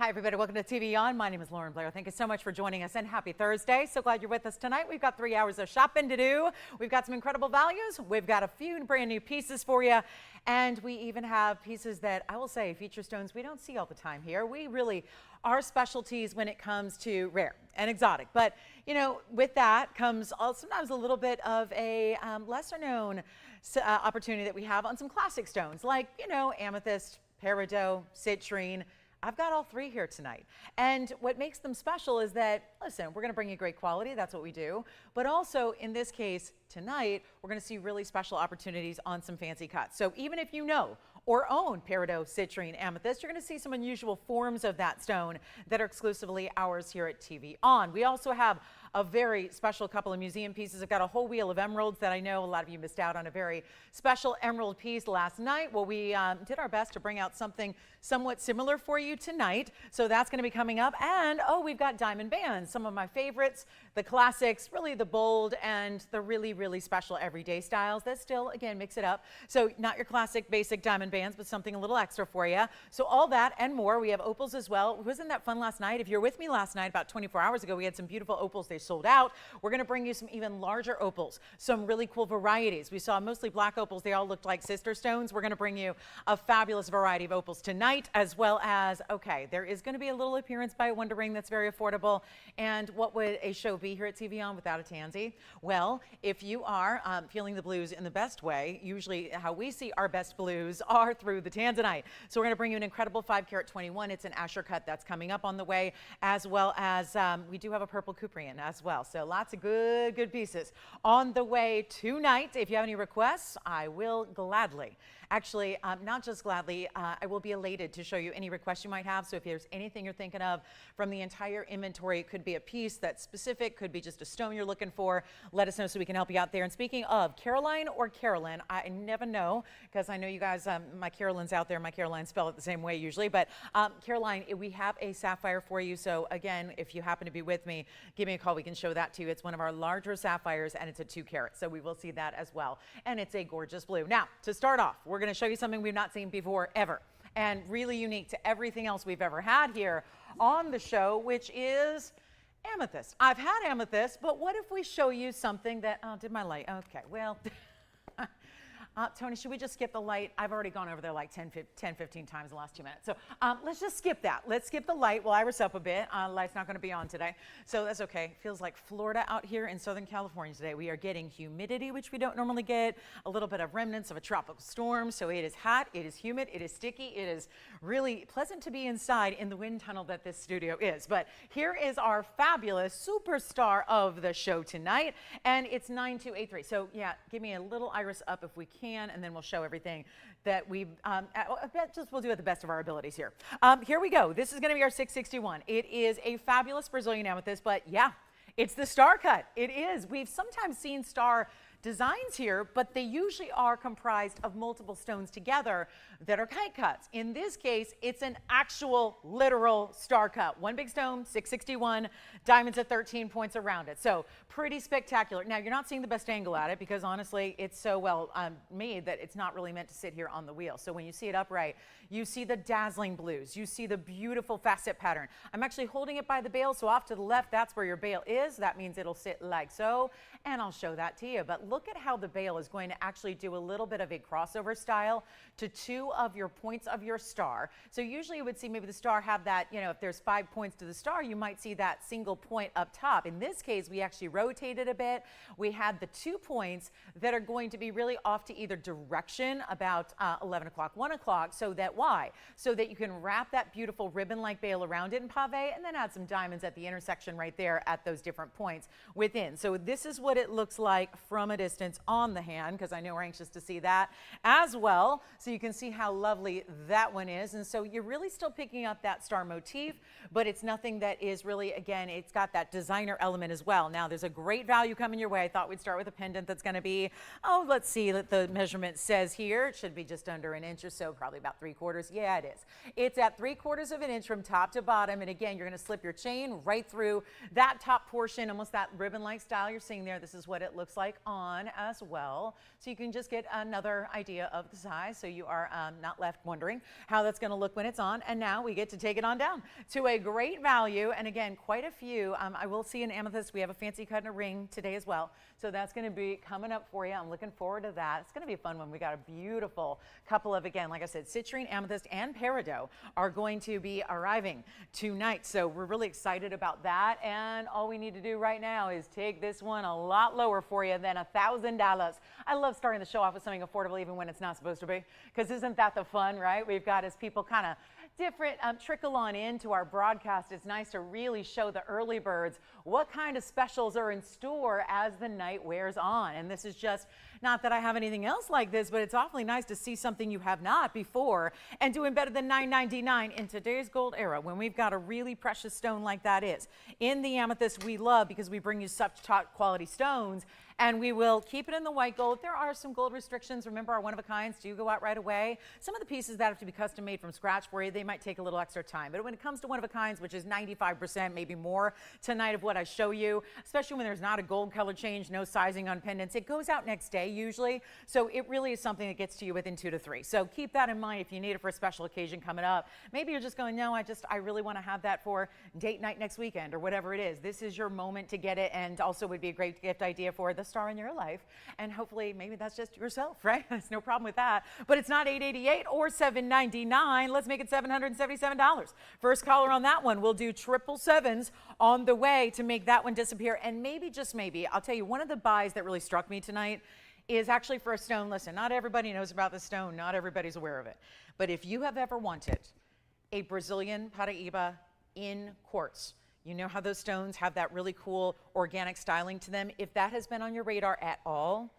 Hi, everybody. Welcome to TVON. My name is Blair. Thank you so much for joining us, and happy Thursday. So glad you're with us tonight. We've got 3 hours of shopping to do. We've got some incredible values. We've got a few brand new pieces for you, and we even have pieces that I will say feature stones we don't see all the time here. We really are specialties when it comes to rare and exotic. But, you know, with that comes sometimes a little bit of a lesser known opportunity that we have on some classic stones like, you know, amethyst, peridot, citrine. I've got all three here tonight. And what makes them special is that, listen, we're going to bring you great quality. That's what we do. But also, in this case, tonight, we're going to see really special opportunities on some fancy cuts. So even if you know or own peridot, citrine, amethyst, you're going to see some unusual forms of that stone that are exclusively ours here at TVON. We also have a very special couple of museum pieces. I've got a whole wheel of emeralds that I know a lot of you missed out on a very special emerald piece last night. Well, we did our best to bring out something somewhat similar for you tonight. So that's going to be coming up. And, oh, we've got diamond bands, some of my favorites, the classics, really the bold and the really, really special everyday styles that still, again, mix it up. So not your classic basic diamond bands, but something a little extra for you. So all that and more. We have opals as well. Wasn't that fun last night? If you're with me last night, about 24 hours ago, we had some beautiful opals. They sold out. We're going to bring you some even larger opals, some really cool varieties. We saw mostly black opals. They all looked like sister stones. We're going to bring you a fabulous variety of opals tonight, as well as, okay, there is going to be a little appearance by Wonder Ring that's very affordable. And what would a show be here at TVON without a tansy? Well, if you are feeling the blues in the best way, usually how we see our best blues are through the Tanzanite. So we're going to bring you an incredible 5-carat 21. It's an Asher cut that's coming up on the way, as well as we do have a purple Cuprian as well. So lots of good pieces on the way tonight. If you have any requests, I will gladly, actually, not just gladly, I will be elated to show you any requests you might have. So if there's anything you're thinking of from the entire inventory, it could be a piece that's specific, could be just a stone you're looking for, let us know so we can help you out there. And speaking of Caroline or Carolyn, I never know, because I know you guys, my Carolyn's out there, my Caroline spell it the same way usually, but Caroline, we have a sapphire for you. So again, if you happen to be with me, give me a call. We can show that to you. It's one of our larger sapphires, and it's a 2-carat. So we will see that as well. And it's a gorgeous blue. Now, to start off, we're going to show you something we've not seen before ever, and really unique to everything else we've ever had here on the show, which is amethyst. I've had amethyst, but what if we show you something that, oh, did my light? Okay, well, Tony, should we just skip the light? I've already gone over there like 10, 15 times in the last 2 minutes. So let's just skip that. Let's skip the light. We'll iris up a bit. Light's not going to be on today. So that's okay. Feels like Florida out here in Southern California today. We are getting humidity, which we don't normally get, a little bit of remnants of a tropical storm. So it is hot, it is humid, it is sticky. It is really pleasant to be inside in the wind tunnel that this studio is. But here is our fabulous superstar of the show tonight, and it's 9283. So yeah, give me a little iris up if we can, and then we'll show everything that we'll do at the best of our abilities here. Here we go. This is going to be our 661. It is a fabulous Brazilian amethyst, but yeah, it's the star cut. It is. We've sometimes seen star designs here, but they usually are comprised of multiple stones together that are kite cuts. In this case, it's an actual literal star cut. One big stone, 661, diamonds at 13 points around it. So pretty spectacular. Now, you're not seeing the best angle at it because honestly, it's so well made that it's not really meant to sit here on the wheel. So when you see it upright, you see the dazzling blues. You see the beautiful facet pattern. I'm actually holding it by the bail, so off to the left, that's where your bail is. That means it'll sit like so, and I'll show that to you. But look at how the bail is going to actually do a little bit of a crossover style to 2 of your points of your star. So usually you would see maybe the star have that, you know, if there's 5 points to the star, you might see that single point up top. In this case, we actually rotated a bit. We had the 2 points that are going to be really off to either direction about 11 o'clock, 1 o'clock. So that why? So that you can wrap that beautiful ribbon-like bail around it in pave and then add some diamonds at the intersection right there at those different points within. So this is what it looks like from a distance on the hand, because I know we're anxious to see that as well. So you can see how lovely that one is. And so you're really still picking up that star motif, but it's nothing that is really, again, it's got that designer element as well. Now there's a great value coming your way. I thought we'd start with a pendant that's going to be, oh, let's see what the measurement says here. It should be just under an inch or so, probably about 3/4. Yeah, it is. It's at 3/4 of an inch from top to bottom. And again, you're going to slip your chain right through that top portion, almost that ribbon-like style you're seeing there. This is what it looks like on on as well, so you can just get another idea of the size, so you are not left wondering how that's going to look when it's on. And now we get to take it on down to a great value, and again, quite a few. I will see an amethyst. We have a fancy cut and a ring today as well, so that's going to be coming up for you. I'm looking forward to that. It's going to be a fun one. We got a beautiful couple of, again, like I said, citrine, amethyst, and peridot are going to be arriving tonight, so we're really excited about that. And all we need to do right now is take this one a lot lower for you than $1,000. I love starting the show off with something affordable even when it's not supposed to be, because isn't that the fun, right? We've got, as people kind of different trickle on into our broadcast, it's nice to really show the early birds what kind of specials are in store as the night wears on. And this is just, not that I have anything else like this, but it's awfully nice to see something you have not before and doing better than $9.99 in today's gold era, when we've got a really precious stone like that is. In the amethyst, we love, because we bring you such top quality stones, and we will keep it in the white gold. There are some gold restrictions. Remember, our one-of-a-kinds do go out right away. Some of the pieces that have to be custom made from scratch for you, they might take a little extra time. But when it comes to one-of-a-kinds, which is 95%, maybe more tonight of what I show you, especially when there's not a gold color change, no sizing on pendants, it goes out next day usually. So it really is something that gets to you within 2 to 3. So keep that in mind if you need it for a special occasion coming up. Maybe you're just going, no, I really want to have that for date night next weekend or whatever it is. This is your moment to get it, and also would be a great gift idea for the star in your life. And hopefully maybe that's just yourself, right? There's no problem with that. But it's not $888 or $799. Let's make it $777. First caller on that one, we'll do 777s on the way to make that one disappear. And maybe, just maybe, I'll tell you, one of the buys that really struck me tonight is actually for a stone. Listen, not everybody knows about this stone. Not everybody's aware of it. But if you have ever wanted a Brazilian Paraiba in quartz, you know how those stones have that really cool organic styling to them. If that has been on your radar at all,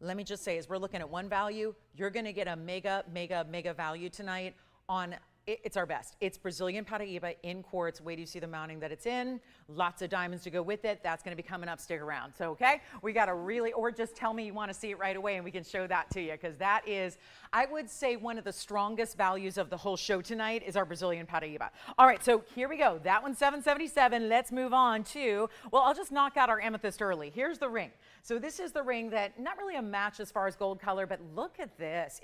let me just say, as we're looking at one value, you're going to get a mega, mega, mega value tonight on, it's our best. It's Brazilian Paraiba in quartz. Wait till you see the mounting that it's in. Lots of diamonds to go with it. That's going to be coming up. Stick around. So, okay, we got to really, or just tell me you want to see it right away and we can show that to you, because that is, I would say, one of the strongest values of the whole show tonight is our Brazilian Paraiba. All right, so here we go. That one's $777. Let's move on to, well, I'll just knock out our amethyst early. Here's the ring. So this is the ring that, not really a match as far as gold color, but look at this.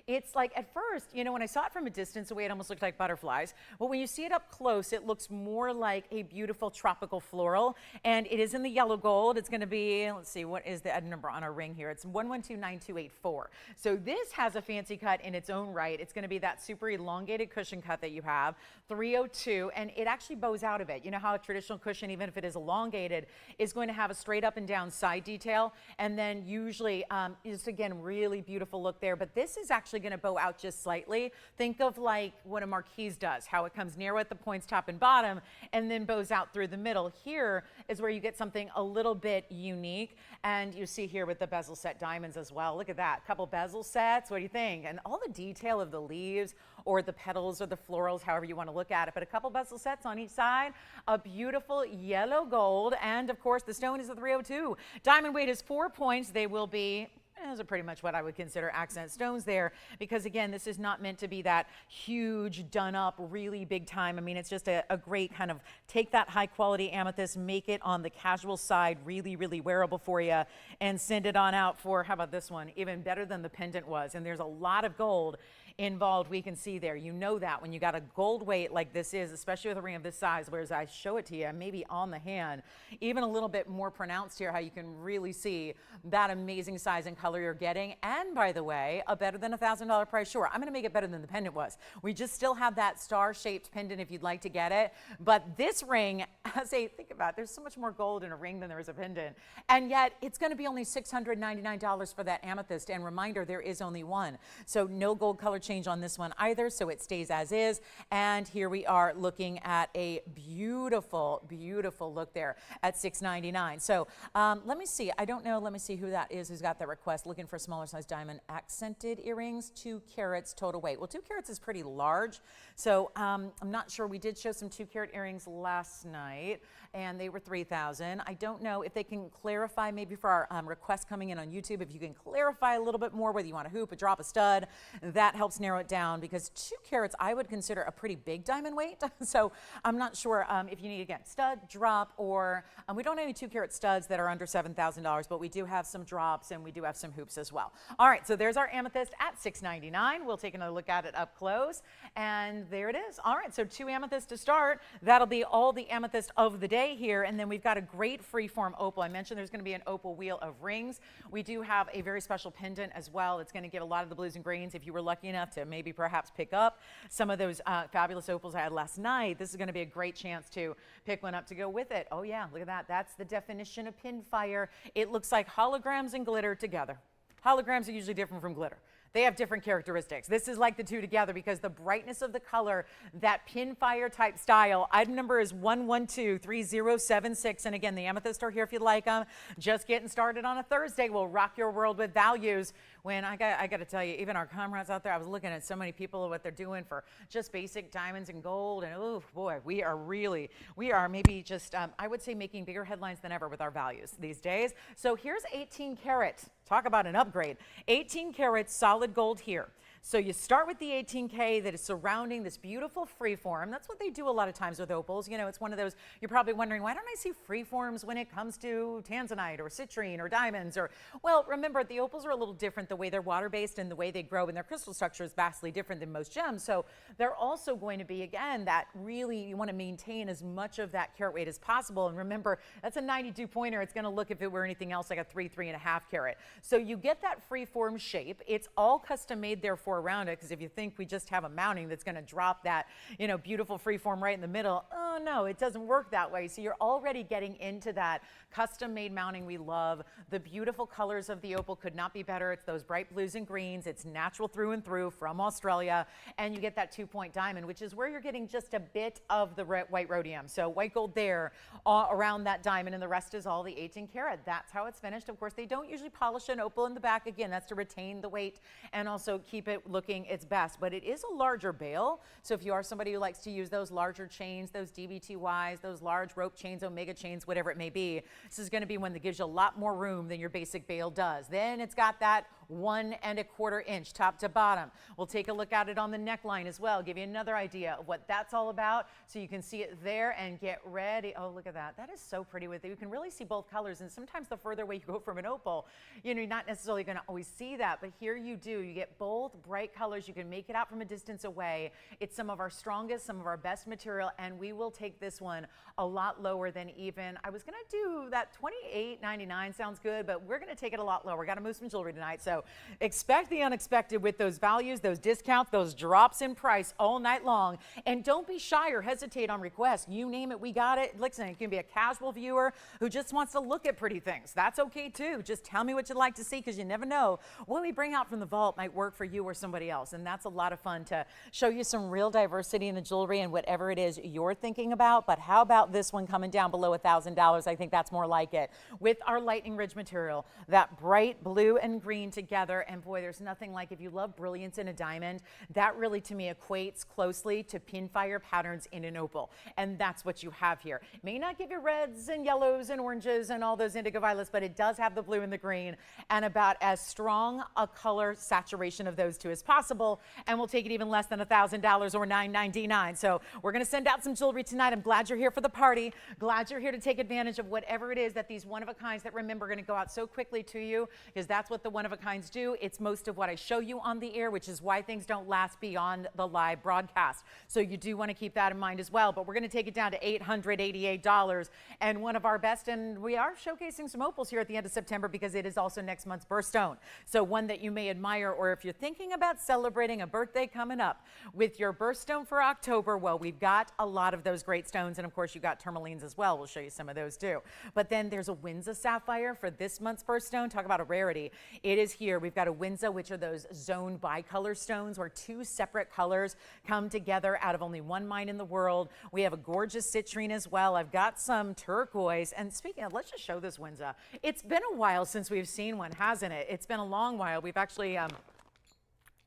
It's like, at first, you know, when I saw it from a distance away, it almost looked like butterflies. But when you see it up close, it looks more like a beautiful tropical floral. And it is in the yellow gold. It's going to be, let's see, what is the number on our ring here? It's 1129284. So this has a fancy cut in its own right. It's going to be that super elongated cushion cut that you have, 302, and it actually bows out of it. You know how a traditional cushion, even if it is elongated, is going to have a straight up and down side detail, and then usually just, again, really beautiful look there. But this is actually going to bow out just slightly. Think of like what a marquise does, how it comes narrow at the points top and bottom and then bows out through the middle. Here is where you get something a little bit unique, and you see here with the bezel set diamonds as well. Look at that, couple bezel sets. What do you think? And all the detail of the leaves or the petals or the florals, however you want to look at it, but a couple bezel sets on each side, a beautiful yellow gold, and of course the stone is a 302. Diamond weight is 4 points. They will be, those are pretty much what I would consider accent stones there, because again, this is not meant to be that huge, done up, really big time. I mean, it's just a great kind of take that high quality amethyst, make it on the casual side, really, really wearable for you, and send it on out for, how about this one, even better than the pendant was. And there's a lot of gold involved, we can see there. You know that when you got a gold weight like this is, especially with a ring of this size, whereas I show it to you, maybe on the hand, even a little bit more pronounced here, how you can really see that amazing size and color you're getting. And by the way, a better than $1,000 price. Sure, I'm going to make it better than the pendant was. We just still have that star-shaped pendant if you'd like to get it. But this ring, think about it, there's so much more gold in a ring than there is a pendant. And yet, it's going to be only $699 for that amethyst. And reminder, there is only one. So no gold color change on this one either, so it stays as is. And here we are looking at a beautiful, beautiful look there at $699. So let me see. I don't know. Let me see who that is who's got that request. Looking for smaller size diamond accented earrings, 2 carats total weight. Well, 2 carats is pretty large, so I'm not sure. We did show some 2 carat earrings last night, and they were $3,000. I don't know if they can clarify, maybe for our request coming in on YouTube, if you can clarify a little bit more whether you want a hoop, a drop, a stud. That helps helps narrow it down because 2 carats I would consider a pretty big diamond weight. So I'm not sure if you need, again, stud, drop, or we don't have any 2 carat studs that are under $7,000, but we do have some drops and we do have some hoops as well. All right, so there's our amethyst at $6.99. We'll take another look at it up close, and there it is. All right, so 2 amethysts to start. That'll be all the amethyst of the day here, and then we've got a great freeform opal. I mentioned there's going to be an opal wheel of rings. We do have a very special pendant as well. It's going to give a lot of the blues and greens. If you were lucky enough to maybe perhaps pick up some of those fabulous opals I had last night, this is going to be a great chance to pick one up to go with it. Oh yeah, look at that. That's the definition of pinfire. It looks like holograms and glitter together. Holograms are usually different from glitter. They have different characteristics. This is like the two together because the brightness of the color, that pinfire type style. Item number is 1123076. And again, the amethysts are here if you'd like them. Just getting started on a Thursday. We'll rock your world with values. When I got to tell you, even our comrades out there, I was looking at so many people, what they're doing for just basic diamonds and gold. And oh boy, we are maybe just, I would say, making bigger headlines than ever with our values these days. So here's 18 karat. Talk about an upgrade. 18 karat solid gold here. So you start with the 18K that is surrounding this beautiful freeform. That's what they do a lot of times with opals. You know, it's one of those, you're probably wondering, why don't I see freeforms when it comes to Tanzanite or citrine or diamonds? Or, well, remember, the opals are a little different. The way they're water-based and the way they grow and their crystal structure is vastly different than most gems. So they're also going to be, again, that really you want to maintain as much of that carat weight as possible. And remember, that's a 92 pointer. It's going to look, if it were anything else, like a 3.5 carat. So you get that freeform shape. It's all custom made, therefore, around it, because if you think we just have a mounting that's going to drop that, you know, beautiful freeform right in the middle, oh no, it doesn't work that way. So you're already getting into that custom made mounting we love. The beautiful colors of the opal could not be better. It's those bright blues and greens. It's natural through and through from Australia, and you get that 2-point diamond, which is where you're getting just a bit of the white rhodium. So white gold there around that diamond, and the rest is all the 18 karat. That's how it's finished. Of course, they don't usually polish an opal in the back. Again, that's to retain the weight and also keep it looking its best, but it is a larger bale. So if you are somebody who likes to use those larger chains, those DBTYs, those large rope chains, omega chains, whatever it may be, this is going to be one that gives you a lot more room than your basic bale does. Then it's got that 1 1/4 inch top to bottom. We'll take a look at it on the neckline as well, give you another idea of what that's all about, so you can see it there and get ready. Oh, look at that. That is so pretty with it. You can really see both colors, and sometimes the further away you go from an opal, you know, you're not necessarily going to always see that, but here you do. You get both bright colors. You can make it out from a distance away. It's some of our strongest, some of our best material, and we will take this one a lot lower than even, I was going to do that $28.99 sounds good, but we're going to take it a lot lower. Got to move some jewelry tonight, so expect the unexpected with those values, those discounts, those drops in price all night long. And don't be shy or hesitate on request. You name it, we got it. Listen, it can be a casual viewer who just wants to look at pretty things. That's okay too. Just tell me what you'd like to see, because you never know what we bring out from the vault might work for you or somebody else. And that's a lot of fun to show you some real diversity in the jewelry and whatever it is you're thinking about. But how about this one coming down below $1,000? I think that's more like it. With our lightning ridge material, that bright blue and green together. And boy, there's nothing like, if you love brilliance in a diamond, that really to me equates closely to pinfire patterns in an opal. And that's what you have here. It may not give you reds and yellows and oranges and all those indigo violets, but it does have the blue and the green, and about as strong a color saturation of those two as possible. And we'll take it even less than $1,000 or $9.99. So we're going to send out some jewelry tonight. I'm glad you're here for the party. Glad you're here to take advantage of whatever it is that these one-of-a-kinds that, remember, are going to go out so quickly to you, because that's what the one-of-a-kinds do. It's most of what I show you on the air, which is why things don't last beyond the live broadcast. So you do want to keep that in mind as well. But we're going to take it down to $888, and one of our best, and we are showcasing some opals here at the end of September because it is also next month's birthstone. So one that you may admire, or if you're thinking about celebrating a birthday coming up with your birthstone for October, well, we've got a lot of those great stones, and of course you got tourmalines as well. We'll show you some of those too. But then there's a Windsa sapphire for this month's birthstone. Talk about a rarity. It is here. We've got a Windsa, which are those zone bicolor stones where two separate colors come together out of only one mine in the world. We have a gorgeous citrine as well. I've got some turquoise. And speaking of, let's just show this Windsa. It's been a while since we've seen one, hasn't it? It's been a long while. We've actually,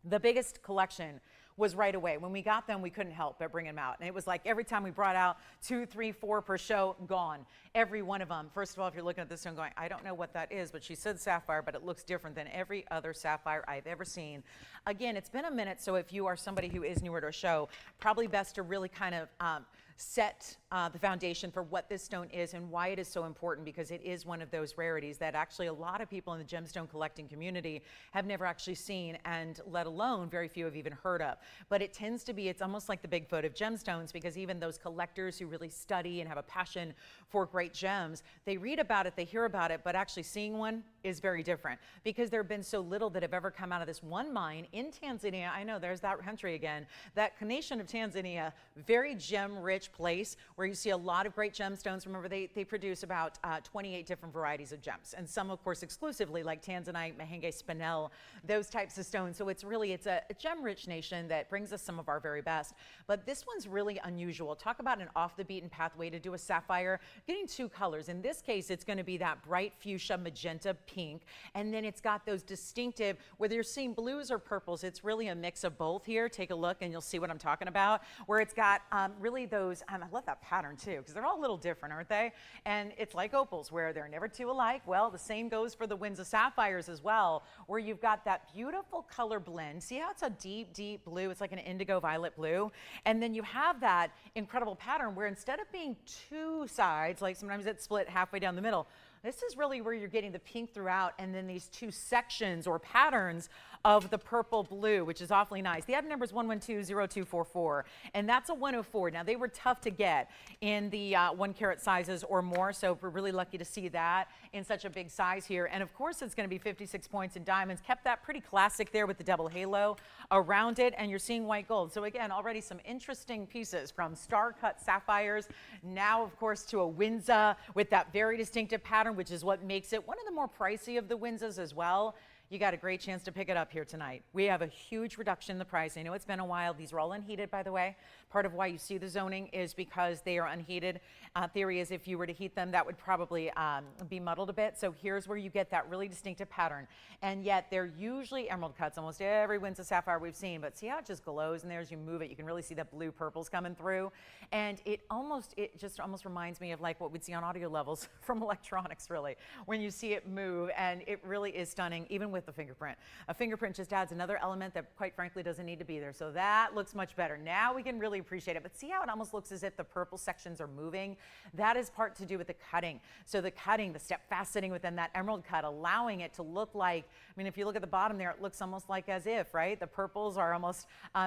the biggest collection was right away. When we got them, we couldn't help but bring them out. And it was like every time we brought out 2, 3, 4 per show, gone. Every one of them. First of all, if you're looking at this one going, I don't know what that is, but she said sapphire, but it looks different than every other sapphire I've ever seen. Again, it's been a minute, so if you are somebody who is newer to a show, probably best to really kind of set the foundation for what this stone is and why it is so important, because it is one of those rarities that actually a lot of people in the gemstone collecting community have never actually seen, and let alone very few have even heard of. But it tends to be, it's almost like the Bigfoot of gemstones, because even those collectors who really study and have a passion for great gems, they read about it, they hear about it, but actually seeing one is very different, because there have been so little that have ever come out of this one mine in Tanzania. I know there's that country again, that nation of Tanzania, very gem rich place where you see a lot of great gemstones. Remember, they produce about 28 different varieties of gems, and some of course exclusively like Tanzanite, Mahenge, Spinel, those types of stones. So it's a gem rich nation that brings us some of our very best. But this one's really unusual. Talk about an off the beaten pathway to do a sapphire, getting 2 colors. In this case, it's going to be that bright fuchsia, magenta, pink, and then it's got those distinctive, whether you're seeing blues or purples, it's really a mix of both here. Take a look and you'll see what I'm talking about, where it's got really those, I love that pattern too, because they're all a little different, aren't they? And it's like opals, where they're never two alike. Well, the same goes for the Windsa sapphires as well, where you've got that beautiful color blend. See how it's a deep, deep blue? It's like an indigo violet blue. And then you have that incredible pattern where instead of being 2 sides, like sometimes it's split halfway down the middle, this is really where you're getting the pink throughout, and then these 2 sections or patterns of the purple blue, which is awfully nice. The item number is 1120244, and that's a 104. Now, they were tough to get in the 1 carat sizes or more, so we're really lucky to see that in such a big size here. And of course, it's going to be 56 points in diamonds. Kept that pretty classic there with the double halo around it, and you're seeing white gold. So again, already some interesting pieces, from star-cut sapphires, now of course to a Windsa with that very distinctive pattern, which is what makes it one of the more pricey of the Windsas as well. You got a great chance to pick it up here tonight. We have a huge reduction in the price. I know it's been a while. These are all unheated, by the way. Part of why you see the zoning is because they are unheated. Theory is if you were to heat them, that would probably be muddled a bit. So here's where you get that really distinctive pattern. And yet they're usually emerald cuts, almost every Windsa sapphire we've seen. But see how it just glows in there as you move it? You can really see that blue purples coming through. And it just almost reminds me of like what we'd see on audio levels from electronics, really, when you see it move. And it really is stunning, even with the fingerprint. A fingerprint just adds another element that quite frankly doesn't need to be there. So that looks much better. Now we can really appreciate it. But see how it almost looks as if the purple sections are moving? That is part to do with the cutting. So the cutting, the step faceting within that emerald cut, allowing it to look like, I mean, if you look at the bottom there, it looks almost like as if, right? The purples are almost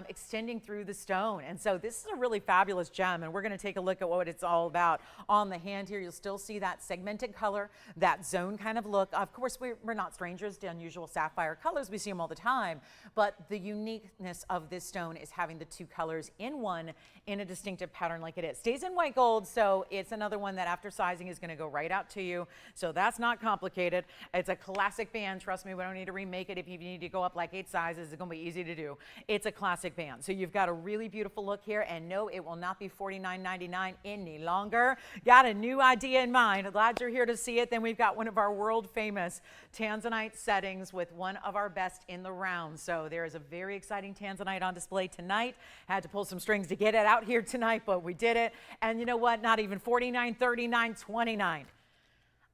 extending through the stone. And so this is a really fabulous gem, and we're going to take a look at what it's all about. On the hand here, you'll still see that segmented color, that zone kind of look. Of course, we're not strangers to unusual sapphire colors. We see them all the time, but the uniqueness of this stone is having the 2 colors in one in a distinctive pattern like it is. Stays in white gold, so it's another one that after sizing is going to go right out to you. So that's not complicated. It's a classic band. Trust me, we don't need to remake it. If you need to go up like 8 sizes, it's going to be easy to do. It's a classic band. So you've got a really beautiful look here, and no, it will not be $49.99 any longer. Got a new idea in mind. Glad you're here to see it. Then we've got one of our world famous Tanzanite settings with one of our best in the round. So there is a very exciting Tanzanite on display tonight. Had to pull some strings to get it out here tonight, but we did it. And you know what? Not even $49, $39, $29.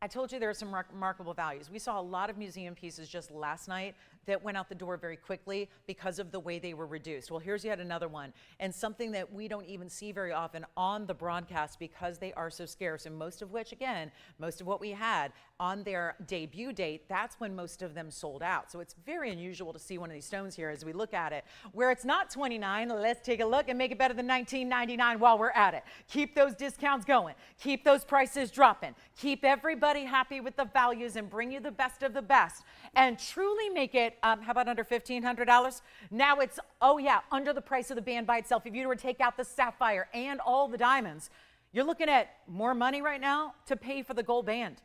I told you there are some remarkable values. We saw a lot of museum pieces just last night that went out the door very quickly because of the way they were reduced. Well, here's yet another one, and something that we don't even see very often on the broadcast because they are so scarce, and most of which, again, most of what we had on their debut date, that's when most of them sold out. So it's very unusual to see one of these stones here as we look at it, where it's not $29. Let's take a look and make it better than $19.99 while we're at it. Keep those discounts going. Keep those prices dropping. Keep everybody happy with the values and bring you the best of the best, and truly make it how about under $1,500? Now it's, oh yeah, under the price of the band by itself. If you were to take out the sapphire and all the diamonds, you're looking at more money right now to pay for the gold band.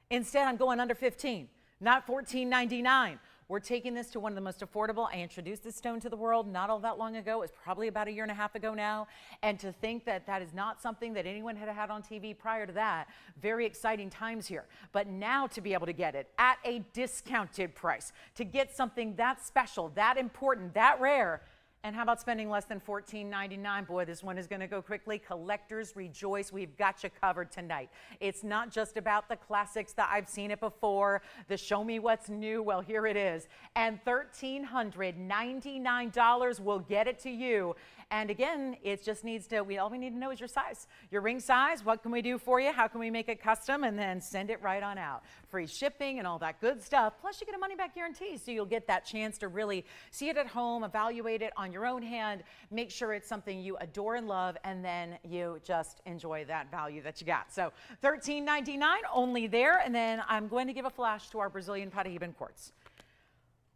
Instead, I'm going under $15, not $14.99. We're taking this to one of the most affordable. I introduced this stone to the world not all that long ago. It was probably about 1.5 years ago now. And to think that that is not something that anyone had had on TV prior to that, very exciting times here. But now to be able to get it at a discounted price, to get something that special, that important, that rare, And how about spending less than $14.99? Boy, this one is going to go quickly. Collectors rejoice. We've got you covered tonight. It's not just about the classics that I've seen it before, the show me what's new. Well, here it is. And $1,399 will get it to you. And again, it just needs to, all we need to know is your size, your ring size. What can we do for you? How can we make it custom? And then send it right on out. Free shipping and all that good stuff. Plus, you get a money back guarantee. So you'll get that chance to really see it at home, evaluate it on your own hand, make sure it's something you adore and love, and then you just enjoy that value that you got. So $13.99 only there. And then I'm going to give a flash to our Brazilian Paraiba quartz.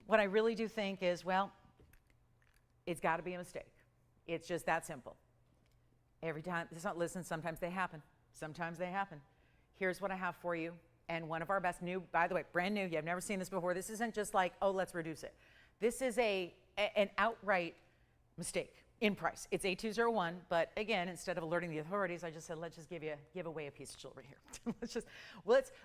What I really do think is, well, it's got to be a mistake. It's just that simple. Every time, listen, sometimes they happen. Sometimes they happen. Here's what I have for you. And one of our best new, by the way, brand new. You've never seen this before. This isn't just like, oh, let's reduce it. This is an outright mistake in price. It's A201, but again, instead of alerting the authorities, I just said, let's just give away a piece of jewelry here.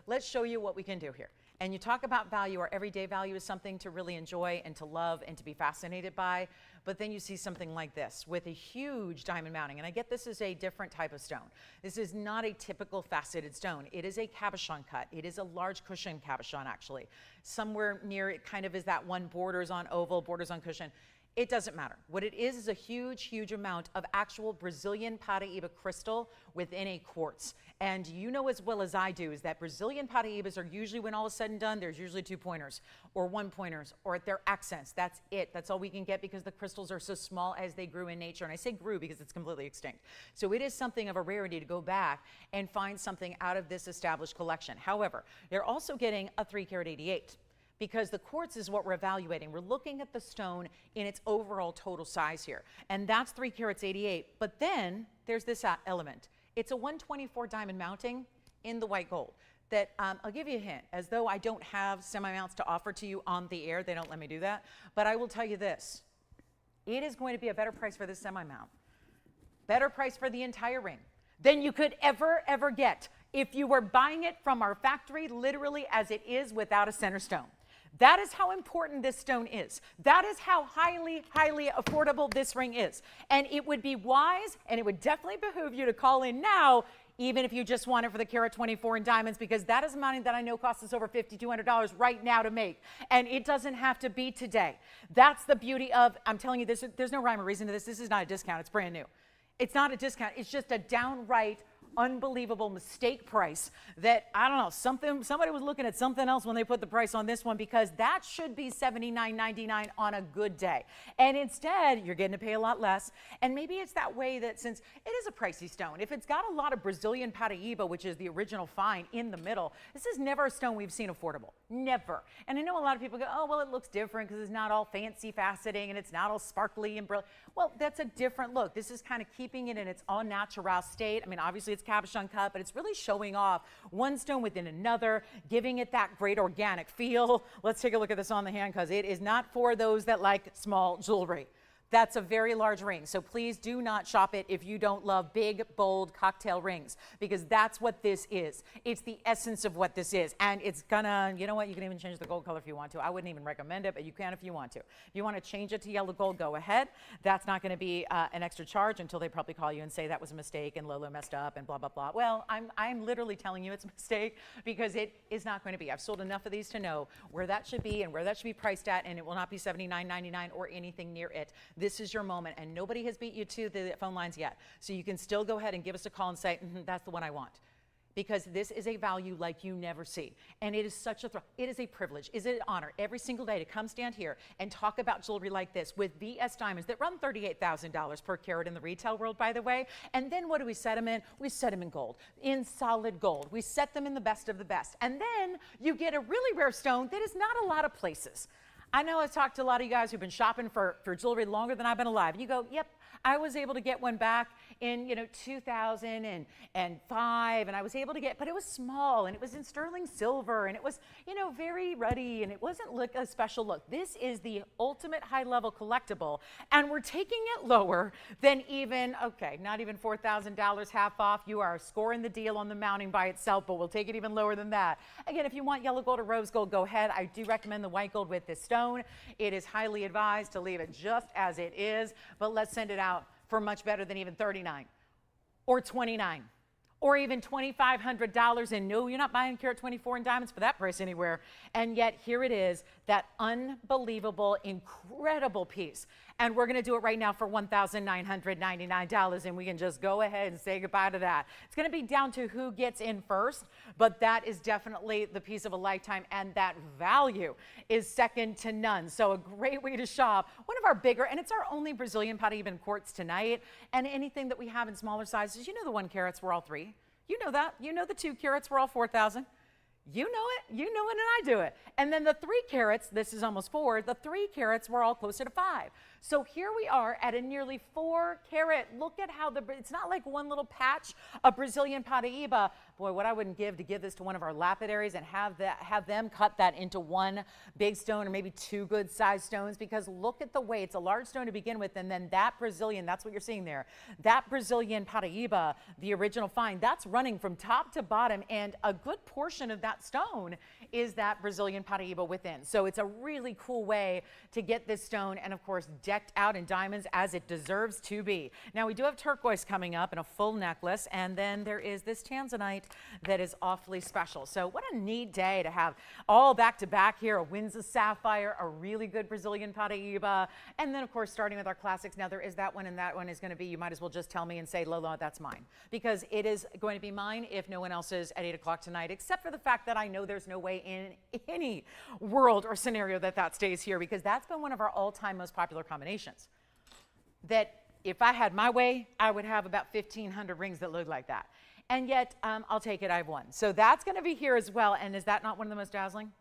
let's show you what we can do here. And you talk about value. Our everyday value is something to really enjoy and to love and to be fascinated by. But then you see something like this with a huge diamond mounting. And I get this is a different type of stone. This is not a typical faceted stone. It is a cabochon cut. It is a large cushion cabochon, actually. Somewhere near it kind of is that one borders on oval, borders on cushion. It doesn't matter. What it is a huge, huge amount of actual Brazilian Paraiba crystal within a quartz. And you know as well as I do is that Brazilian Paraibas are usually, when all is said and done, there's usually 2 pointers or 1 pointers or their accents. That's it. That's all we can get because the crystals are so small as they grew in nature. And I say grew because it's completely extinct. So it is something of a rarity to go back and find something out of this established collection. However, they're also getting a 3-carat 88. Because the quartz is what we're evaluating. We're looking at the stone in its overall total size here. And that's 3 carats 88. But then there's this element. It's a 124 diamond mounting in the white gold that I'll give you a hint. As though I don't have semi-mounts to offer to you on the air. They don't let me do that. But I will tell you this. It is going to be a better price for this semi-mount. Better price for the entire ring than you could ever get if you were buying it from our factory literally as it is without a center stone. That is how important this stone is. That is how highly, highly affordable this ring is. And it would be wise, and it would definitely behoove you to call in now, even if you just want it for the carat 24 in diamonds, because that is a mounting that I know costs us over $5,200 right now to make. And it doesn't have to be today. That's the beauty of, I'm telling you, there's no rhyme or reason to this. This is not a discount. It's brand new. It's not a discount. It's just a downright unbelievable mistake price that, I don't know, somebody was looking at something else when they put the price on this one, because that should be $79.99 on a good day. And instead, you're getting to pay a lot less. And maybe it's that way that since it is a pricey stone, if it's got a lot of Brazilian Paraiba, which is the original find, in the middle, this is never a stone we've seen affordable. Never. And I know a lot of people go, oh, well, it looks different because it's not all fancy faceting and it's not all sparkly and brilliant. Well, that's a different look. This is kind of keeping it in its all natural state. I mean, obviously it's cabochon cut, but it's really showing off one stone within another, giving it that great organic feel. Let's take a look at this on the hand, because it is not for those that like small jewelry. That's a very large ring. So please do not shop it if you don't love big, bold cocktail rings, because that's what this is. It's the essence of what this is. And it's gonna, you know what, you can even change the gold color if you want to. I wouldn't even recommend it, but you can if you want to. If you want to change it to yellow gold, go ahead. That's not gonna be an extra charge until they probably call you and say that was a mistake and Lolo messed up and blah, blah, blah. Well, I'm literally telling you it's a mistake, because it is not going to be. I've sold enough of these to know where that should be and where that should be priced at, and it will not be $79.99 or anything near it. This is your moment, and nobody has beat you to the phone lines yet. So you can still go ahead and give us a call and say, that's the one I want. Because this is a value like you never see. And it is such a thrill. It is a privilege. Is it an honor every single day to come stand here and talk about jewelry like this with VS diamonds that run $38,000 per carat in the retail world, by the way. And then what do we set them in? We set them in gold, in solid gold. We set them in the best of the best. And then you get a really rare stone that is not a lot of places. I know I've talked to a lot of you guys who've been shopping for jewelry longer than I've been alive. You go, yep, I was able to get one back in, 2005, and I was able to get, but it was small, and it was in sterling silver, and it was, very ruddy, and it wasn't a special look. This is the ultimate high-level collectible, and we're taking it lower than even, okay, not even $4,000 half off. You are scoring the deal on the mounting by itself, but we'll take it even lower than that. Again, if you want yellow gold or rose gold, go ahead. I do recommend the white gold with this stone. It is highly advised to leave it just as it is, but let's send it out for much better than even $39 or $29 or even $2,500. And no, you're not buying carat 24 in diamonds for that price anywhere. And yet here it is, that unbelievable, incredible piece. And we're going to do it right now for $1,999, and we can just go ahead and say goodbye to that. It's going to be down to who gets in first, but that is definitely the piece of a lifetime, and that value is second to none. So a great way to shop. One of our bigger, and it's our only Brazilian Paraiba quartz tonight, and anything that we have in smaller sizes, the 1 carats were all 3. You know that. You know the 2 carats were all 4,000. You know it, and I do it. And then the 3 carats, this is almost 4, the 3 carats were all closer to 5. So here we are at a nearly 4 carat. Look at how it's not like one little patch of Brazilian Paraiba. Boy, what I wouldn't give to give this to one of our lapidaries and have them cut that into one big stone or maybe 2 good sized stones, because look at the way it's a large stone to begin with, and then that Brazilian, that's what you're seeing there. That Brazilian Paraiba, the original find, that's running from top to bottom, and a good portion of that stone is that Brazilian Paraiba within. So it's a really cool way to get this stone, and of course decked out in diamonds as it deserves to be. Now we do have turquoise coming up in a full necklace, and then there is this Tanzanite that is awfully special. So what a neat day to have all back to back here, a Windsa sapphire, a really good Brazilian Paraiba, and then of course starting with our classics. Now there is that one, and that one is going to be, you might as well just tell me and say, Lola, that's mine, because it is going to be mine if no one else is at 8 o'clock tonight, except for the fact that I know there's no way in any world or scenario that stays here, because that's been one of our all-time most popular combinations. That if I had my way, I would have about 1,500 rings that look like that. And yet, I'll take it, I have one. So that's going to be here as well. And is that not one of the most dazzling?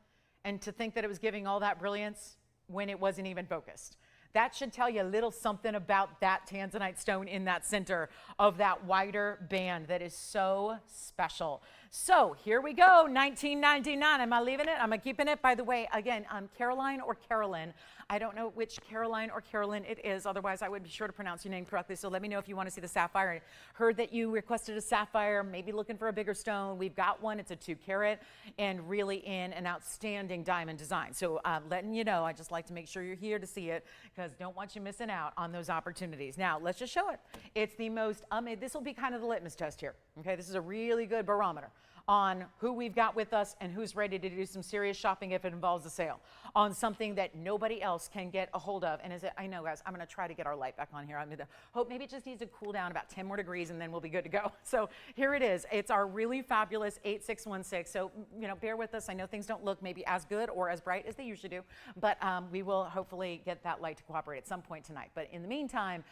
And to think that it was giving all that brilliance when it wasn't even focused. That should tell you a little something about that Tanzanite stone in that center of that wider band that is so special. So here we go, $19.99. Am I leaving it? Am I keeping it? By the way, again, Caroline or Carolyn. I don't know which Caroline or Carolyn it is. Otherwise, I would be sure to pronounce your name correctly. So let me know if you want to see the sapphire. I heard that you requested a sapphire, maybe looking for a bigger stone. We've got one. It's a 2 carat and really in an outstanding diamond design. So letting you know, I just like to make sure you're here to see it, because don't want you missing out on those opportunities. Now, let's just show it. It's the most, this will be kind of the litmus test here. Okay, this is a really good barometer on who we've got with us and who's ready to do some serious shopping if it involves a sale on something that nobody else can get a hold of. And I know, guys, I'm going to try to get our light back on here. I'm going to hope maybe it just needs to cool down about 10 more degrees, and then we'll be good to go. So here it is. It's our really fabulous 8616. So, bear with us. I know things don't look maybe as good or as bright as they usually do, but we will hopefully get that light to cooperate at some point tonight. But in the meantime,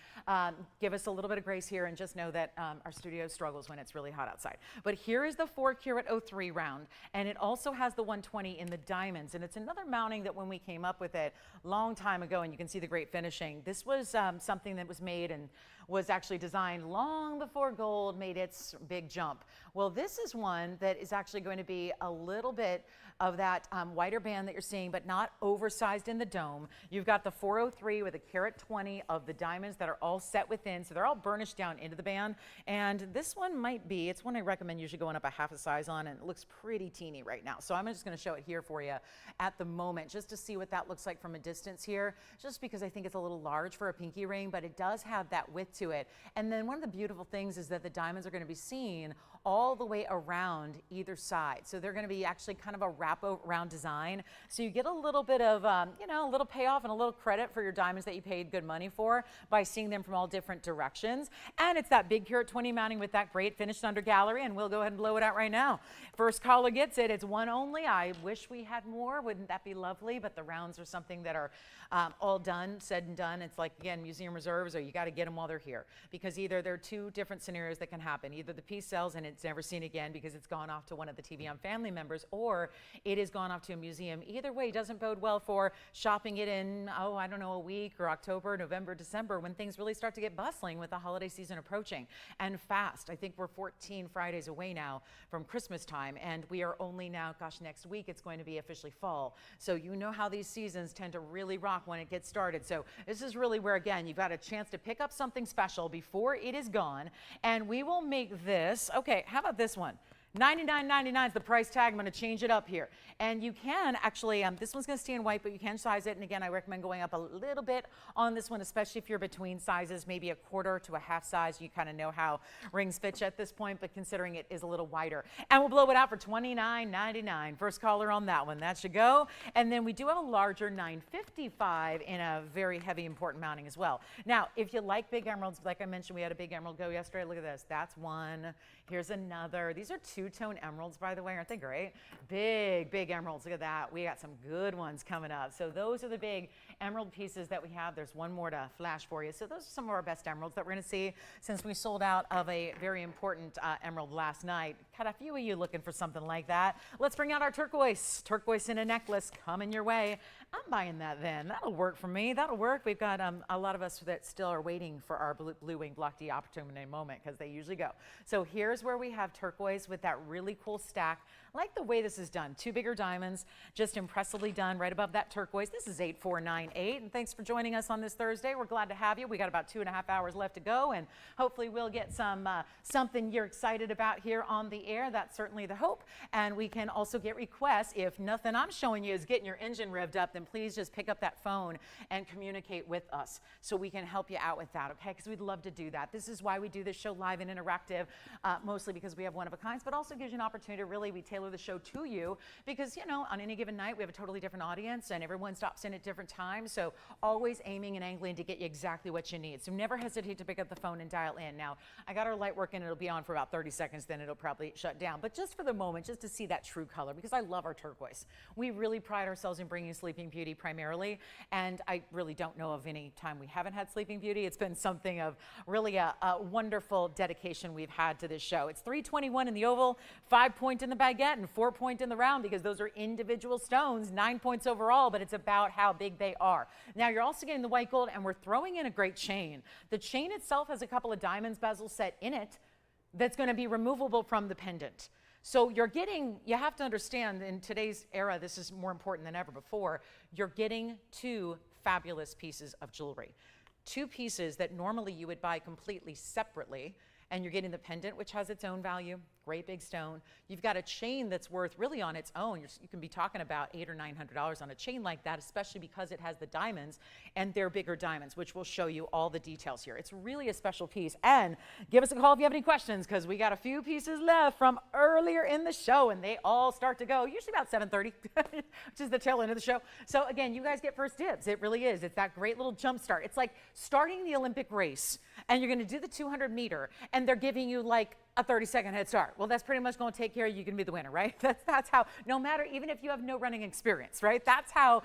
give us a little bit of grace here, and just know that our studio struggles when it's really hot outside. But here is the 4 carat 03 round, and it also has the 120 in the diamonds, and it's another mounting that when we came up with it long time ago, and you can see the great finishing, this was something that was made and was actually designed long before gold made its big jump. Well, this is one that is actually going to be a little bit of that wider band that you're seeing, but not oversized in the dome. You've got the 403 with a carat 20 of the diamonds that are all set within, so they're all burnished down into the band. And this one might be, it's one I recommend usually going up a half a size on, and it looks pretty teeny right now. So I'm just going to show it here for you at the moment, just to see what that looks like from a distance here, just because I think it's a little large for a pinky ring, but it does have that width to it. And then one of the beautiful things is that the diamonds are going to be seen all the way around either side. So they're going to be actually kind of a wrap around design. So you get a little bit of, a little payoff and a little credit for your diamonds that you paid good money for by seeing them from all different directions. And it's that big carat 20 mounting with that great finished under gallery, and we'll go ahead and blow it out right now. First caller gets it. It's one only. I wish we had more. Wouldn't that be lovely? But the rounds are something that are all done, said and done. It's like, again, museum reserves, or you got to get them while they're here, because either there are 2 different scenarios that can happen. Either the piece sells and it's never seen again because it's gone off to one of the TVON family members, or it has gone off to a museum. Either way doesn't bode well for shopping it in, oh, I don't know, a week or October, November, December, when things really start to get bustling with the holiday season approaching and fast. I think we're 14 Fridays away now from Christmas time, and we are only now, gosh, next week it's going to be officially fall. So you know how these seasons tend to really rock when it gets started. So this is really where, again, you've got a chance to pick up something special before it is gone. And we will make this, okay, how about this one? $99.99 is the price tag. I'm going to change it up here. And you can actually, this one's going to stay in white, but you can size it. And again, I recommend going up a little bit on this one, especially if you're between sizes, maybe a quarter to a half size. You kind of know how rings fit at this point, but considering it is a little wider. And we'll blow it out for $29.99. First caller on that one. That should go. And then we do have a larger $9.55 in a very heavy important mounting as well. Now, if you like big emeralds, like I mentioned, we had a big emerald go yesterday. Look at this. That's one. Here's another. These are two-tone emeralds, by the way. Aren't they great? Big, big emeralds. Look at that. We got some good ones coming up. So those are the big emerald pieces that we have. There's one more to flash for you. So those are some of our best emeralds that we're going to see since we sold out of a very important emerald last night. Got a few of you looking for something like that. Let's bring out our turquoise. Turquoise in a necklace coming your way. I'm buying that then. That'll work for me. That'll work. We've got a lot of us that still are waiting for our blue wing block D opportunity moment because they usually go. So here's where we have turquoise with that really cool stack. I like the way this is done. Two bigger diamonds, just impressively done right above that turquoise. This is 8498, and thanks for joining us on this Thursday. We're glad to have you. We got about 2.5 hours left to go, and hopefully we'll get some something you're excited about here on the air. That's certainly the hope. And we can also get requests. If nothing I'm showing you is getting your engine revved up, then please just pick up that phone and communicate with us so we can help you out with that, okay? Because we'd love to do that. This is why we do this show live and interactive, mostly because we have one of a kinds, but also gives you an opportunity to really, we tailor the show to you because, you know, on any given night, we have a totally different audience and everyone stops in at different times. So always aiming and angling to get you exactly what you need. So never hesitate to pick up the phone and dial in. Now, I got our light working. It'll be on for about 30 seconds, then it'll probably shut down. But just for the moment, just to see that true color, because I love our turquoise. We really pride ourselves in bringing Sleeping Beauty primarily, and I really don't know of any time we haven't had Sleeping Beauty. It's been something of really a wonderful dedication we've had to this show. It's 321 in the oval, 5 point in the baguette, and 4 point in the round because those are individual stones, 9 points overall, but it's about how big they are. Now you're also getting the white gold, and we're throwing in a great chain. The chain itself has a couple of diamonds bezel set in it that's going to be removable from the pendant. So you're getting, you have to understand in today's era, this is more important than ever before, you're getting two fabulous pieces of jewelry. Two pieces that normally you would buy completely separately, and you're getting the pendant, which has its own value, great big stone. You've got a chain that's worth really on its own. You can be talking about $800 or $900 on a chain like that, especially because it has the diamonds and they're bigger diamonds, which will show you all the details here. It's really a special piece. And give us a call if you have any questions because we got a few pieces left from earlier in the show and they all start to go usually about 7:30, which is the tail end of the show. So again, you guys get first dibs. It really is. It's that great little jump start. It's like starting the Olympic race and you're going to do the 200 meter and they're giving you like a 30-second head start. Well, that's pretty much going to take care of you can be the winner, right? That's how, no matter, even if you have no running experience, right? That's how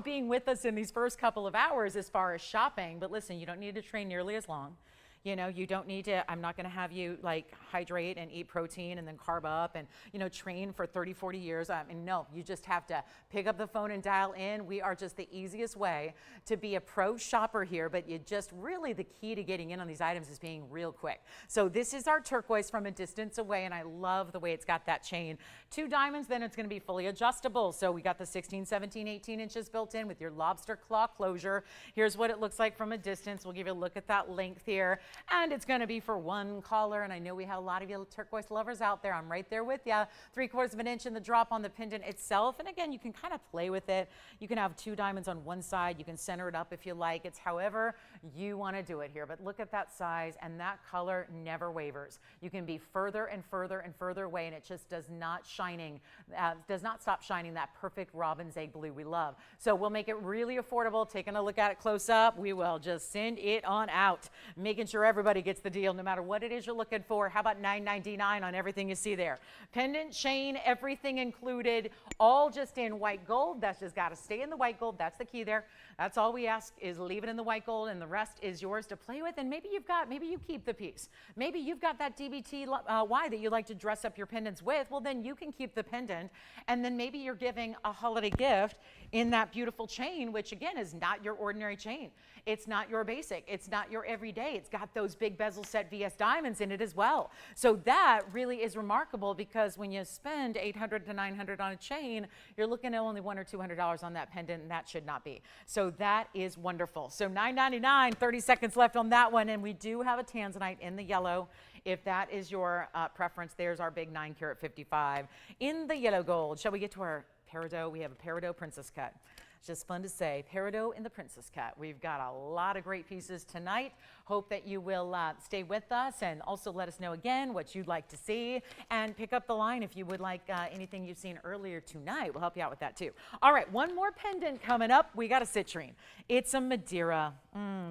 being with us in these first couple of hours as far as shopping. But listen, you don't need to train nearly as long. You know, you don't need to, I'm not going to have you like hydrate and eat protein and then carb up and, you know, train for 30, 40 years. I mean, no, you just have to pick up the phone and dial in. We are just the easiest way to be a pro shopper here, but you just really the key to getting in on these items is being real quick. So this is our turquoise from a distance away, and I love the way it's got that chain. Two diamonds, then it's going to be fully adjustable. So we got the 16, 17, 18 inches built in with your lobster claw closure. Here's what it looks like from a distance. We'll give you a look at that length here. And it's going to be for one caller, and I know we have a lot of you turquoise lovers out there. I'm right there with you. 3/4 of an inch in the drop on the pendant itself. And again, you can kind of play with it. You can have two diamonds on one side. You can center it up if you like. It's however you want to do it here. But look at that size, and that color never wavers. You can be further and further and further away, and it just does not stop shining that perfect robin's egg blue we love. So we'll make it really affordable. Taking a look at it close up, we will just send it on out, making sure sure everybody gets the deal no matter what it is you're looking for. How about $9.99 on everything you see there? Pendant, chain, everything included, all just in white gold. That's just got to stay in the white gold. That's the key there. That's all we ask, is leave it in the white gold, and the rest is yours to play with. And maybe you keep the piece. Maybe you've got that DBT Y that you like to dress up your pendants with. Well, then you can keep the pendant, and then maybe you're giving a holiday gift in that beautiful chain, which again is not your ordinary chain. It's not your basic. It's not your everyday. It's got those big bezel set VS diamonds in it as well. So that really is remarkable, because when you spend $800 to $900 on a chain, you're looking at only $100 or $200 on that pendant, and that should not be. So that is wonderful. So $9.99, 30 seconds left on that one, and we do have a Tanzanite in the yellow. If that is your preference, there's our big 9 carat 55 in the yellow gold. Shall we get to our peridot? We have a peridot princess cut. It's just fun to say, peridot in the princess cut. We've got a lot of great pieces tonight. Hope that you will stay with us, and also let us know again what you'd like to see, and pick up the line if you would like anything you've seen earlier tonight. We'll help you out with that too. All right, one more pendant coming up. We got a citrine. It's a Madiera.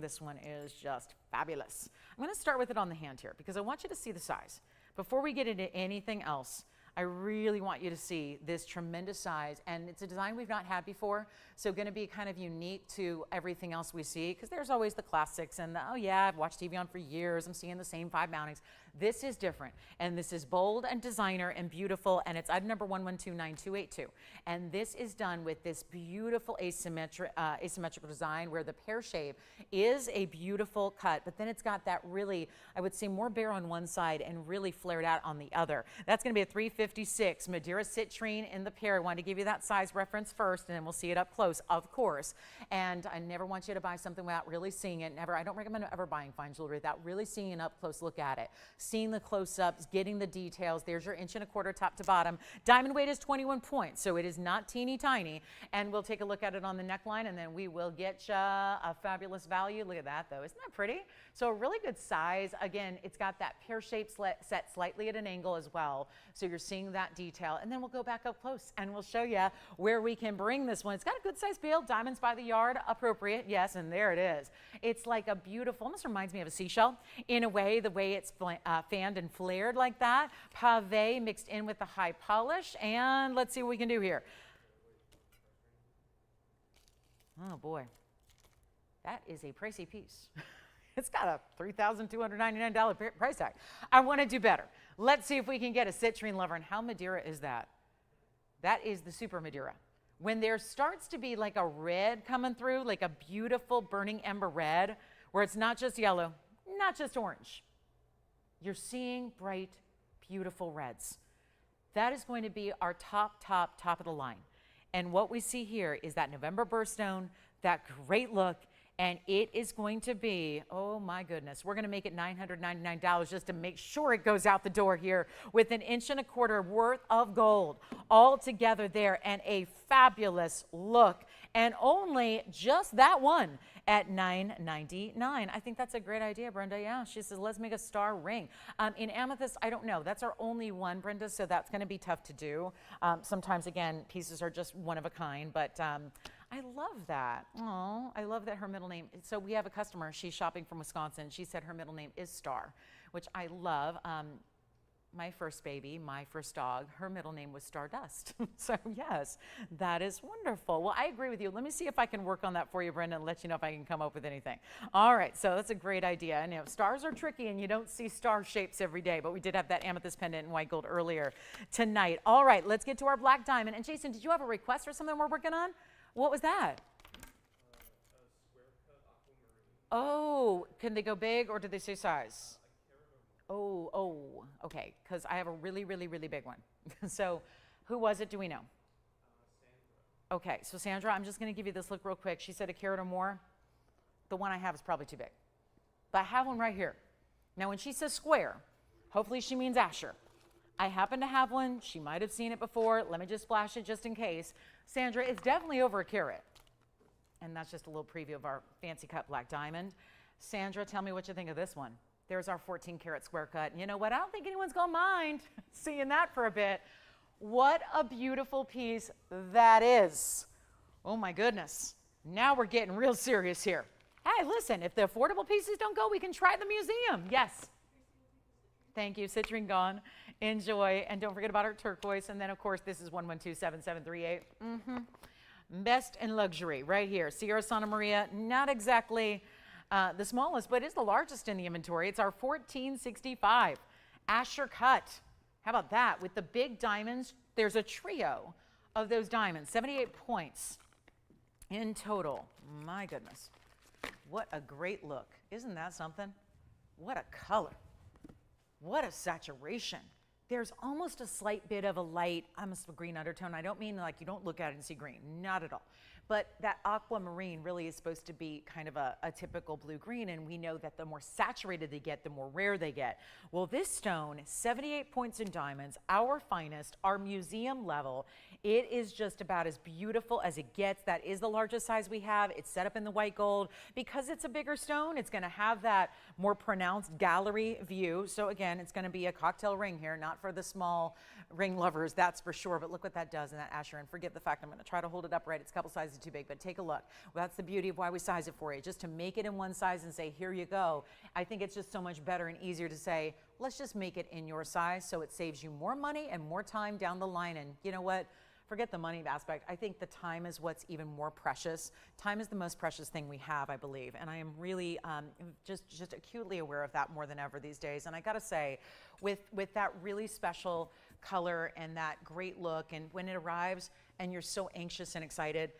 This one is just fabulous. I'm going to start with it on the hand here, because I want you to see the size. Before we get into anything else, I really want you to see this tremendous size, and it's a design we've not had before, so going to be kind of unique to everything else we see, because there's always the classics and the, oh yeah, I've watched TVON for years, I'm seeing the same 5 mountings. This is different, and this is bold and designer and beautiful, and it's item number 112982, and this is done with this beautiful asymmetrical design where the pear shape is a beautiful cut, but then it's got that really, I would say, more bare on one side and really flared out on the other. That's going to be a 356 Madiera citrine in the pear. I wanted to give you that size reference first, and then we'll see it up close, of course. And I never want you to buy something without really seeing it. I don't recommend ever buying fine jewelry without really seeing an up close look at it. Seeing the close-ups, getting the details. There's your 1.25 inch top to bottom. Diamond weight is 21 points, so it is not teeny tiny. And we'll take a look at it on the neckline, and then we will get you a fabulous value. Look at that, though. Isn't that pretty? So a really good size. Again, it's got that pear shape set slightly at an angle as well. So you're seeing that detail. And then we'll go back up close, and we'll show you where we can bring this one. It's got a good size build. Diamonds by the yard, appropriate. Yes, and there it is. It's like a beautiful, almost reminds me of a seashell in a way, the way it's fanned and flared like that. Pave mixed in with the high polish. And let's see what we can do here. Oh boy, that is a pricey piece. It's got a $3,299 price tag. I want to do better. Let's see if we can get a citrine lover. And how Madiera is that? That is the super Madiera. When there starts to be like a red coming through, like a beautiful burning ember red, where it's not just yellow, not just orange. You're seeing bright, beautiful reds. That is going to be our top of the line. And what we see here is that November birthstone, that great look, and it is going to be, oh my goodness, we're going to make it $999 just to make sure it goes out the door here with 1.25 inches worth of gold all together there, and a fabulous look. And only just that one at $999. I think that's a great idea, Brenda. Yeah, she says, let's make a star ring. In amethyst, I don't know. That's our only one, Brenda, so that's going to be tough to do. Sometimes, again, pieces are just one of a kind, but I love that. Oh, I love that her middle name. So we have a customer. She's shopping from Wisconsin. She said her middle name is Star, which I love. My first baby, my first dog, her middle name was Stardust. So yes, that is wonderful. Well, I agree with you. Let me see if I can work on that for you, Brenda, and let you know if I can come up with anything. All right, so that's a great idea. And stars are tricky, and you don't see star shapes every day, but we did have that amethyst pendant in white gold earlier tonight. All right, let's get to our black diamond. And Jason, did you have a request for something we're working on? What was that? Oh, can they go big, or did they say size? Oh, okay, because I have a really big one. So who was it? Do we know? Sandra. Okay, so Sandra, I'm just going to give you this look real quick. She said a carat or more. The one I have is probably too big. But I have one right here. Now, when she says square, hopefully she means Asher. I happen to have one. She might have seen it before. Let me just flash it just in case. Sandra, it's definitely over a carat. And that's just a little preview of our fancy cut black diamond. Sandra, tell me what you think of this one. There's our 14 karat square cut. And you know what? I don't think anyone's going to mind seeing that for a bit. What a beautiful piece that is. Oh my goodness. Now we're getting real serious here. Hey, listen, if the affordable pieces don't go, we can try the museum. Yes. Thank you. Citrine gone. Enjoy. And don't forget about our turquoise. And then, of course, this is 1127738. Best in luxury right here. Sierra Santa Maria, not exactly the smallest, but it's the largest in the inventory. It's our 1465 Asher cut. How about that? With the big diamonds, there's a trio of those diamonds, 78 points in total. My goodness. What a great look. Isn't that something? What a color. What a saturation. There's almost a slight bit of a light, almost a green undertone. I don't mean like you don't look at it and see green, not at all. But that aquamarine really is supposed to be kind of a typical blue-green, and we know that the more saturated they get, the more rare they get. Well, this stone, 78 points in diamonds, our finest, our museum level. It is just about as beautiful as it gets. That is the largest size we have. It's set up in the white gold. Because it's a bigger stone, it's going to have that more pronounced gallery view. So again, it's going to be a cocktail ring here, not for the small ring lovers, that's for sure. But look what that does in that Asher. And forget the fact I'm going to try to hold it upright. It's a couple sizes too big, but take a look. Well, that's the beauty of why we size it for you, just to make it in one size and say, here you go. I think it's just so much better and easier to say, let's just make it in your size, so it saves you more money and more time down the line. And you know what? Forget the money aspect. I think the time is what's even more precious. Time is the most precious thing we have, I believe. And I am really just acutely aware of that more than ever these days. And I gotta say, with that really special color and that great look, and when it arrives and you're so anxious and excited,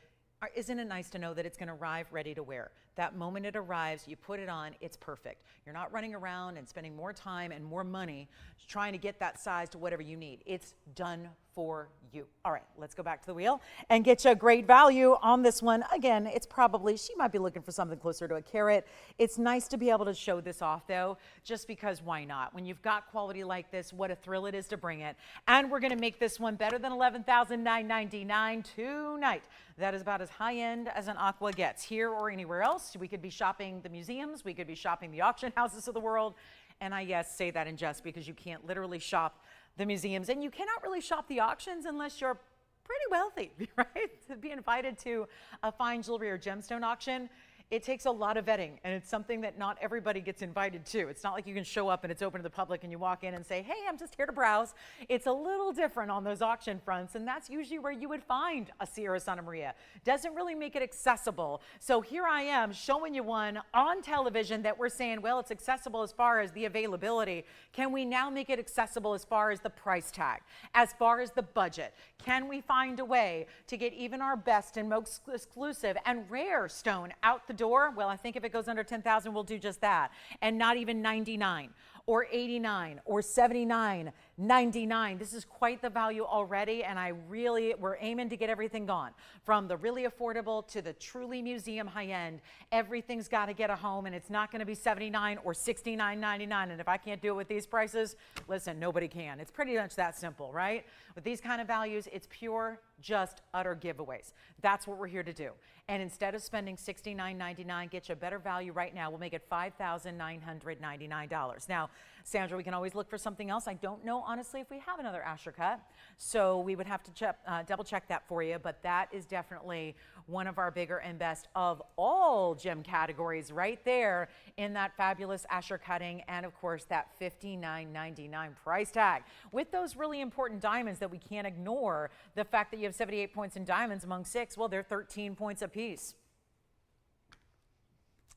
isn't it nice to know that it's gonna arrive ready to wear? That moment it arrives, you put it on, it's perfect. You're not running around and spending more time and more money trying to get that size to whatever you need. It's done for you. All right, let's go back to the wheel and get you a great value on this one. Again, it's probably, she might be looking for something closer to a carat. It's nice to be able to show this off though, just because why not? When you've got quality like this, what a thrill it is to bring it. And we're gonna make this one better than $11,999 tonight. That is about as high end as an aqua gets, here or anywhere else. We could be shopping the museums, we could be shopping the auction houses of the world. And I, yes, say that in jest because you can't literally shop the museums, and you cannot really shop the auctions unless you're pretty wealthy, right? To be invited to a fine jewelry or gemstone auction, it takes a lot of vetting, and it's something that not everybody gets invited to. It's not like you can show up and it's open to the public and you walk in and say, hey, I'm just here to browse. It's a little different on those auction fronts, and that's usually where you would find a Sierra Santa Maria. Doesn't really make it accessible. So here I am showing you one on television that we're saying, well, it's accessible as far as the availability. Can we now make it accessible as far as the price tag, as far as the budget? Can we find a way to get even our best and most exclusive and rare stone out the door? Well, I think if it goes under 10,000, we'll do just that. And not even 99 or 89 or 79.99. This is quite the value already, and we're aiming to get everything gone. From the really affordable to the truly museum high-end, everything's got to get a home, and it's not going to be $79 or $69.99. And if I can't do it with these prices, listen, nobody can. It's pretty much that simple, right? With these kind of values, it's pure, just utter giveaways. That's what we're here to do. And instead of spending $69.99, get you a better value right now. We'll make it $5,999. Now, Sandra, we can always look for something else. I don't know, honestly, if we have another Asher cut, so we would have to double check that for you, but that is definitely one of our bigger and best of all gem categories right there in that fabulous Asher cutting, and of course that $59.99 price tag. With those really important diamonds that we can't ignore, the fact that you have 78 points in diamonds among 6, well, they're 13 points apiece.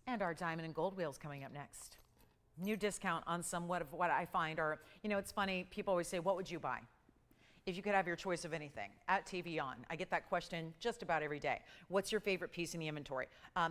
And our diamond and gold wheels coming up next. New discount on somewhat of what I find are, you know, it's funny, people always say, what would you buy if you could have your choice of anything? At TVON, I get that question just about every day. What's your favorite piece in the inventory?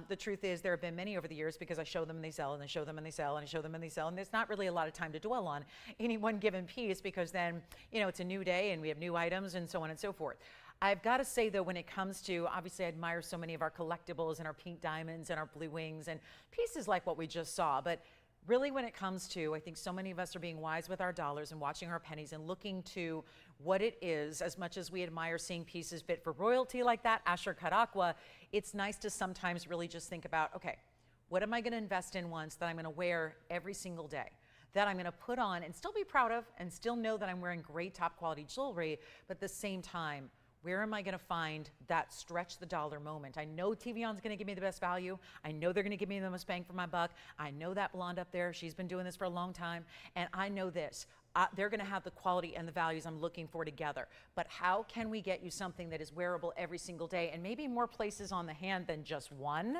The truth is there have been many over the years because I show them and they sell, and I show them and they sell, and I show them and they sell, and there's not really a lot of time to dwell on any one given piece because then, you know, it's a new day and we have new items and so on and so forth. I've got to say, though, when it comes to, obviously I admire so many of our collectibles and our pink diamonds and our blue wings and pieces like what we just saw, but really when it comes to, I think so many of us are being wise with our dollars and watching our pennies and looking to what it is. As much as we admire seeing pieces fit for royalty like that, Asher cut aqua, it's nice to sometimes really just think about, okay, what am I going to invest in once that I'm going to wear every single day, that I'm going to put on and still be proud of and still know that I'm wearing great top quality jewelry, but at the same time, Where am I going to find that stretch the dollar moment? I know TVON's going to give me the best value. I know they're going to give me the most bang for my buck. I know that blonde up there, she's been doing this for a long time. And I know this. They're going to have the quality and the values I'm looking for together. But how can we get you something that is wearable every single day and maybe more places on the hand than just one?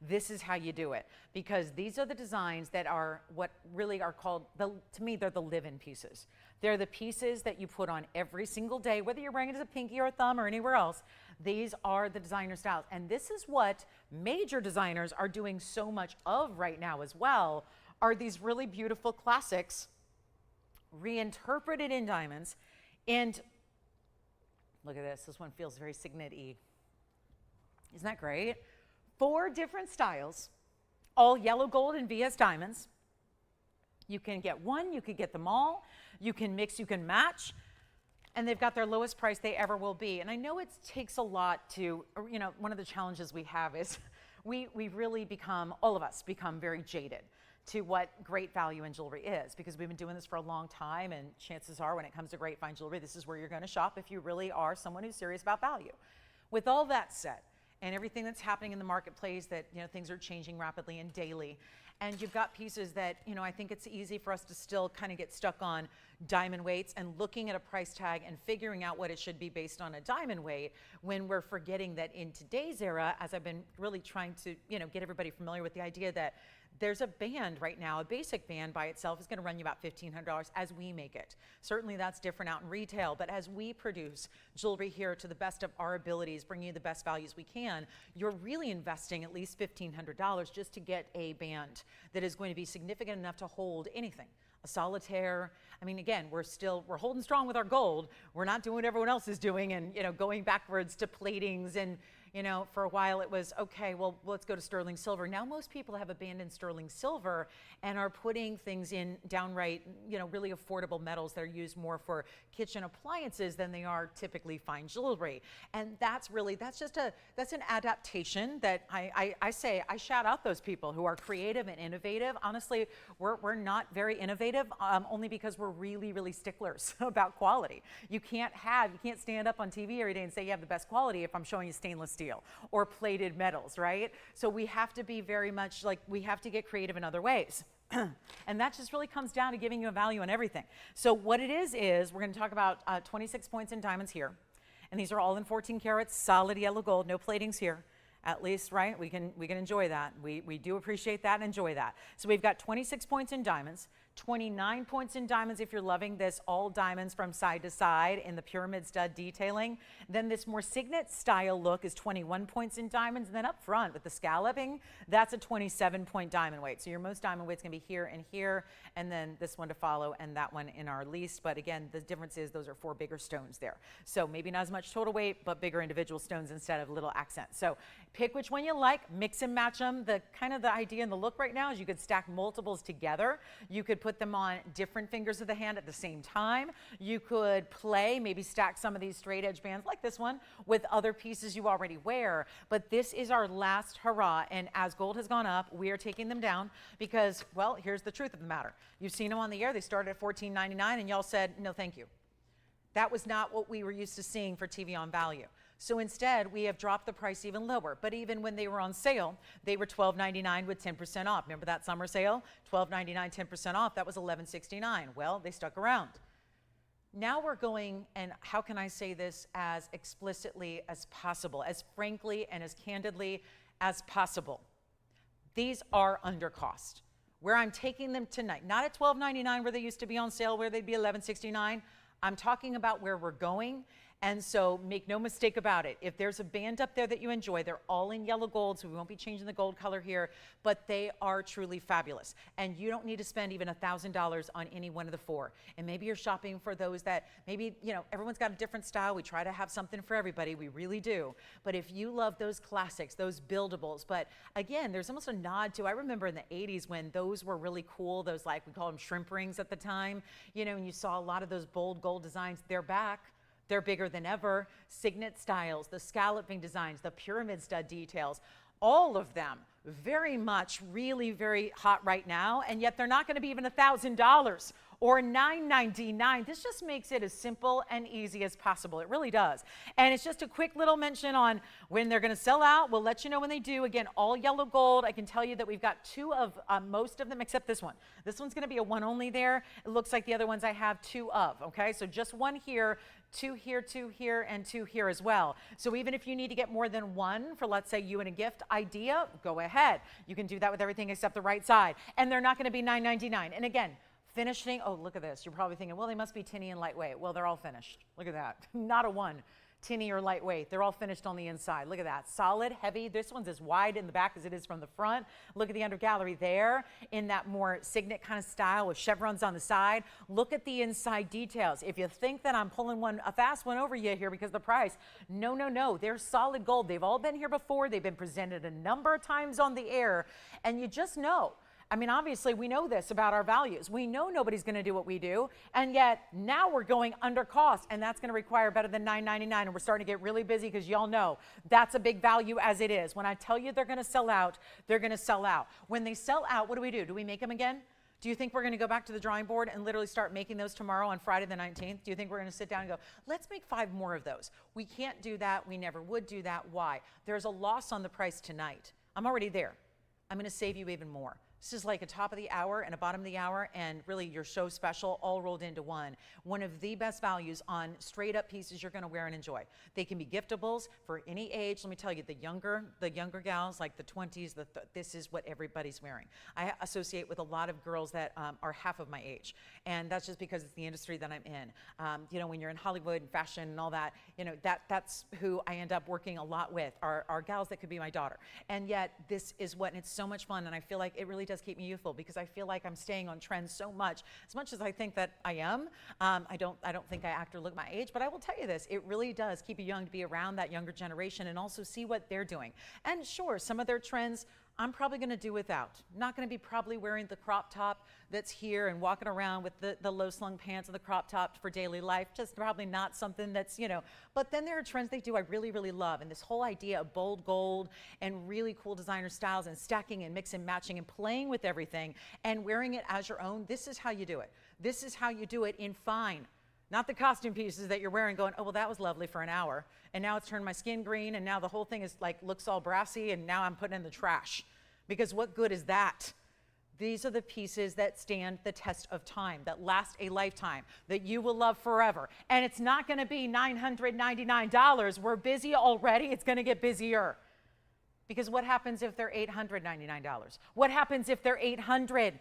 This is how you do it, because these are the designs that are what really are called, to me, they're the live-in pieces. They're the pieces that you put on every single day, whether you're wearing it as a pinky or a thumb or anywhere else. These are the designer styles. And this is what major designers are doing so much of right now as well, are these really beautiful classics reinterpreted in diamonds. And look at this. This one feels very signet-y. Isn't that great? 4 different styles, all yellow gold and VS diamonds. You can get one, you can get them all. You can mix, you can match. And they've got their lowest price they ever will be. And I know it takes a lot to, you know, one of the challenges we have is we really become, all of us become very jaded to what great value in jewelry is, because we've been doing this for a long time, and chances are when it comes to great fine jewelry, this is where you're going to shop if you really are someone who's serious about value. With all that said, and everything that's happening in the marketplace, that, you know, things are changing rapidly and daily, and you've got pieces that, you know, I think it's easy for us to still kind of get stuck on diamond weights and looking at a price tag and figuring out what it should be based on a diamond weight, when we're forgetting that in today's era, as I've been really trying to, you know, get everybody familiar with the idea that there's a band right now, a basic band by itself is going to run you about $1,500 as we make it. Certainly that's different out in retail, but as we produce jewelry here to the best of our abilities, bringing you the best values we can, you're really investing at least $1,500 just to get a band that is going to be significant enough to hold anything. A solitaire. I mean, again, we're holding strong with our gold. We're not doing what everyone else is doing and, you know, going backwards to platings. And, you know, for a while it was, okay, well, let's go to sterling silver. Now most people have abandoned sterling silver and are putting things in downright, you know, really affordable metals that are used more for kitchen appliances than they are typically fine jewelry. And that's an adaptation that I say, I shout out those people who are creative and innovative. Honestly, we're not very innovative, only because we're really, really sticklers about quality. You can't stand up on TV every day and say you have the best quality if I'm showing you stainless steel or plated metals, right? So we have to be very much like, we have to get creative in other ways. And that just really comes down to giving you a value on everything. So what it is we're going to talk about 26 points in diamonds here. And these are all in 14 carats, solid yellow gold, no platings here. At least, right? We can enjoy that. We do appreciate that and enjoy that. So we've got 26 points in diamonds, 29 points in diamonds if you're loving this all diamonds from side to side in the pyramid stud detailing. Then this more signet style look is 21 points in diamonds. And then up front with the scalloping, that's a 27-point diamond weight. So your most diamond weight's gonna be here and here, and then this one to follow and that one in our least. But again, the difference is those are 4 bigger stones there. So maybe not as much total weight, but bigger individual stones instead of little accents. So pick which one you like, mix and match them. The kind of the idea and the look right now is you could stack multiples together. You could put them on different fingers of the hand at the same time. You could play, maybe stack some of these straight edge bands like this one with other pieces you already wear. But this is our last hurrah. And as gold has gone up, we are taking them down because, well, here's the truth of the matter. You've seen them on the air. They started at $14.99 and y'all said, no, thank you. That was not what we were used to seeing for TVON value. So instead, we have dropped the price even lower. But even when they were on sale, they were $12.99 with 10% off. Remember that summer sale? $12.99, 10% off. That was $11.69. Well, they stuck around. Now we're going, and how can I say this as explicitly as possible, as frankly and as candidly as possible? These are under cost. Where I'm taking them tonight, not at $12.99 where they used to be on sale, where they'd be $11.69. I'm talking about where we're going. And so make no mistake about it. If there's a band up there that you enjoy, they're all in yellow gold, so we won't be changing the gold color here, but they are truly fabulous. And you don't need to spend even $1,000 on any one of the 4. And maybe you're shopping for those that maybe, you know, everyone's got a different style. We try to have something for everybody. We really do. But if you love those classics, those buildables, but again, there's almost a nod to, I remember in the 80s when those were really cool, those like, we call them shrimp rings at the time, you know, and you saw a lot of those bold gold designs. They're back. They're bigger than ever. Signet styles, the scalloping designs, the pyramid stud details, all of them very much really very hot right now, and yet they're not going to be even $1,000 or $9.99. This just makes it as simple and easy as possible. It really does. And it's just a quick little mention on when they're going to sell out. We'll let you know when they do. Again, all yellow gold. I can tell you that we've got two of most of them except this one. This one's going to be a one only there. It looks like the other ones I have two of. Okay, so just one here, two here, and two here as well. So even if you need to get more than one for, let's say, you and a gift idea, go ahead. You can do that with everything except the right side. And they're not going to be $9.99. And again, finishing, oh, look at this. You're probably thinking, well, they must be tinny and lightweight. Well, they're all finished. Look at that. Not a one. Tinny or lightweight. They're all finished on the inside. Look at that. Solid, heavy. This one's as wide in the back as it is from the front. Look at the under gallery there in that more signet kind of style with chevrons on the side. Look at the inside details. If you think that I'm pulling a fast one over you here because of the price, no, no, no. They're solid gold. They've all been here before. They've been presented a number of times on the air, and you just know. I mean, obviously, we know this about our values. We know nobody's going to do what we do, and yet now we're going under cost, and that's going to require better than $9.99, and we're starting to get really busy because y'all know that's a big value as it is. When I tell you they're going to sell out, they're going to sell out. When they sell out, what do? Do we make them again? Do you think we're going to go back to the drawing board and literally start making those tomorrow on Friday the 19th? Do you think we're going to sit down and go, let's make 5 more of those? We can't do that. We never would do that. Why? There's a loss on the price tonight. I'm already there. I'm going to save you even more. This is like a top of the hour and a bottom of the hour and really your show special all rolled into one. One of the best values on straight up pieces you're going to wear and enjoy. They can be giftables for any age. Let me tell you, the younger gals, like the 20s, this is what everybody's wearing. I associate with a lot of girls that are half of my age, and that's just because it's the industry that I'm in. You know, when you're in Hollywood and fashion and all that, you know, that's who I end up working a lot with, are gals that could be my daughter. And yet this is what, and it's so much fun, and I feel like it really does keep me youthful because I feel like I'm staying on trend so much, as much as I think that I am. I don't think I act or look my age, but I will tell you this, it really does keep you young to be around that younger generation and also see what they're doing. And sure, some of their trends I'm probably going to do without. Not going to be probably wearing the crop top that's here and walking around with the low slung pants and the crop top for daily life. Just probably not something that's, you know, but then there are trends they do I really, really love. And this whole idea of bold gold and really cool designer styles and stacking and mix and matching and playing with everything and wearing it as your own. This is how you do it. This is how you do it in fine. Not the costume pieces that you're wearing going, oh, well, that was lovely for an hour. And now it's turned my skin green. And now the whole thing is like, looks all brassy. And now I'm putting it in the trash. Because what good is that? These are the pieces that stand the test of time, that last a lifetime, that you will love forever. And it's not going to be $999. We're busy already. It's going to get busier. Because what happens if they're $899? What happens if they're $888?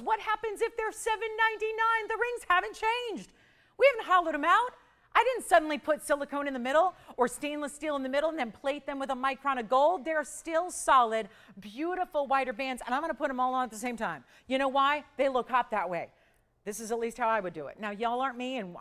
What happens if they're $799? The rings haven't changed. We haven't hollowed them out. I didn't suddenly put silicone in the middle or stainless steel in the middle and then plate them with a micron of gold. They're still solid, beautiful wider bands, and I'm going to put them all on at the same time. You know why? They look hot that way. This is at least how I would do it. Now, y'all aren't me, and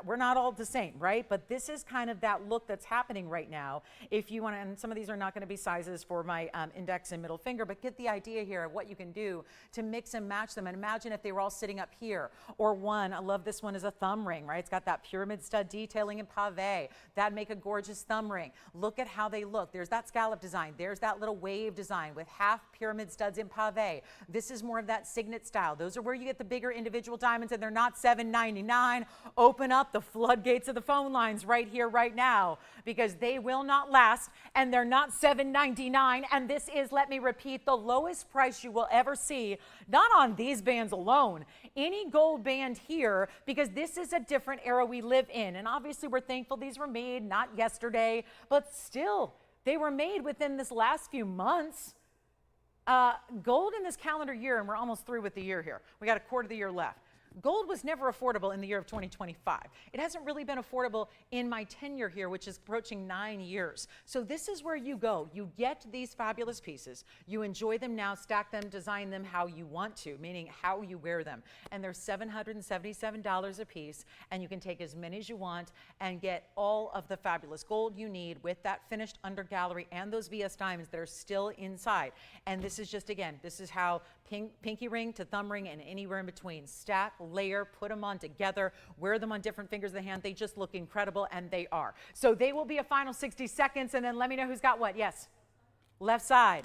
we're not all the same, right? But this is kind of that look that's happening right now. If you want to, and some of these are not going to be sizes for my index and middle finger, but get the idea here of what you can do to mix and match them. And imagine if they were all sitting up here. Or one, I love this one, is a thumb ring, right? It's got that pyramid stud detailing in pave. That'd make a gorgeous thumb ring. Look at how they look. There's that scallop design. There's that little wave design with half pyramid studs in pave. This is more of that signet style. Those are where you get the bigger individual diamonds, and they're not $7.99. Open up the floodgates of the phone lines right here, right now, because they will not last, and they're not $7.99. And this is, let me repeat, the lowest price you will ever see, not on these bands alone, any gold band here, because this is a different era we live in. And obviously we're thankful these were made not yesterday, but still, they were made within this last few months. Gold in this calendar year, and we're almost through with the year here. We got a quarter of the year left. Gold was never affordable in the year of 2025. It hasn't really been affordable in my tenure here, which is approaching 9 years. So this is where you go. You get these fabulous pieces. You enjoy them now, stack them, design them how you want to, meaning how you wear them. And they're $777 a piece, and you can take as many as you want and get all of the fabulous gold you need with that finished under gallery and those VS diamonds that are still inside. And this is just, again, this is how pinky ring to thumb ring and anywhere in between. Stack, layer, put them on together, wear them on different fingers of the hand. They just look incredible, and they are. So they will be a final 60 seconds, and then let me know who's got what. Yes? Left side.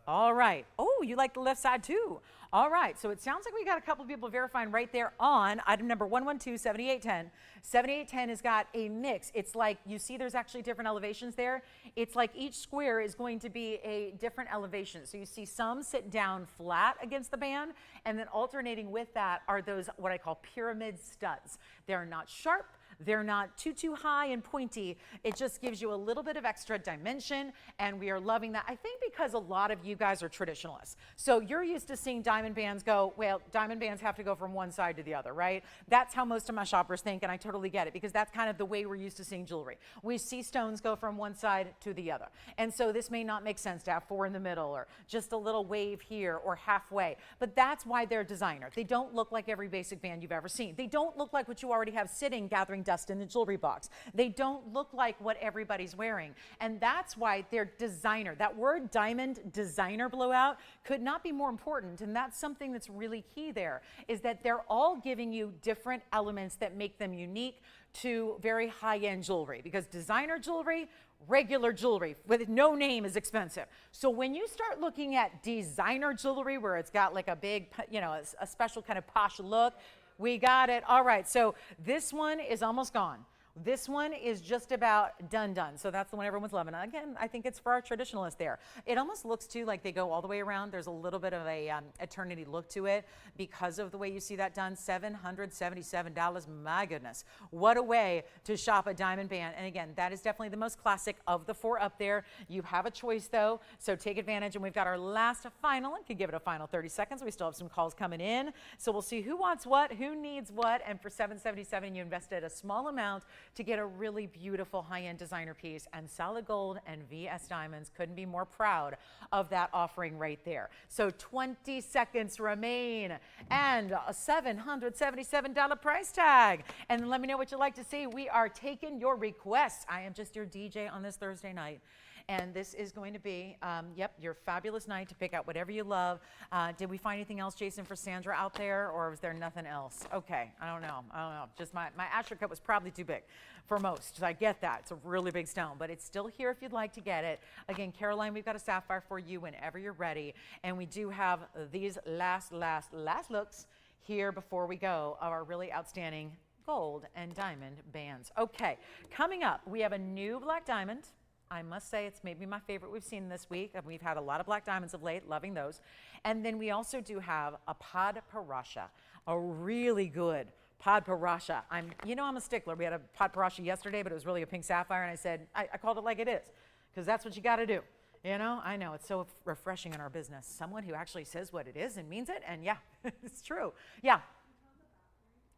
All right. Oh, you like the left side too. All right, so it sounds like we got a couple of people verifying right there on item number 112-7810. 7810 has got a mix. It's like, you see there's actually different elevations there. It's like each square is going to be a different elevation. So you see some sit down flat against the band, and then alternating with that are those what I call pyramid studs. They're not sharp. They're not too high and pointy. It just gives you a little bit of extra dimension, and we are loving that. I think because a lot of you guys are traditionalists. So you're used to seeing diamond bands go, well, diamond bands have to go from one side to the other, right? That's how most of my shoppers think, and I totally get it because that's kind of the way we're used to seeing jewelry. We see stones go from one side to the other. And so this may not make sense to have 4 in the middle or just a little wave here or halfway, but that's why they're designer. They don't look like every basic band you've ever seen. They don't look like what you already have sitting gathering dust in the jewelry box. They don't look like what everybody's wearing. And that's why they're designer. That word diamond designer blowout could not be more important. And that's something that's really key there, is that they're all giving you different elements that make them unique to very high-end jewelry, because designer jewelry, regular jewelry with no name is expensive. So when you start looking at designer jewelry where it's got like a big, you know, a special kind of posh look, we got it. All right, so this one is almost gone. This one is just about done. So that's the one everyone's loving. Again, I think it's for our traditionalists there. It almost looks too like they go all the way around. There's a little bit of a eternity look to it because of the way you see that done. $777. My goodness. What a way to shop a diamond band. And again, that is definitely the most classic of the 4 up there. You have a choice though, so take advantage. And we've got our last final. I could give it a final 30 seconds. We still have some calls coming in. So we'll see who wants what, who needs what. And for $777, you invested a small amount to get a really beautiful high-end designer piece, and solid gold and VS diamonds couldn't be more proud of that offering right there. So 20 seconds remain and a $777 price tag. And let me know what you'd like to see. We are taking your requests. I am just your DJ on this Thursday night. And this is going to be, yep, your fabulous night to pick out whatever you love. Did we find anything else, Jason, for Sandra out there, or was there nothing else? Okay, I don't know. Just my Asher cut was probably too big for most. So I get that. It's a really big stone, but it's still here if you'd like to get it. Again, Caroline, we've got a sapphire for you whenever you're ready. And we do have these last looks here before we go of our really outstanding gold and diamond bands. Okay, coming up, we have a new black diamond. I must say it's maybe my favorite we've seen this week. We've had a lot of black diamonds of late, loving those. And then we also do have a Paraiba, a really good Paraiba. I'm a stickler. We had a Paraiba yesterday, but it was really a pink sapphire, and I said, I called it like it is, because that's what you got to do. You know, I know it's so refreshing in our business. Someone who actually says what it is and means it, and yeah, it's true. Yeah.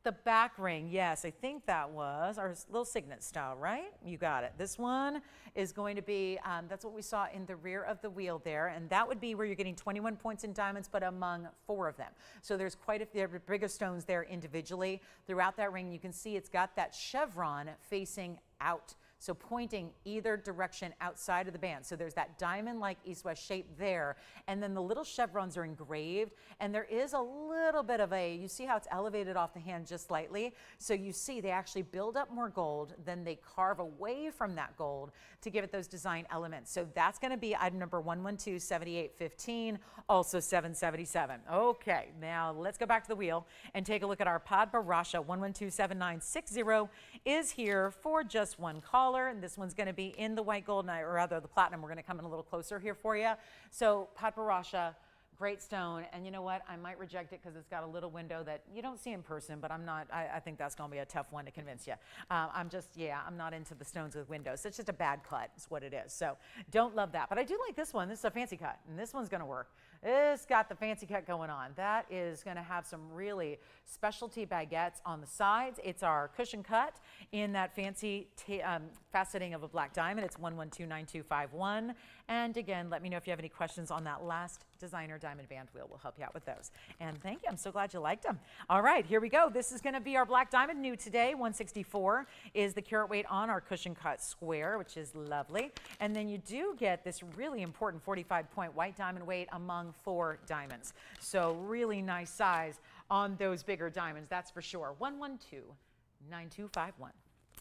The back ring, yes, I think that was our little signet style, right? You got it. This one is going to be, that's what we saw in the rear of the wheel there, and that would be where you're getting 21 points in diamonds, but among 4 of them. So there's quite a few bigger stones there individually. Throughout that ring, you can see it's got that chevron facing out. So pointing either direction outside of the band. So there's that diamond-like east-west shape there. And then the little chevrons are engraved. And there is a little bit of you see how it's elevated off the hand just slightly? So you see they actually build up more gold, then they carve away from that gold to give it those design elements. So that's going to be item number 112-7815, also 777. Okay, now let's go back to the wheel and take a look at our Paraiba. 112-7960 is here for just one caller. And this one's going to be in the white gold, or rather the platinum. We're going to come in a little closer here for you. So Paraiba, great stone. And you know what? I might reject it because it's got a little window that you don't see in person, but I think that's going to be a tough one to convince you. I'm not into the stones with windows. It's just a bad cut is what it is. So don't love that. But I do like this one. This is a fancy cut, and this one's going to work. It's got the fancy cut going on. That is going to have some really specialty baguettes on the sides. It's our cushion cut in that fancy faceting of a black diamond. It's 1129251. And again, let me know if you have any questions on that last designer diamond band wheel. We'll help you out with those. And thank you. I'm so glad you liked them. All right, here we go. This is going to be our black diamond new today. 164 is the carat weight on our cushion cut square, which is lovely. And then you do get this really important 45-point white diamond weight among 4 diamonds. So really nice size on those bigger diamonds, that's for sure. 1129251.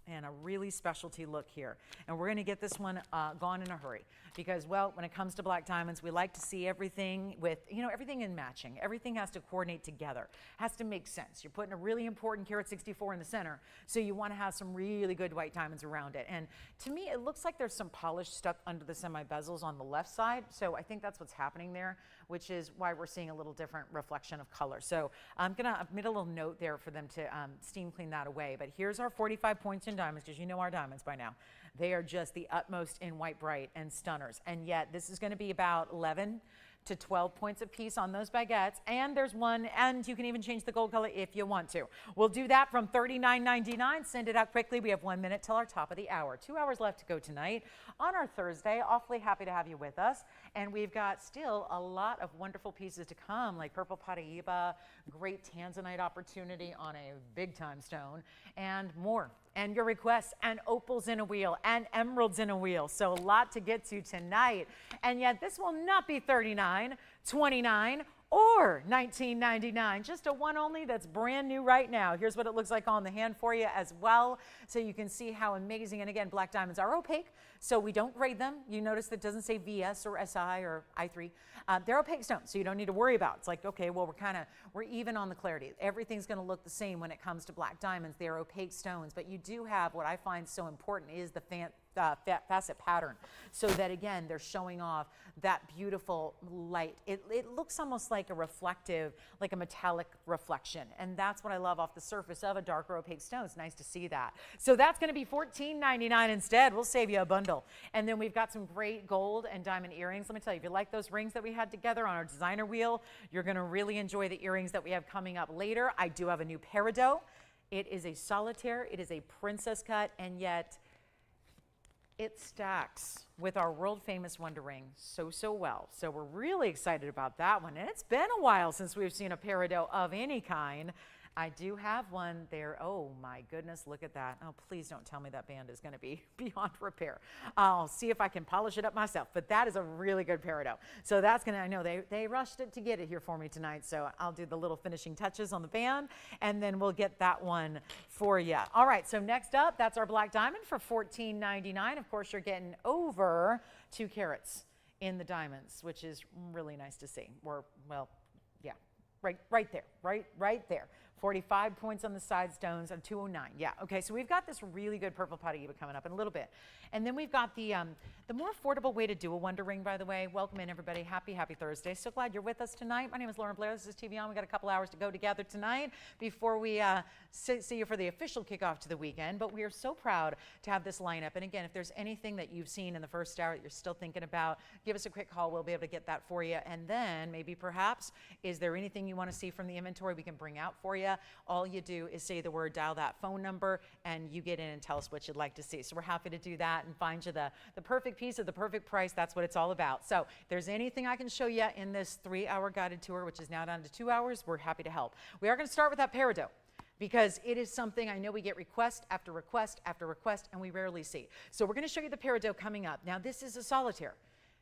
and a really specialty look here. And we're going to get this one gone in a hurry because, well, when it comes to black diamonds, we like to see everything with, everything in matching. Everything has to coordinate together, has to make sense. You're putting a really important carat 64 in the center, so you want to have some really good white diamonds around it. And to me, it looks like there's some polish stuck under the semi-bezels on the left side, so I think that's what's happening there, which is why we're seeing a little different reflection of color. So I've made a little note there for them to steam clean that away. But here's our 45 points in diamonds, because you know our diamonds by now. They are just the utmost in white bright and stunners. And yet this is going to be about 11 to 12 points a piece on those baguettes. And there's one, and you can even change the gold color if you want to. We'll do that from $39.99. Send it out quickly. We have 1 minute till our top of the hour. 2 hours left to go tonight on our Thursday. Awfully happy to have you with us. And we've got still a lot of wonderful pieces to come, like purple Paraiba, great Tanzanite opportunity on a big time stone, and more. And your requests, and opals in a wheel, and emeralds in a wheel. So a lot to get to tonight. And yet this will not be $39, $29, or $19.99. Just a one only that's brand new right now. Here's what it looks like on the hand for you as well, so you can see how amazing. And again, black diamonds are opaque, so we don't grade them. You notice that it doesn't say VS or SI or I3. They're opaque stones, so you don't need to worry about it. It's like, okay, well, we're even on the clarity. Everything's going to look the same when it comes to black diamonds. They're opaque stones, but you do have what I find so important is the facet pattern, so that again they're showing off that beautiful light. It looks almost like a reflective, like a metallic reflection, and that's what I love off the surface of a darker opaque stone. It's nice to see that. So that's going to be $14.99 instead. We'll save you a bundle. And then we've got some great gold and diamond earrings. Let me tell you, if you like those rings that we had together on our designer wheel, you're going to really enjoy the earrings that we have coming up later. I do have a new peridot. It is a solitaire. It is a princess cut, and yet it stacks with our world famous Wonder Ring so well. So we're really excited about that one. And it's been a while since we've seen a peridot of any kind. I do have one there. Oh my goodness, look at that. Oh, please don't tell me that band is going to be beyond repair. I'll see if I can polish it up myself, but that is a really good peridot. So that's going to, I know they rushed it to get it here for me tonight, so I'll do the little finishing touches on the band, and then we'll get that one for you. All right, so next up, that's our black diamond for $14.99. Of course, you're getting over 2 carats in the diamonds, which is really nice to see. Or, well, yeah, right there, right there. 45 points on the side stones on 209. Yeah, okay, so we've got this really good purple Paraiba coming up in a little bit. And then we've got the more affordable way to do a Wonder Ring, by the way. Welcome in, everybody. Happy Thursday. So glad you're with us tonight. My name is Lauren Blair. This is TVON. We've got a couple hours to go together tonight before we see you for the official kickoff to the weekend. But we are so proud to have this lineup. And again, if there's anything that you've seen in the first hour that you're still thinking about, give us a quick call. We'll be able to get that for you. And then maybe perhaps, is there anything you want to see from the inventory we can bring out for you? All you do is say the word, dial that phone number, and you get in and tell us what you'd like to see. So we're happy to do that and find you the perfect piece at the perfect price. That's what it's all about. So if there's anything I can show you in this 3-hour guided tour, which is now down to 2 hours, we're happy to help. We are going to start with that peridot, because it is something I know we get request after request after request, and we rarely see. So we're going to show you the peridot coming up. Now, this is a solitaire.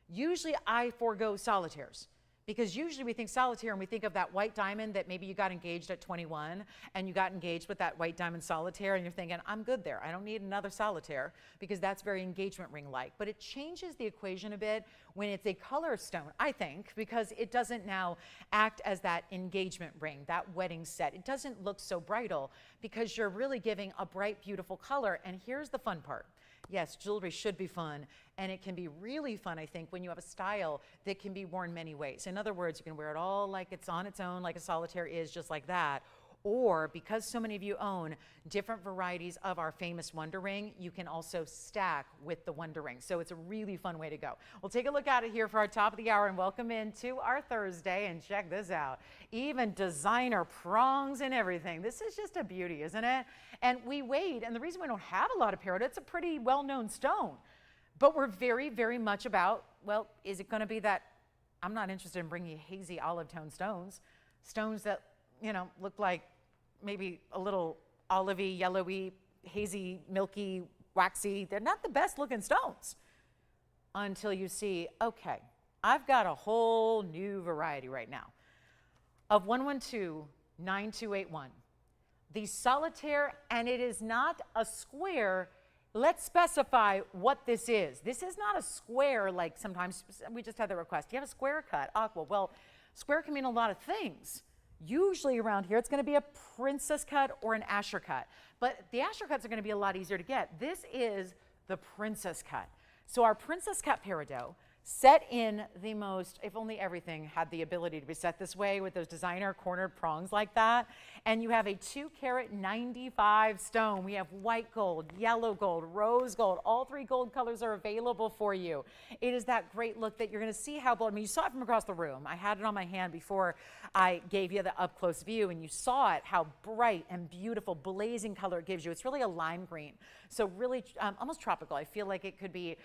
Usually I forego solitaires, because usually we think solitaire and we think of that white diamond that maybe you got engaged at 21 and you got engaged with that white diamond solitaire, and you're thinking, I'm good there. I don't need another solitaire, because that's very engagement ring-like. But it changes the equation a bit when it's a color stone, I think, because it doesn't now act as that engagement ring, that wedding set. It doesn't look so bridal, because you're really giving a bright, beautiful color. And here's the fun part. Yes, jewelry should be fun, and it can be really fun, I think, when you have a style that can be worn many ways. In other words, you can wear it all like it's on its own, like a solitaire is, just like that. Or, because so many of you own different varieties of our famous Wonder Ring, you can also stack with the Wonder Ring. So it's a really fun way to go. We'll take a look at it here for our top of the hour, and welcome into our Thursday. And check this out. Even designer prongs and everything. This is just a beauty, isn't it? And we wait, and the reason we don't have a lot of peridot, it's a pretty well-known stone. But we're very, very much about, well, is it going to be that? I'm not interested in bringing hazy olive tone stones that, you know, look like maybe a little olivey, yellowy, hazy, milky, waxy. They're not the best looking stones until you see, okay, I've got a whole new variety right now of 112-9281. the solitaire, and it is not a square. Let's specify what this is. This is not a square like sometimes we just had the request. Do you have a square cut, Aqua? Well, square can mean a lot of things. Usually around here, it's going to be a princess cut or an Asher cut. But the Asher cuts are going to be a lot easier to get. This is the princess cut. So our princess cut peridot, set in the most, if only everything had the ability to be set this way with those designer cornered prongs like that. And you have a 2 carat 95 stone. We have white gold, yellow gold, rose gold. All 3 gold colors are available for you. It is that great look that you're going to see how bold. I mean, you saw it from across the room. I had it on my hand before I gave you the up close view, and you saw it, how bright and beautiful, blazing color it gives you. It's really a lime green. So really almost tropical. I feel like it could be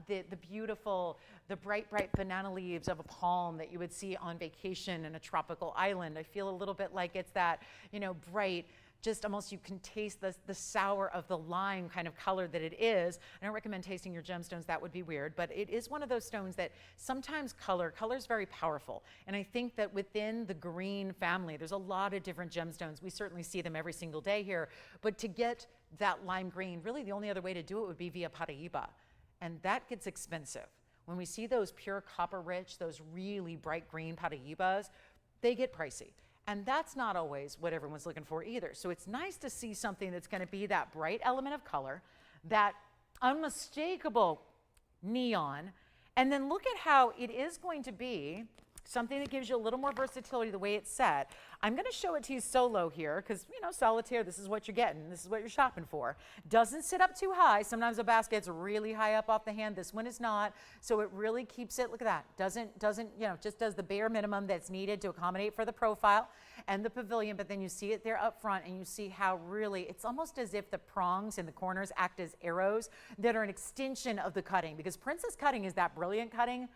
the beautiful, the bright banana leaves of a palm that you would see on vacation in a tropical island. I feel a little bit like it's that, you know, bright, just almost you can taste the sour of the lime kind of color that it is. I don't recommend tasting your gemstones. That would be weird, but it is one of those stones that sometimes color is very powerful. And I think that within the green family, there's a lot of different gemstones. We certainly see them every single day here, but to get that lime green, really the only other way to do it would be via Paraiba. And that gets expensive. When we see those pure copper rich, those really bright green Paraibas, they get pricey. And that's not always what everyone's looking for either. So it's nice to see something that's going to be that bright element of color, that unmistakable neon, and then look at how it is going to be something that gives you a little more versatility the way it's set. I'm going to show it to you solo here because, you know, solitaire, this is what you're getting. This is what you're shopping for. Doesn't sit up too high. Sometimes a basket's really high up off the hand. This one is not. So it really keeps it, look at that. Doesn't, you know, just does the bare minimum that's needed to accommodate for the profile and the pavilion. But then you see it there up front and you see how really, it's almost as if the prongs in the corners act as arrows that are an extension of the cutting, because princess cutting is that brilliant cutting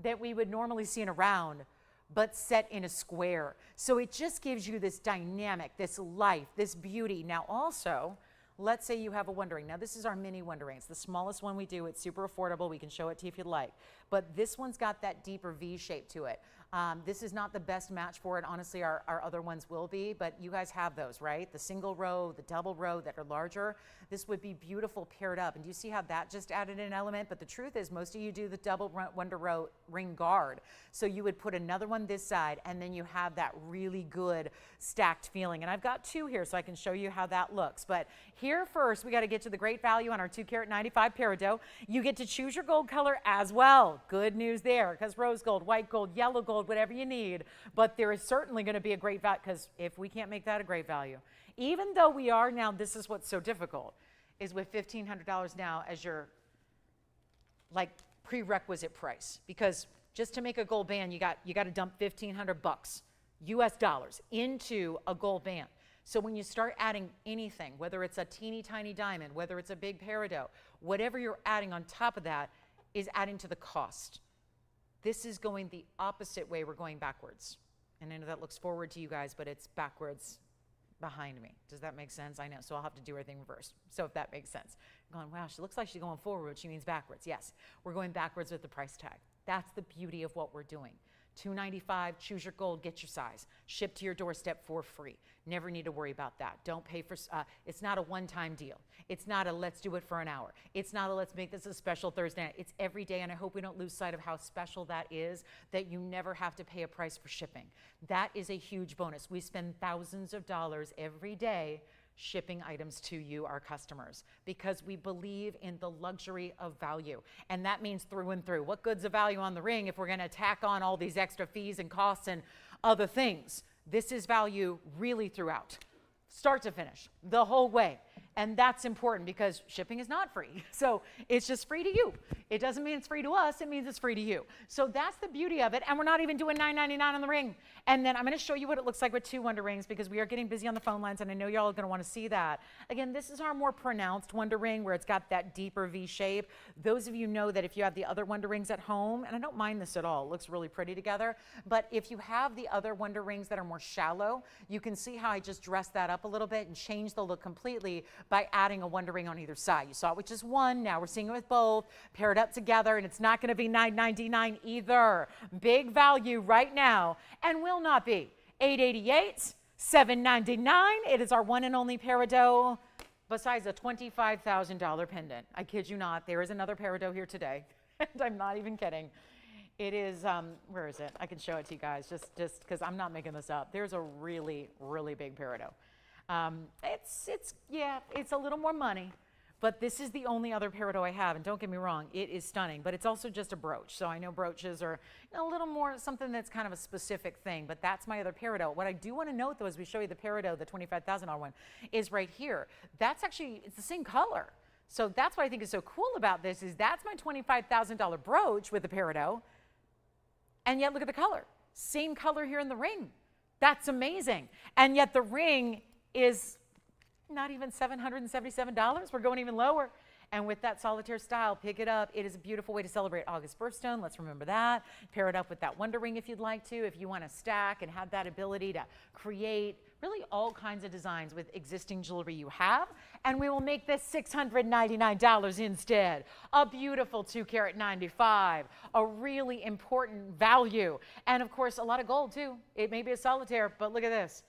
that we would normally see in a round, but set in a square. So it just gives you this dynamic, this life, this beauty. Now also, let's say you have a wonder ring. Now this is our mini wonder ring. It's the smallest one we do. It's super affordable. We can show it to you if you'd like. But this one's got that deeper V shape to it. This is not the best match for it. Honestly, our other ones will be, but you guys have those, right? The single row, the double row that are larger. This would be beautiful paired up. And do you see how that just added an element? But the truth is most of you do the double wonder row ring guard. So you would put another one this side and then you have that really good stacked feeling. And I've got 2 here so I can show you how that looks. But here first, we got to get to the great value on our 2 carat 95 peridot. You get to choose your gold color as well. Good news there, because rose gold, white gold, yellow gold, whatever you need. But there is certainly going to be a great value, because if we can't make that a great value, even though we are now, this is what's so difficult, is with $1,500 now as your like prerequisite price, because just to make a gold band, you got to dump $1,500 US dollars into a gold band. So when you start adding anything, whether it's a teeny tiny diamond, whether it's a big peridot, whatever you're adding on top of that is adding to the cost. This is going the opposite way. We're going backwards. And I know that looks forward to you guys, but it's backwards behind me. Does that make sense? I know, so I'll have to do everything reversed. So if that makes sense. I'm going, wow, she looks like she's going forward, but she means backwards. Yes, we're going backwards with the price tag. That's the beauty of what we're doing. $295, choose your gold, get your size. Ship to your doorstep for free. Never need to worry about that. Don't pay for, it's not a one-time deal. It's not a let's do it for an hour. It's not a let's make this a special Thursday night. It's every day, and I hope we don't lose sight of how special that is, that you never have to pay a price for shipping. That is a huge bonus. We spend thousands of dollars every day shipping items to you, our customers, because we believe in the luxury of value. And that means through and through. What good's the value on the ring if we're going to tack on all these extra fees and costs and other things? This is value really throughout, start to finish, the whole way. And that's important because shipping is not free. So it's just free to you. It doesn't mean it's free to us. It means it's free to you. So that's the beauty of it. And we're not even doing $9.99 on the ring. And then I'm going to show you what it looks like with 2 wonder rings, because we are getting busy on the phone lines and I know y'all are going to want to see that. Again, this is our more pronounced wonder ring where it's got that deeper V shape. Those of you know that if you have the other wonder rings at home, and I don't mind this at all, it looks really pretty together, but if you have the other wonder rings that are more shallow, you can see how I just dressed that up a little bit and changed the look completely by adding a wonder ring on either side. You saw it with just one, now we're seeing it with both, paired up together, and it's not going to be $9.99 either. Big value right now, and will not be $888, $7.99. It is our one and only peridot, besides a $25,000 pendant. I kid you not, there is another peridot here today, and I'm not even kidding. It is, where is it? I can show it to you guys, just because I'm not making this up. There's a really, really big peridot. Yeah, it's a little more money, but this is the only other peridot I have, and don't get me wrong, it is stunning, but it's also just a brooch. So I know brooches are a little more something that's kind of a specific thing, but that's my other peridot. What I do want to note, though, as we show you the peridot, the $25,000 one, is right here. That's actually, it's the same color. So that's what I think is so cool about this, is that's my $25,000 brooch with the peridot, and yet look at the color. Same color here in the ring. That's amazing. And yet the ring is not even $777. We're going even lower. And with that solitaire style, pick it up. It is a beautiful way to celebrate August birthstone. Let's remember that. Pair it up with that Wonder Ring if you'd like to, if you want to stack and have that ability to create really all kinds of designs with existing jewelry you have. And we will make this $699 instead. A beautiful 2-carat 95, a really important value. And of course, a lot of gold too. It may be a solitaire, but look at this.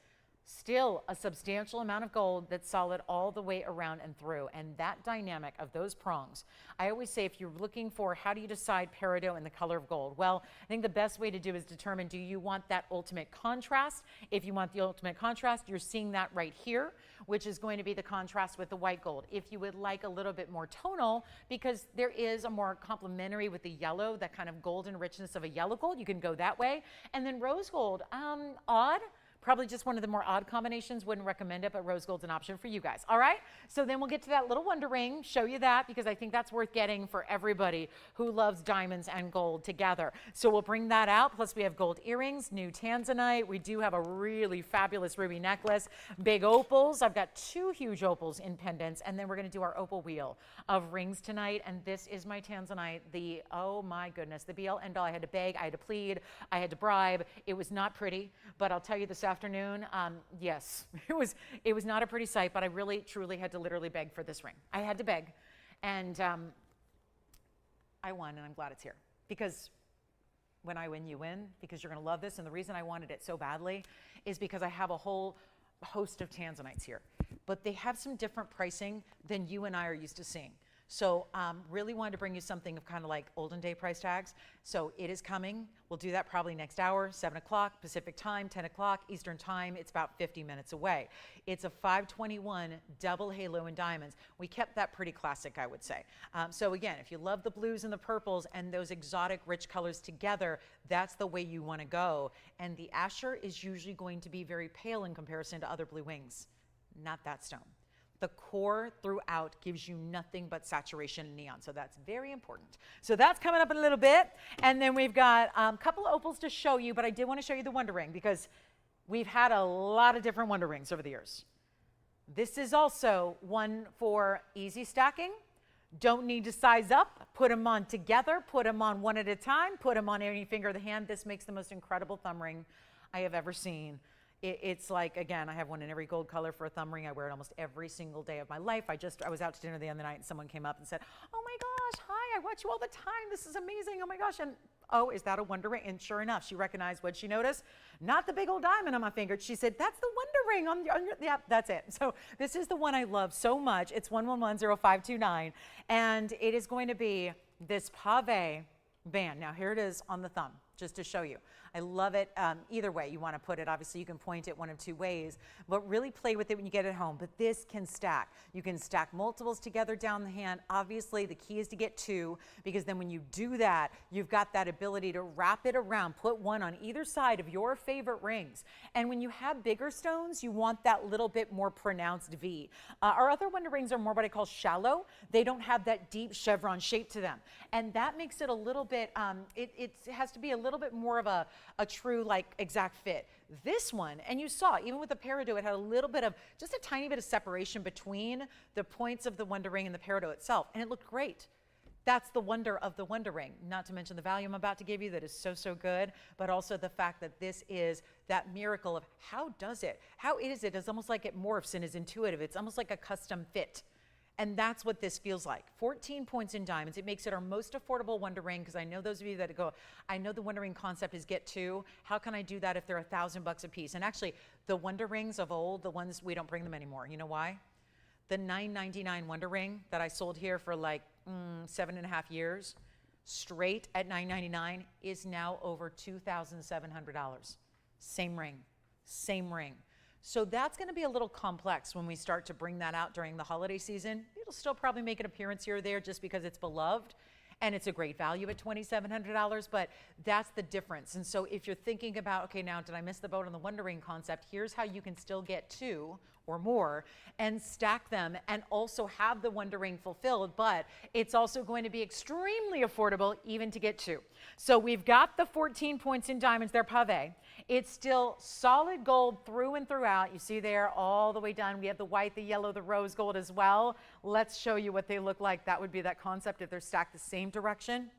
Still a substantial amount of gold that's solid all the way around and through. And that dynamic of those prongs, I always say, if you're looking for how do you decide peridot in the color of gold, well, I think the best way to do is determine, do you want that ultimate contrast? If you want the ultimate contrast, you're seeing that right here, which is going to be the contrast with the white gold. If you would like a little bit more tonal, because there is a more complementary with the yellow, that kind of golden richness of a yellow gold, you can go that way. And then rose gold, odd. Probably just one of the more odd combinations. Wouldn't recommend it, but rose gold's an option for you guys. All right, so then we'll get to that little Wonder Ring, show you that, because I think that's worth getting for everybody who loves diamonds and gold together. So we'll bring that out. Plus we have gold earrings, new Tanzanite. We do have a really fabulous ruby necklace, big opals. I've got 2 huge opals in pendants, and then we're gonna do our opal wheel of rings tonight. And this is my Tanzanite, the, oh my goodness, the be-all end-all. I had to beg, I had to plead, I had to bribe. It was not pretty, but I'll tell you this afternoon, yes, it was not a pretty sight, but I really truly had to literally beg for this ring. I had to beg, and I won, and I'm glad it's here, because when I win, you win, because you're gonna love this. And the reason I wanted it so badly is because I have a whole host of Tanzanites here, but they have some different pricing than you and I are used to seeing. So really wanted to bring you something of kind of like olden day price tags. So it is coming. We'll do that probably next hour, 7 o'clock Pacific time, 10 o'clock Eastern time. It's about 50 minutes away. It's a 521 double halo in diamonds. We kept that pretty classic, I would say. So again, if you love the blues and the purples and those exotic rich colors together, that's the way you want to go. And the Asher is usually going to be very pale in comparison to other blue wings. Not that stone. The core throughout gives you nothing but saturation and neon, so that's very important. So that's coming up in a little bit, and then we've got a couple of opals to show you, but I did want to show you the Wonder Ring because we've had a lot of different Wonder Rings over the years. This is also one for easy stacking. Don't need to size up. Put them on together. Put them on one at a time. Put them on any finger of the hand. This makes the most incredible thumb ring I have ever seen. It's like, again, I have one in every gold color for a thumb ring. I wear it almost every single day of my life. I was out to dinner the other night and someone came up and said, oh my gosh, hi, I watch you all the time. This is amazing. Oh my gosh. And oh, is that a Wonder Ring? And sure enough, she recognized what she noticed. Not the big old diamond on my finger. She said, that's the Wonder Ring on your, yeah, that's it. So this is the one I love so much. It's 1110529. And it is going to be this pave band. Now here it is on the thumb, just to show you. I love it. Either way you want to put it. Obviously, you can point it one of 2 ways, but really play with it when you get it home. But this can stack. You can stack multiples together down the hand. Obviously, the key is to get 2, because then when you do that, you've got that ability to wrap it around, put one on either side of your favorite rings. And when you have bigger stones, you want that little bit more pronounced V. Our other Wonder Rings are more what I call shallow. They don't have that deep chevron shape to them. And that makes it a little bit, it has to be a little bit more of a true, like, exact fit. This one, and you saw, even with the peridot, it had a little bit of, just a tiny bit of separation between the points of the Wonder Ring and the peridot itself, and it looked great. That's the wonder of the Wonder Ring, not to mention the value I'm about to give you that is so, so good, but also the fact that this is that miracle of how does it? How is it? It's almost like it morphs and is intuitive. It's almost like a custom fit. And that's what this feels like. 14 points in diamonds. It makes it our most affordable Wonder Ring, because I know those of you that go, I know the Wonder Ring concept is get two. How can I do that if they're $1,000 a piece? And actually, the Wonder Rings of old, the ones, we don't bring them anymore. You know why? The $9.99 Wonder Ring that I sold here for like 7.5 years, straight at $9.99, is now over $2,700. Same ring, same ring. So that's going to be a little complex when we start to bring that out during the holiday season. It'll still probably make an appearance here or there just because it's beloved, and it's a great value at $2,700, but that's the difference. And so if you're thinking about, okay, now did I miss the boat on the Wonder Ring concept? Here's how you can still get two or more and stack them and also have the Wonder Ring fulfilled, but it's also going to be extremely affordable even to get two. So we've got the 14 points in diamonds, they're pave. It's still solid gold through and throughout. You see there all the way down. We have the white, the yellow, the rose gold as well. Let's show you what they look like. That would be that concept if they're stacked the same direction.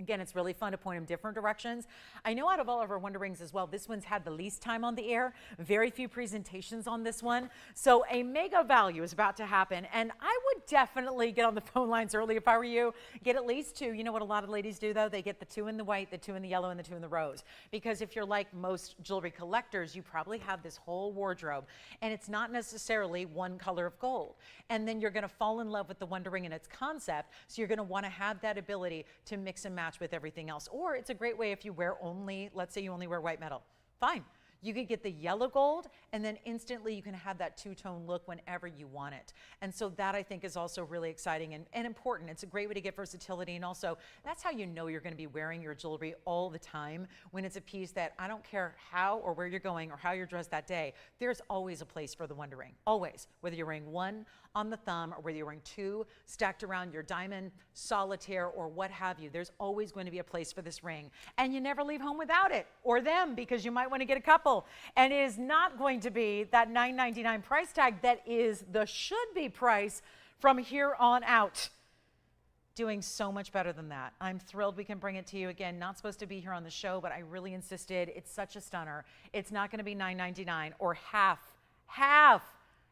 Again, it's really fun to point them different directions. I know out of all of our Wonder Rings as well, this one's had the least time on the air. Very few presentations on this one. So a mega value is about to happen. And I would definitely get on the phone lines early if I were you. Get at least two. You know what a lot of ladies do though? They get the two in the white, the two in the yellow, and the two in the rose. Because if you're like most jewelry collectors, you probably have this whole wardrobe. And it's not necessarily one color of gold. And then you're going to fall in love with the Wonder Ring and its concept. So you're going to want to have that ability to mix and match with everything else. Or it's a great way if you wear only, let's say you only wear white metal. Fine. You could get the yellow gold, and then instantly you can have that two-tone look whenever you want it. And so that I think is also really exciting and important. It's a great way to get versatility, and also that's how you know you're going to be wearing your jewelry all the time, when it's a piece that I don't care how or where you're going or how you're dressed that day, there's always a place for the Wonder Ring. Always. Whether you're wearing one on the thumb or whether you're wearing two stacked around your diamond, solitaire, or what have you, there's always going to be a place for this ring. And you never leave home without it, or them, because you might want to get a couple. And it is not going to be that $9.99 price tag that is the should-be price from here on out. Doing so much better than that. I'm thrilled we can bring it to you again. Not supposed to be here on the show, but I really insisted. It's such a stunner. It's not going to be $9.99 or half.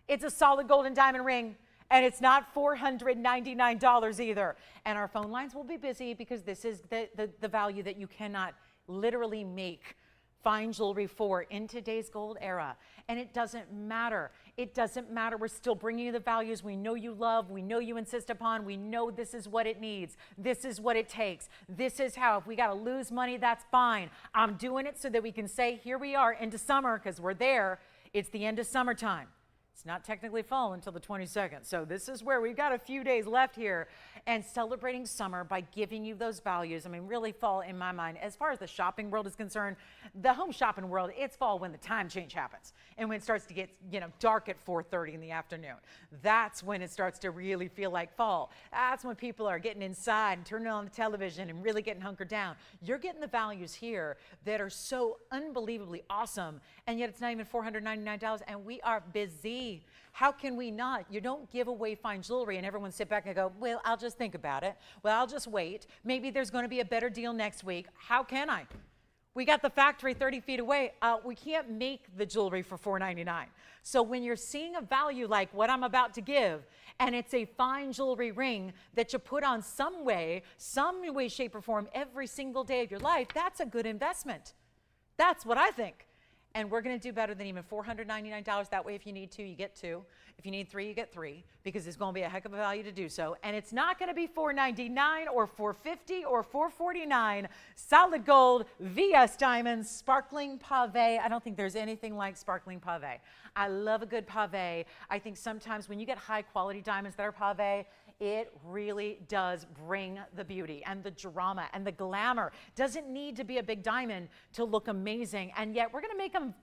It's a solid gold and diamond ring, and it's not $499 either. And our phone lines will be busy because this is the value that you cannot literally make fine jewelry for in today's gold era. And it doesn't matter. It doesn't matter. We're still bringing you the values we know you love, we know you insist upon, we know this is what it needs, this is what it takes, this is how. If we got to lose money, that's fine. I'm doing it so that we can say, here we are into summer, because we're there. It's the end of summertime. It's not technically fall until the 22nd. So this is where we've got a few days left here, and celebrating summer by giving you those values. I mean, really fall in my mind. As far as the shopping world is concerned, the home shopping world, it's fall when the time change happens. And when it starts to get, dark at 4:30 in the afternoon. That's when it starts to really feel like fall. That's when people are getting inside and turning on the television and really getting hunkered down. You're getting the values here that are so unbelievably awesome, and yet it's not even $499, and we are busy. How can we not? You don't give away fine jewelry and everyone sit back and go, well, I'll just think about it. Well, I'll just wait. Maybe there's going to be a better deal next week. How can I? We got the factory 30 feet away. We can't make the jewelry for $499. So when you're seeing a value like what I'm about to give, and it's a fine jewelry ring that you put on some way, shape, or form every single day of your life, that's a good investment. That's what I think. And we're going to do better than even $499. That way, if you need two, you get two. If you need three, you get three, because it's going to be a heck of a value to do so. And it's not going to be $499 or $450 or $449. Solid gold, VS diamonds, sparkling pave. I don't think there's anything like sparkling pave. I love a good pave. I think sometimes when you get high quality diamonds that are pave, it really does bring the beauty and the drama and the glamour. Doesn't need to be a big diamond to look amazing. And yet we're going to make them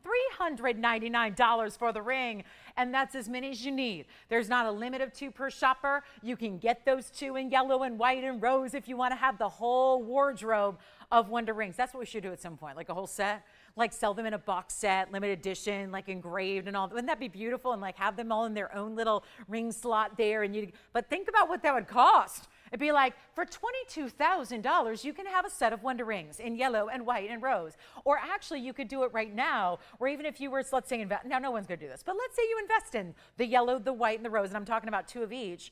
$399 for the ring. And that's as many as you need. There's not a limit of two per shopper. You can get those two in yellow and white and rose if you want to have the whole wardrobe of Wonder Rings. That's what we should do at some point, like a whole set. Like sell them in a box set, limited edition, like engraved and all. Wouldn't that be beautiful? And like have them all in their own little ring slot there. But think about what that would cost. It'd be like, for $22,000, you can have a set of Wonder rings in yellow and white and rose. Or actually, you could do it right now, or even if you were, let's say, now no one's going to do this, but let's say you invest in the yellow, the white, and the rose, and I'm talking about 2 of each.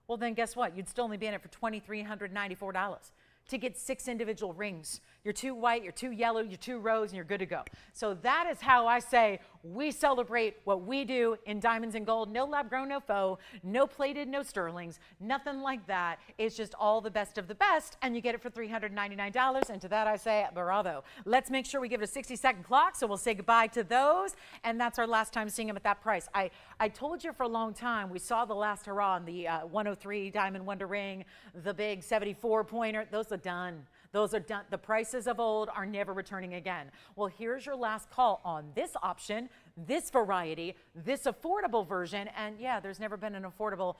Well, then guess what? You'd still only be in it for $2,394 to get 6 individual rings. Your 2 white, your 2 yellow, your 2 rose, and you're good to go. So that is how I say we celebrate what we do in diamonds and gold. No lab grown, no faux, no plated, no sterlings, nothing like that. It's just all the best of the best, and you get it for $399. And to that I say, bravo. Let's make sure we give it a 60-second clock, so we'll say goodbye to those. And that's our last time seeing them at that price. I told you for a long time, we saw the last hurrah on the 103 Diamond Wonder Ring, the big 74 pointer. Those are done. Those are done. The prices of old are never returning again. Well, here's your last call on this option, this variety, this affordable version. And yeah, there's never been an affordable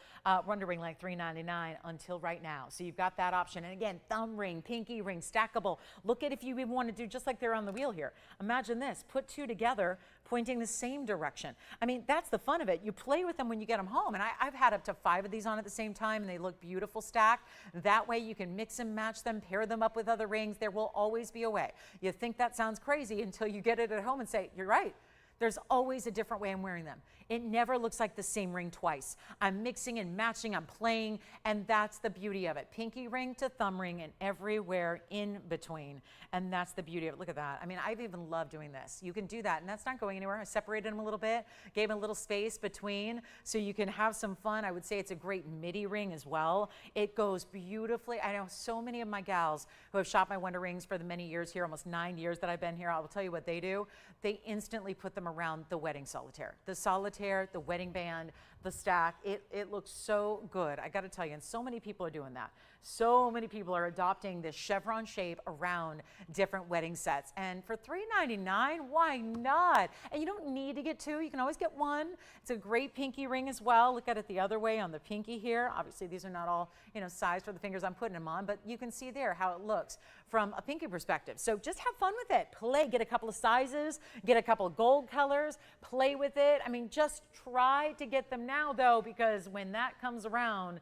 Wonder Ring like $399 until right now. So you've got that option. And again, thumb ring, pinky ring, stackable. Look at if you even want to do just like they're on the wheel here. Imagine this, put 2 together, pointing the same direction. I mean, that's the fun of it. You play with them when you get them home. And I've had up to 5 of these on at the same time, and they look beautiful stacked. That way you can mix and match them, pair them up with other rings. There will always be a way. You think that sounds crazy until you get it at home and say, you're right. There's always a different way I'm wearing them. It never looks like the same ring twice. I'm mixing and matching, I'm playing, and that's the beauty of it. Pinky ring to thumb ring and everywhere in between. And that's the beauty of it. Look at that. I mean, I've even loved doing this. You can do that, and that's not going anywhere. I separated them a little bit, gave them a little space between so you can have some fun. I would say it's a great midi ring as well. It goes beautifully. I know so many of my gals who have shopped my Wonder Rings for the many years here, almost 9 years that I've been here. I will tell you what they do. They instantly put them around the wedding solitaire. The solitaire, the wedding band, the stack, it looks so good. I got to tell you, and so many people are doing that. So many people are adopting this chevron shape around different wedding sets. And for $399, why not? And you don't need to get 2. You can always get 1. It's a great pinky ring as well. Look at it the other way on the pinky here. Obviously, these are not all, sized for the fingers I'm putting them on, but you can see there how it looks from a pinky perspective. So just have fun with it. Play, get a couple of sizes, get a couple of gold colors, play with it. I mean, just try to get them now, though, because when that comes around,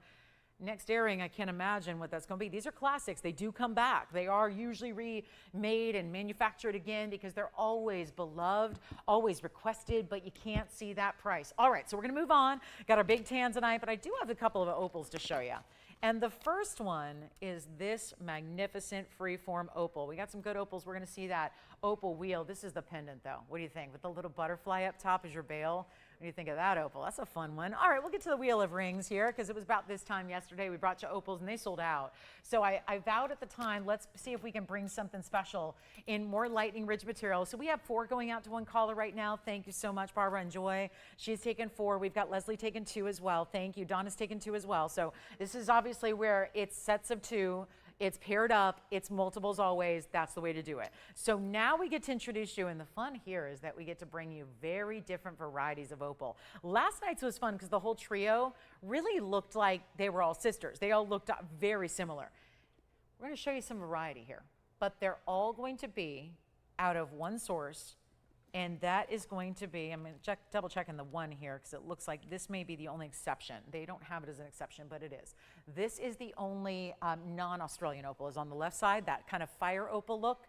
next airing, I can't imagine what that's going to be. These are classics. They do come back. They are usually remade and manufactured again because they're always beloved, always requested, but you can't see that price. All right, so we're going to move on. Got our big Tanzanite, but I do have a couple of opals to show you. And the first one is this magnificent freeform opal. We got some good opals. We're going to see that opal wheel. This is the pendant, though. What do you think? With the little butterfly up top as your bail? What do you think of that opal? That's a fun one. All right, we'll get to the wheel of rings here because it was about this time yesterday. We brought you opals and they sold out. So I vowed at the time, let's see if we can bring something special in more lightning rich material. So we have 4 going out to one caller right now. Thank you so much, Barbara and Joy. She's taken 4. We've got Leslie taking 2 as well. Thank you. Donna's taken 2 as well. So this is obviously where it's sets of 2. It's paired up, it's multiples always, that's the way to do it. So now we get to introduce you, and the fun here is that we get to bring you very different varieties of opal. Last night's was fun because the whole trio really looked like they were all sisters. They all looked very similar. We're going to show you some variety here, but they're all going to be out of one source, and that is going to be, I'm going to double checking the one here because it looks like this may be the only exception. They don't have it as an exception, but it is. This is the only non-Australian opal is on the left side, that kind of fire opal look,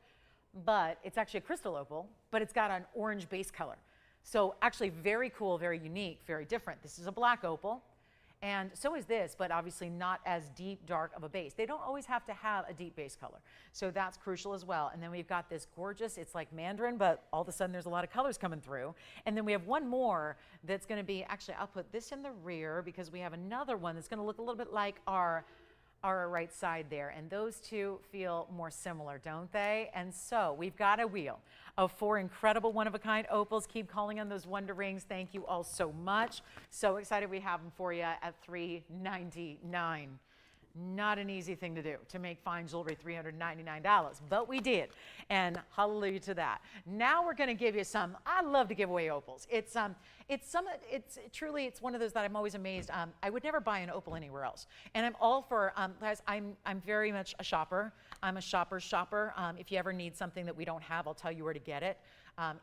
but it's actually a crystal opal, but it's got an orange base color. So actually very cool, very unique, very different. This is a black opal. And so is this, but obviously not as deep, dark of a base. They don't always have to have a deep base color. So that's crucial as well. And then we've got this gorgeous, it's like mandarin, but all of a sudden there's a lot of colors coming through. And then we have one more that's gonna be, actually I'll put this in the rear because we have another one that's gonna look a little bit like our right side there. And those two feel more similar, don't they? And so we've got a wheel of 4 incredible one-of-a-kind opals. Keep calling on those Wonder Rings. Thank you all so much. So excited we have them for you at $399. Not an easy thing to do, to make fine jewelry $399, but we did, and hallelujah to that. Now we're going to give you some. I love to give away opals. It's truly one of those that I'm always amazed. I would never buy an opal anywhere else, and I'm all for guys. I'm very much a shopper. I'm a shopper's shopper. If you ever need something that we don't have, I'll tell you where to get it.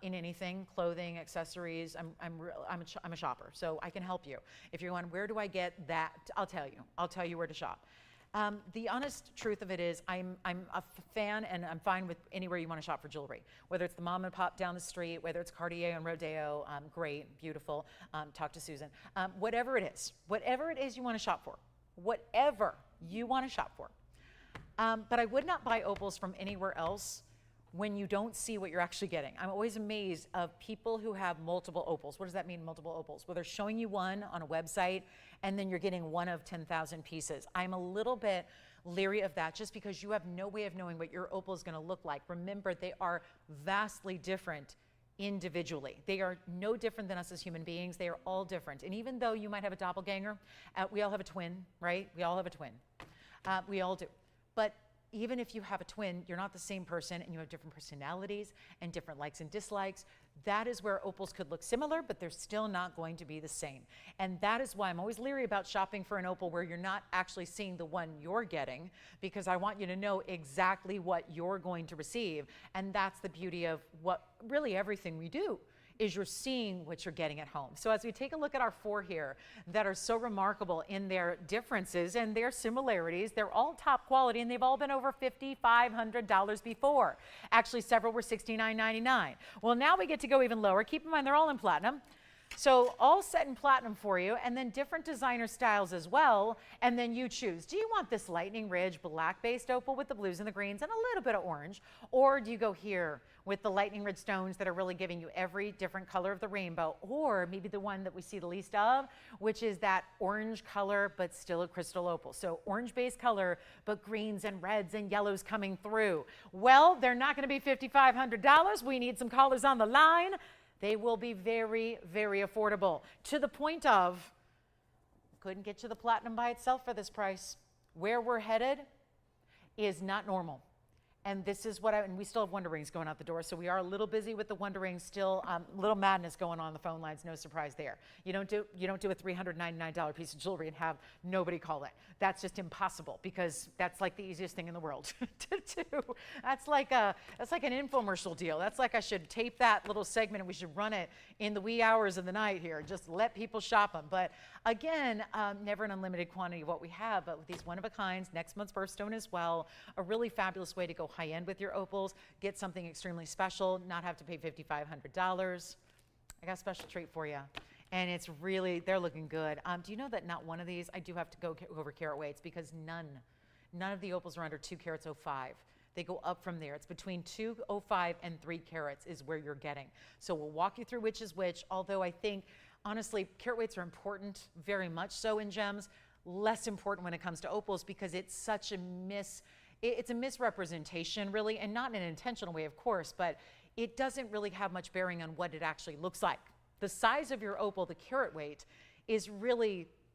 In anything, clothing, accessories, I'm a shopper, so I can help you. If you're wondering, where do I get that? I'll tell you where to shop. The honest truth of it is I'm a fan, and I'm fine with anywhere you want to shop for jewelry, whether it's the mom and pop down the street, whether it's Cartier and Rodeo, great, beautiful, talk to Susan, whatever it is you want to shop for, whatever you want to shop for. But I would not buy opals from anywhere else when you don't see what you're actually getting. I'm always amazed of people who have multiple opals. What does that mean, multiple opals? Well, they're showing you one on a website, and then you're getting one of 10,000 pieces. I'm a little bit leery of that just because you have no way of knowing what your opal is gonna look like. Remember, they are vastly different individually. They are no different than us as human beings. They are all different. And even though you might have a doppelganger, we all have a twin, right? We all have a twin. We all do. But even if you have a twin, you're not the same person, and you have different personalities and different likes and dislikes. That is where opals could look similar, but they're still not going to be the same. And that is why I'm always leery about shopping for an opal where you're not actually seeing the one you're getting, because I want you to know exactly what you're going to receive. And that's the beauty of what really everything we do, is you're seeing what you're getting at home. So as we take a look at our 4 here that are so remarkable in their differences and their similarities, they're all top quality, and they've all been over $5,500 before. Actually, several were $69.99. Well, now we get to go even lower. Keep in mind, they're all in platinum. So all set in platinum for you, and then different designer styles as well, and then you choose. Do you want this lightning ridge black-based opal with the blues and the greens and a little bit of orange, or do you go here with the lightning ridge stones that are really giving you every different color of the rainbow, or maybe the one that we see the least of, which is that orange color but still a crystal opal. So orange-based color but greens and reds and yellows coming through. Well, they're not going to be $5,500. We need some callers on the line. They will be very, very affordable, to the point of couldn't get you the platinum by itself for this price. Where we're headed is not normal. And this is what and we still have Wonder Rings going out the door, so we are a little busy with the Wonder Rings still. Little madness going on the phone lines, no surprise there. You don't do a $399 piece of jewelry and have nobody call it. That's just impossible, because that's like the easiest thing in the world to do. That's like an infomercial deal. That's like I should tape that little segment and we should run it in the wee hours of the night here. Just let people shop them. But again, never an unlimited quantity of what we have, but with these one-of-a-kinds, next month's birthstone as well, a really fabulous way to go high-end with your opals, get something extremely special, not have to pay $5,500. I got a special treat for you. And it's really, they're looking good. Do you know that not one of these, I do have to go over carat weights, because none of the opals are under 2 carats 05. They go up from there. It's between 205 and 3 carats is where you're getting. So we'll walk you through which is which, although I think, honestly, carat weights are important, very much so in gems, less important when it comes to opals, because it's such a it's a misrepresentation, really, and not in an intentional way, of course, but it doesn't really have much bearing on what it actually looks like. The size of your opal, the carat weight,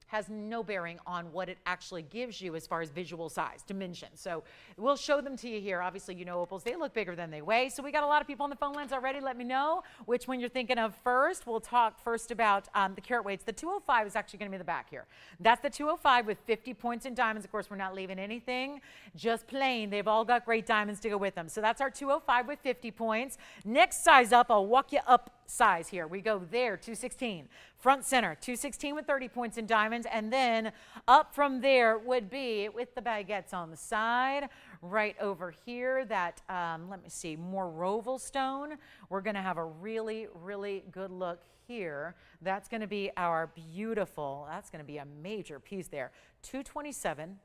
has no bearing on what it actually gives you as far as visual size, dimension. So we'll show them to you here. Obviously, you know opals, they look bigger than they weigh. So we got a lot of people on the phone lines already. Let me know which one you're thinking of first. We'll talk first about the carat weights. The 205 is actually going to be in the back here. That's the 205 with 50 points in diamonds. Of course, we're not leaving anything just plain. They've all got great diamonds to go with them. So that's our 205 with 50 points. Next size up, I'll walk you up size here. We go there, 216. Front center, 216 with 30 points in diamonds. And then up from there would be, with the baguettes on the side, right over here, that, let me see, more Roval stone. We're going to have a really, really good look here. That's going to be our beautiful, that's going to be a major piece there, 227.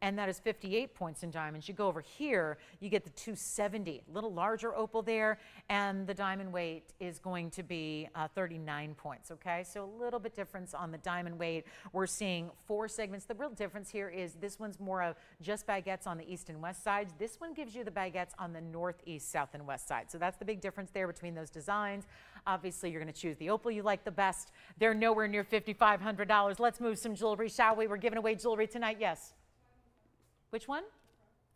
And that is 58 points in diamonds. You go over here, you get the 270, little larger opal there, and the diamond weight is going to be 39 points, okay? So a little bit difference on the diamond weight. We're seeing 4 segments. The real difference here is this one's more of just baguettes on the east and west sides. This one gives you the baguettes on the northeast, south, and west side. So that's the big difference there between those designs. Obviously, you're gonna choose the opal you like the best. They're nowhere near $5,500. Let's move some jewelry, shall we? We're giving away jewelry tonight, yes. Which one?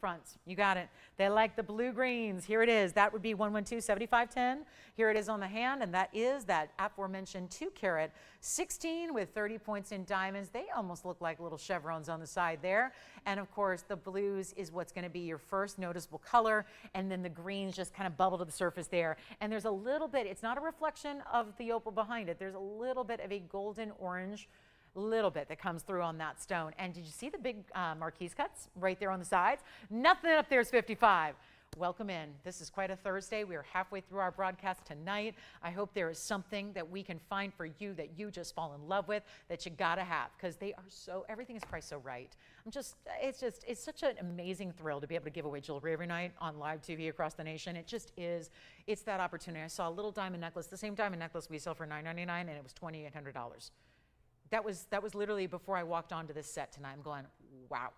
Fronts. You got it. They like the blue greens. Here it is. That would be 112-7510. Here it is on the hand, and that is that aforementioned 2 carat 16 with 30 points in diamonds. They almost look like little chevrons on the side there. And of course, the blues is what's going to be your first noticeable color, and then the greens just kind of bubble to the surface there. And there's a little bit, it's not a reflection of the opal behind it. There's a little bit of a golden orange little bit that comes through on that stone. And did you see the big marquise cuts right there on the sides? Nothing up there is 55. Welcome in. This is quite a Thursday. We are halfway through our broadcast tonight. I hope there is something that we can find for you that you just fall in love with, that you gotta have, because they are so, everything is priced so right. It's such an amazing thrill to be able to give away jewelry every night on live TV across the nation. It just is, it's that opportunity. I saw a little diamond necklace, the same diamond necklace we sell for $9.99, and it was $2,800. That was literally before I walked onto this set tonight. I'm going, wow.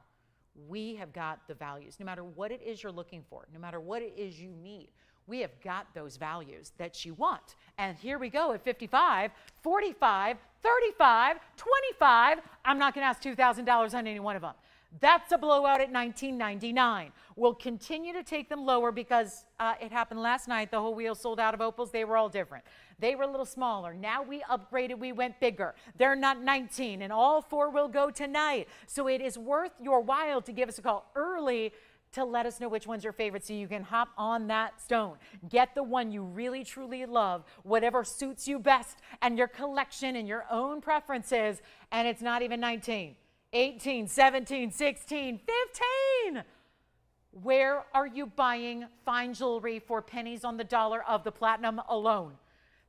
We have got the values. No matter what it is you're looking for, no matter what it is you need, we have got those values that you want. And here we go at 55, 45, 35, 25. I'm not going to ask $2,000 on any one of them. That's a blowout at $19.99. We'll continue to take them lower because it happened last night. The whole wheel sold out of opals. They were all different. They were a little smaller. Now we upgraded. We went bigger. They're not 19, and all 4 will go tonight. So it is worth your while to give us a call early to let us know which one's your favorite so you can hop on that stone. Get the one you really, truly love, whatever suits you best and your collection and your own preferences. And it's not even 19. 18, 17, 16, 15. Where are you buying fine jewelry for pennies on the dollar of the platinum alone?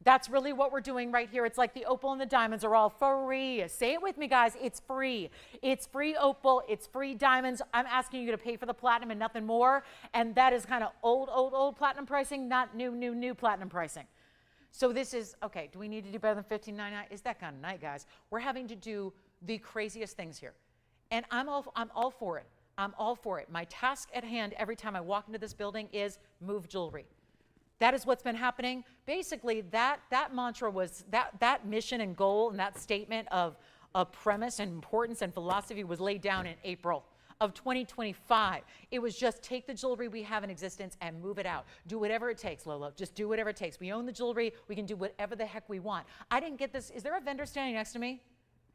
That's really what we're doing right here. It's like the opal and the diamonds are all free. Say it with me, guys. It's free. It's free opal. It's free diamonds. I'm asking you to pay for the platinum and nothing more. And that is kind of old platinum pricing, not new platinum pricing. So this is, okay, do we need to do better than $15.99? Is that kind of night, guys? We're having to do the craziest things here. And I'm all for it. I'm all for it. My task at hand every time I walk into this building is move jewelry. That is what's been happening. Basically, that mantra was, that mission and goal and that statement of premise and importance and philosophy was laid down in April of 2025. It was just take the jewelry we have in existence and move it out. Do whatever it takes, Lolo. Just do whatever it takes. We own the jewelry. We can do whatever the heck we want. I didn't get this. Is there a vendor standing next to me?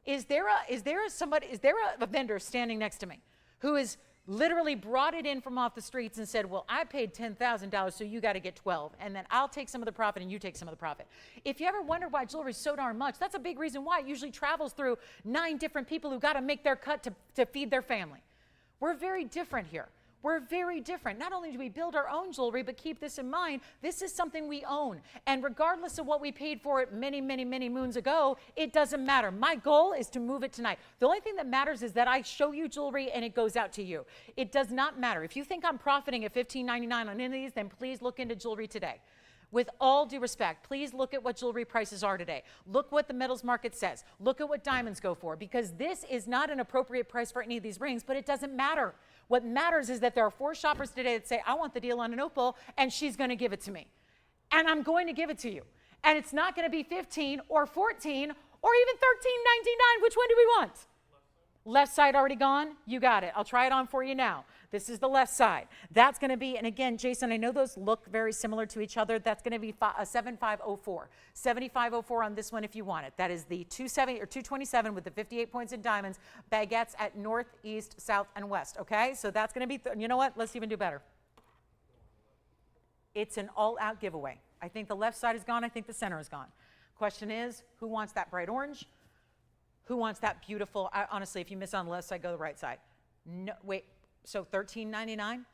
Is there a vendor standing next to me who is literally brought it in from off the streets and said, well, I paid $10,000, so you got to get 12, and then I'll take some of the profit and you take some of the profit. If you ever wonder why jewelry is so darn much, that's a big reason why it usually travels through 9 different people who got to make their cut to feed their family. We're very different here. We're very different. Not only do we build our own jewelry, but keep this in mind, this is something we own. And regardless of what we paid for it many moons ago, it doesn't matter. My goal is to move it tonight. The only thing that matters is that I show you jewelry and it goes out to you. It does not matter. If you think I'm profiting at $15.99 on any of these, then please look into jewelry today. With all due respect, please look at what jewelry prices are today. Look what the metals market says. Look at what diamonds go for, because this is not an appropriate price for any of these rings, but it doesn't matter. What matters is that there are 4 shoppers today that say, I want the deal on an opal, and she's going to give it to me. And I'm going to give it to you. And it's not going to be 15 or 14 or even $13.99. Which one do we want? Left side already gone? You got it. I'll try it on for you now. This is the left side. That's going to be, and again, Jason, I know those look very similar to each other. That's going to be a 7504. 7504 on this one if you want it. That is the 270 or 227 with the 58 points in diamonds, baguettes at north, east, south, and west. Okay, so that's going to be, you know what? Let's even do better. It's an all-out giveaway. I think the left side is gone. I think the center is gone. Question is, who wants that bright orange? Who wants that beautiful, honestly, if you miss on the left side, go to the right side. No, wait, so $13.99?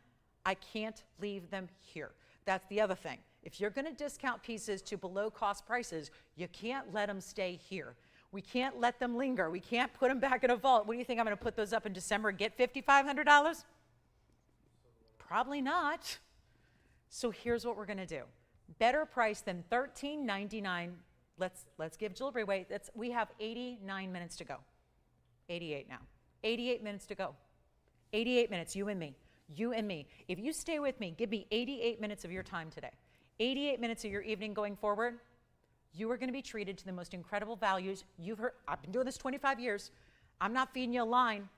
I can't leave them here. That's the other thing. If you're gonna discount pieces to below cost prices, you can't let them stay here. We can't let them linger. We can't put them back in a vault. What do you think, I'm gonna put those up in December and get $5,500? Probably not. So here's what we're gonna do. Better price than $13.99. Let's give jewelry away. We have 89 minutes to go. 88 now. 88 minutes to go. 88 minutes, you and me. You and me. If you stay with me, give me 88 minutes of your time today. 88 minutes of your evening going forward, you are going to be treated to the most incredible values you've heard. I've been doing this 25 years. I'm not feeding you a line.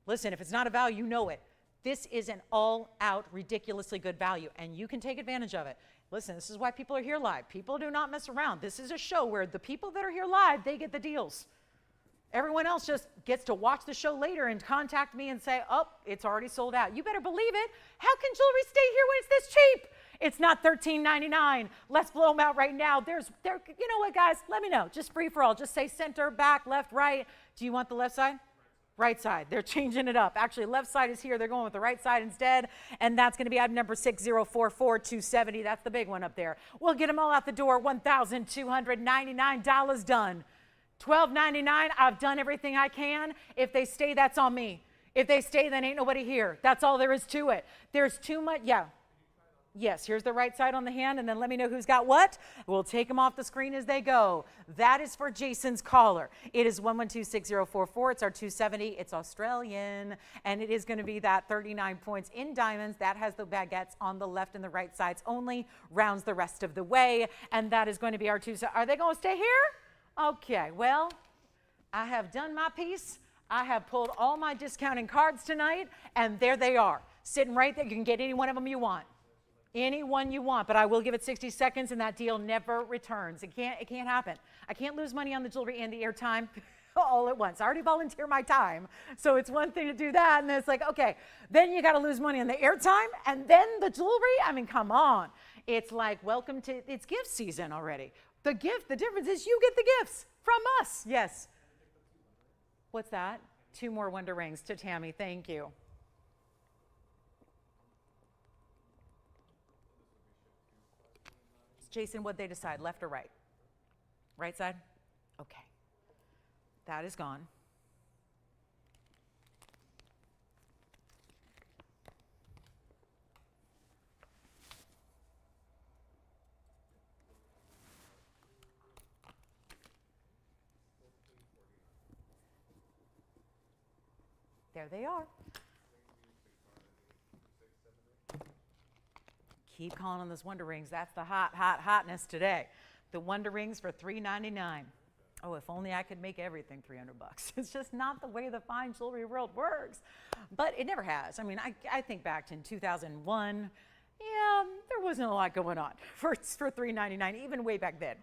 Listen, if it's not a value, you know it. This is an all-out, ridiculously good value, and you can take advantage of it. Listen, this is why people are here live. People do not mess around. This is a show where the people that are here live, they get the deals. Everyone else just gets to watch the show later and contact me and say, oh, it's already sold out. You better believe it. How can jewelry stay here when it's this cheap? It's not $13.99. Let's blow them out right now. You know what, guys? Let me know. Just free for all. Just say center, back, left, right. Do you want the left side? Right side. They're changing it up. Actually, left side is here. They're going with the right side instead. And that's going to be item number 6044270. That's the big one up there. We'll get them all out the door. $1,299 done. $12.99. I've done everything I can. If they stay, that's on me. If they stay, then ain't nobody here. That's all there is to it. There's too much. Yeah. Yes, here's the right side on the hand, and then let me know who's got what. We'll take them off the screen as they go. That is for Jason's caller. It is 1126044. It's our 270. It's Australian, and it is going to be that 39 points in diamonds. That has the baguettes on the left and the right sides only, rounds the rest of the way, and that is going to be our Are they going to stay here? Okay, well, I have done my piece. I have pulled all my discounting cards tonight, and there they are, sitting right there. You can get any one of them you want. Any one you want, but I will give it 60 seconds and that deal never returns. It can't happen. I can't lose money on the jewelry and the airtime all at once. I already volunteer my time. So it's one thing to do that, and then it's like, okay, then you got to lose money on the airtime and then the jewelry. I mean, come on. It's like, it's gift season already. The difference is you get the gifts from us. Yes. What's that? 2 more Wonder Rings to Tammy. Thank you. Jason, what'd they decide, left or right? Right side? Okay. That is gone. There they are. Keep calling on those Wonder Rings. That's the hotness today. The Wonder Rings for $3.99. Oh, if only I could make everything $300. It's just not the way the fine jewelry world works. But it never has. I mean, I think back to in 2001, yeah, there wasn't a lot going on for $3.99, even way back then.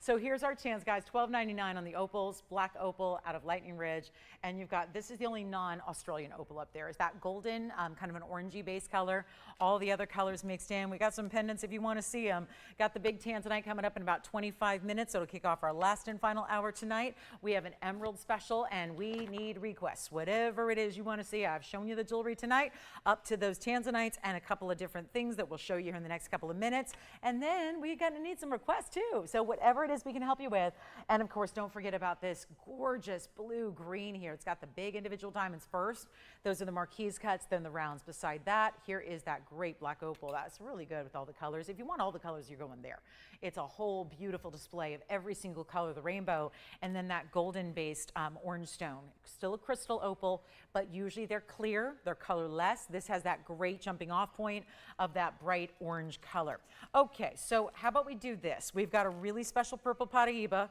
So here's our chance, guys. $12.99 on the opals, black opal out of Lightning Ridge. And you've got, this is the only non-Australian opal up there. Is that golden, kind of an orangey base color. All the other colors mixed in. We got some pendants if you want to see them. Got the big Tanzanite coming up in about 25 minutes. So it'll kick off our last and final hour tonight. We have an emerald special, and we need requests. Whatever it is you want to see. I've shown you the jewelry tonight, up to those Tanzanites and a couple of different things that we'll show you here in the next couple of minutes. And then we're going to need some requests too. So whatever it is we can help you with. And of course, don't forget about this gorgeous blue green here. It's got the big individual diamonds first. Those are the marquise cuts, then the rounds. Beside that, here is that great black opal. That's really good with all the colors. If you want all the colors, you're going there. It's a whole beautiful display of every single color of the rainbow. And then that golden based orange stone. Still a crystal opal, but usually they're clear, they're colorless. This has that great jumping off point of that bright orange color. Okay, so how about we do this? We've got a really special purple Paraiba.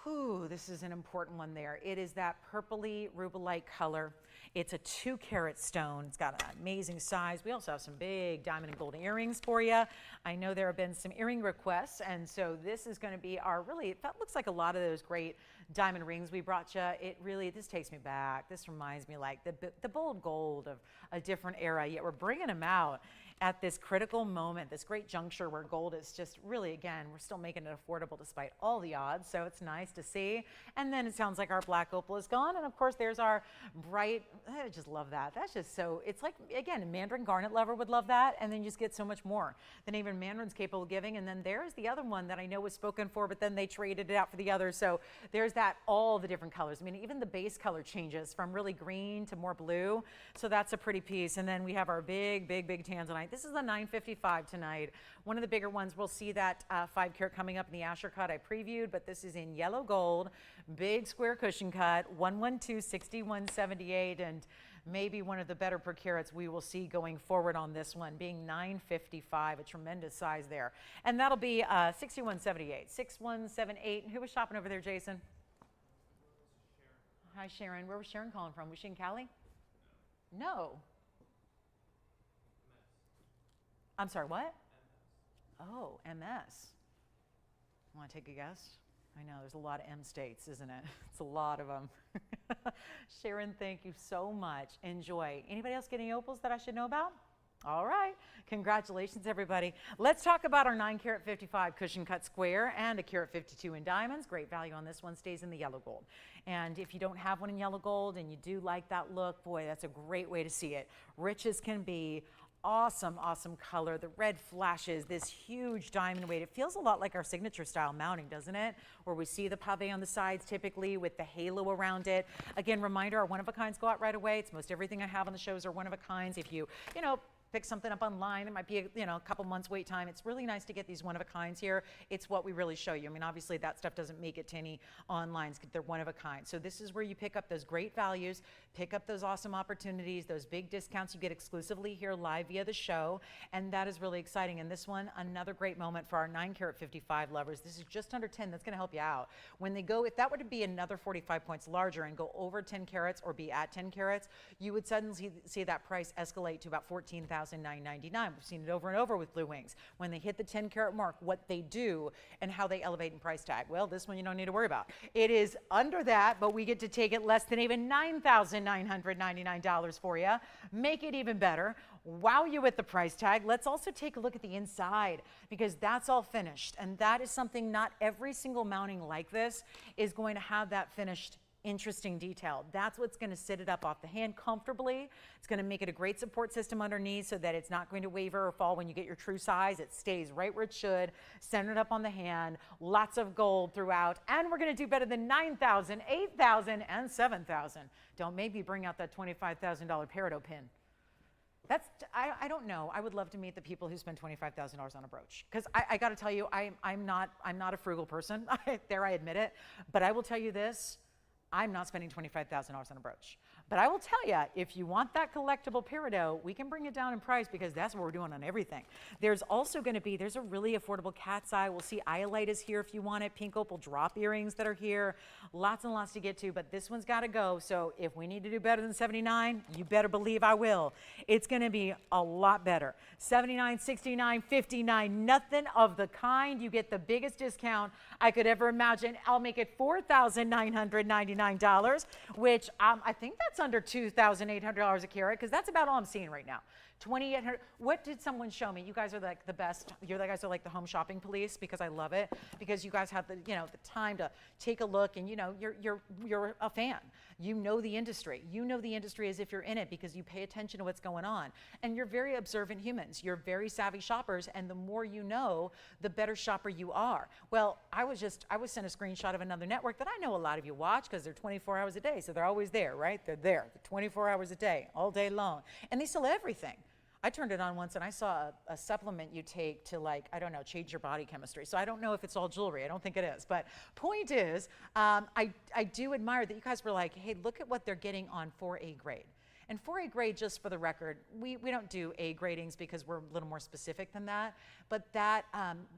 Whew, this is an important one there. It is that purpley rubellite color. It's a 2-carat stone. It's got an amazing size. We also have some big diamond and gold earrings for you. I know there have been some earring requests, and so this is going to be our that looks like a lot of those great diamond rings we brought you. This takes me back. This reminds me like the bold gold of a different era, yet we're bringing them out at this critical moment, this great juncture where gold is just really, again, we're still making it affordable despite all the odds, so it's nice to see. And then it sounds like our black opal is gone, and of course there's our bright, I just love that. That's just so, it's like, again, a Mandarin garnet lover would love that, and then you just get so much more than even Mandarin's capable of giving. And then there's the other one that I know was spoken for, but then they traded it out for the other, so there's that, all the different colors. I mean, even the base color changes from really green to more blue, so that's a pretty piece. And then we have our big Tanzanite. This is the 955 tonight. One of the bigger ones. We'll see that 5-carat coming up in the Asher cut I previewed, but this is in yellow gold, big square cushion cut, 112-6178, and maybe one of the better per carats we will see going forward on this one, being 955, a tremendous size there. And that'll be 6178, 6178. And who was shopping over there, Jason? Hi, Sharon. Where was Sharon calling from? Was she in Cali? No. I'm sorry, what? Oh, MS. Want to take a guess? I know, there's a lot of M states, isn't it? It's a lot of them. Sharon, thank you so much. Enjoy. Anybody else getting opals that I should know about? All right. Congratulations, everybody. Let's talk about our 9 karat 55 cushion cut square and a karat 52 in diamonds. Great value on this one, stays in the yellow gold. And if you don't have one in yellow gold and you do like that look, boy, that's a great way to see it. Rich as can be. Awesome, awesome color. The red flashes, this huge diamond weight. It feels a lot like our signature style mounting, doesn't it? Where we see the pave on the sides typically with the halo around it. Again, reminder, our one-of-a-kinds go out right away. It's most everything I have on the shows are one-of-a-kinds. If you pick something up online, it might be a couple months wait time. It's really nice to get these one-of-a-kinds here. It's what we really show you. I mean, obviously that stuff doesn't make it to any online. They're one-of-a-kind. So this is where you pick up those great values, pick up those awesome opportunities, those big discounts you get exclusively here live via the show, and that is really exciting. And this one, another great moment for our 9 karat 55 lovers. This is just under 10. That's going to help you out. When they go, if that were to be another 45 points larger and go over 10 carats or be at 10 carats, you would suddenly see that price escalate to about $14,999. We've seen it over and over with Blue Wings. When they hit the 10 karat mark, what they do and how they elevate in price tag. Well, this one you don't need to worry about. It is under that, but we get to take it less than even $9,999 for you. Make it even better. Wow you with the price tag. Let's also take a look at the inside because that's all finished. And that is something not every single mounting like this is going to have that finished interesting detail. That's what's going to sit it up off the hand comfortably. It's going to make it a great support system underneath so that it's not going to waver or fall when you get your true size. It stays right where it should, centered up on the hand, lots of gold throughout, and we're going to do better than 9,000, 8,000, and 7,000. Don't maybe bring out that $25,000 peridot pin. That's, I don't know. I would love to meet the people who spend $25,000 on a brooch. Because I got to tell you, I'm not a frugal person. There, I admit it. But I will tell you this. I'm not spending $25,000 on a brooch. But I will tell you, if you want that collectible peridot, we can bring it down in price because that's what we're doing on everything. There's also going to be, there's a really affordable cat's eye. We'll see iolite is here if you want it. Pink opal drop earrings that are here. Lots and lots to get to, but this one's got to go. So if we need to do better than 79, you better believe I will. It's going to be a lot better. 79, 69, 59, nothing of the kind. You get the biggest discount I could ever imagine. I'll make it $4,999, which I think that's under $2,800 a carat because that's about all I'm seeing right now. 2,800. What did someone show me? You guys are like the best. You guys are like the home shopping police because I love it because you guys have the the time to take a look and you're a fan. You know the industry. You know the industry as if you're in it because you pay attention to what's going on. And you're very observant humans. You're very savvy shoppers, and the more you know, the better shopper you are. Well, I was sent a screenshot of another network that I know a lot of you watch because they're 24 hours a day, so they're always there, right? They're there 24 hours a day, all day long. And they sell everything. I turned it on once and I saw a supplement you take to, like, I don't know, change your body chemistry. So I don't know if it's all jewelry. I don't think it is. But point is, I do admire that you guys were like, hey, look at what they're getting on 4A grade. And 4A grade, just for the record, we don't do A gradings because we're a little more specific than that. But that,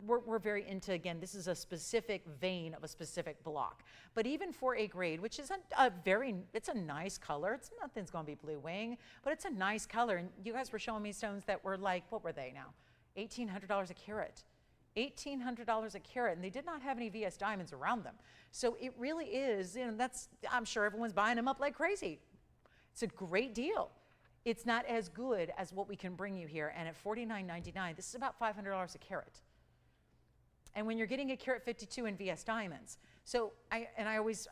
we're very into, again, this is a specific vein of a specific block. But even 4A grade, which is it's a nice color. Nothing's going to be blue wing, but it's a nice color. And you guys were showing me stones that were like, what were they now? $1,800 a carat. $1,800 a carat, and they did not have any VS diamonds around them. So it really is, I'm sure everyone's buying them up like crazy. It's a great deal. It's not as good as what we can bring you here. And at $49.99, this is about $500 a carat. And when you're getting a carat 52 in VS diamonds, so I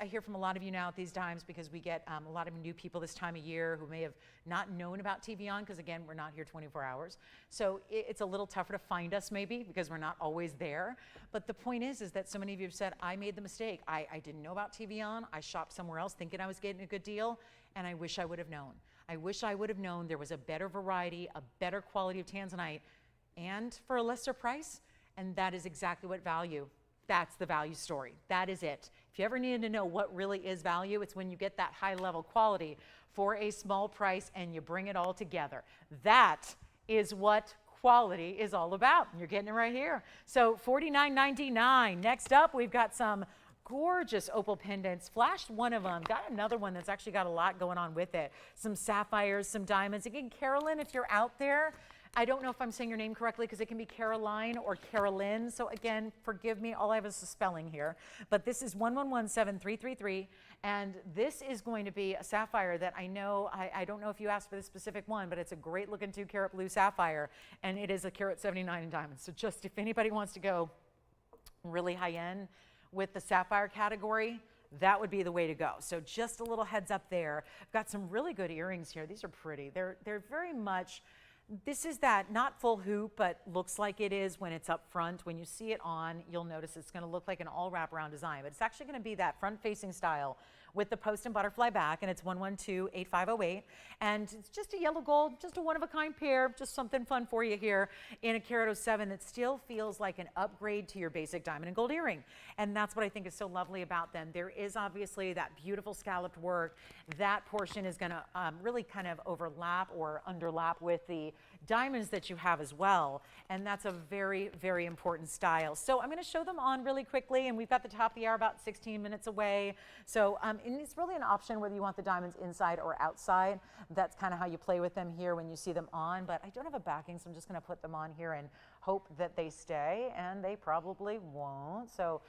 hear from a lot of you now at these dimes because we get a lot of new people this time of year who may have not known about TVON because, again, we're not here 24 hours. So it's a little tougher to find us maybe because we're not always there. But the point is that so many of you have said, I made the mistake. I didn't know about TVON. I shopped somewhere else thinking I was getting a good deal, and I wish I would have known. I wish I would have known there was a better variety, a better quality of Tanzanite, and for a lesser price. And that is exactly what value. That's the value story. That is it. If you ever needed to know what really is value, it's when you get that high level quality for a small price and you bring it all together. That is what quality is all about. And you're getting it right here. So $49.99. Next up, we've got some gorgeous opal pendants. Flashed one of them. Got another one that's actually got a lot going on with it. Some sapphires, some diamonds. Again, Carolyn, if you're out there, I don't know if I'm saying your name correctly because it can be Caroline or Carolyn. So again, forgive me, all I have is the spelling here. But this is 1117333, and this is going to be a sapphire that I know, I don't know if you asked for this specific one, but it's a great looking 2-carat blue sapphire, and it is a carat 79 in diamonds. So just if anybody wants to go really high end with the sapphire category, that would be the way to go. So just a little heads up there. I've got some really good earrings here. These are pretty. They're very much, this is that not full hoop, but looks like it is when it's up front. When you see it on, you'll notice it's going to look like an all wraparound design, but it's actually going to be that front facing style with the post and butterfly back, and it's 112-8508, and it's just a yellow gold, just a one-of-a-kind pair, just something fun for you here in a carat 07 that still feels like an upgrade to your basic diamond and gold earring, and that's what I think is so lovely about them. There is obviously that beautiful scalloped work. That portion is going to really kind of overlap or underlap with the diamonds that you have as well, and that's a very, very important style. So I'm going to show them on really quickly, and we've got the top of the hour about 16 minutes away, so and it's really an option whether you want the diamonds inside or outside. That's kind of how you play with them here when you see them on, but I don't have a backing, so I'm just going to put them on here and hope that they stay, and they probably won't. So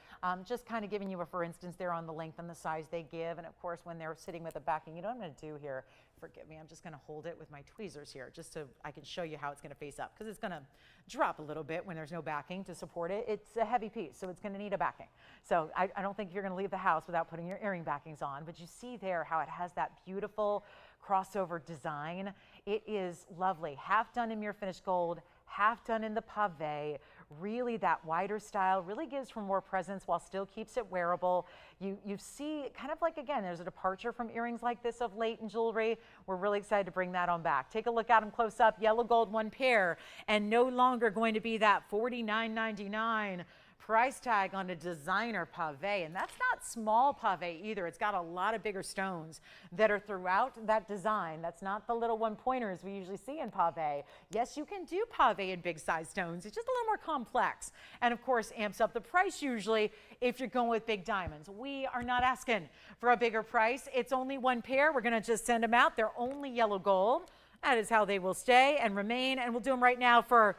just kind of giving you a for instance there on the length and the size they give, and of course when they're sitting with a backing, you know what I'm going to do here? Forgive me, I'm just going to hold it with my tweezers here just so I can show you how it's going to face up, because it's going to drop a little bit when there's no backing to support it. It's a heavy piece, so it's going to need a backing. So I don't think you're going to leave the house without putting your earring backings on, but you see there how it has that beautiful crossover design. It is lovely. Half done in mirror finished gold, half done in the pave. Really that wider style really gives for more presence while still keeps it wearable. You see kind of like, again, there's a departure from earrings like this of late in jewelry. We're really excited to bring that on back. Take a look at them close up. Yellow gold, one pair, and no longer going to be that $49.99 price tag on a designer pave, and that's not small pave either. It's got a lot of bigger stones that are throughout that design. That's not the little one-pointers we usually see in pave. Yes, you can do pave in big size stones. It's just a little more complex, and of course amps up the price usually if you're going with big diamonds. We are not asking for a bigger price. It's only one pair. We're going to just send them out. They're only yellow gold. That is how they will stay and remain, and we'll do them right now for,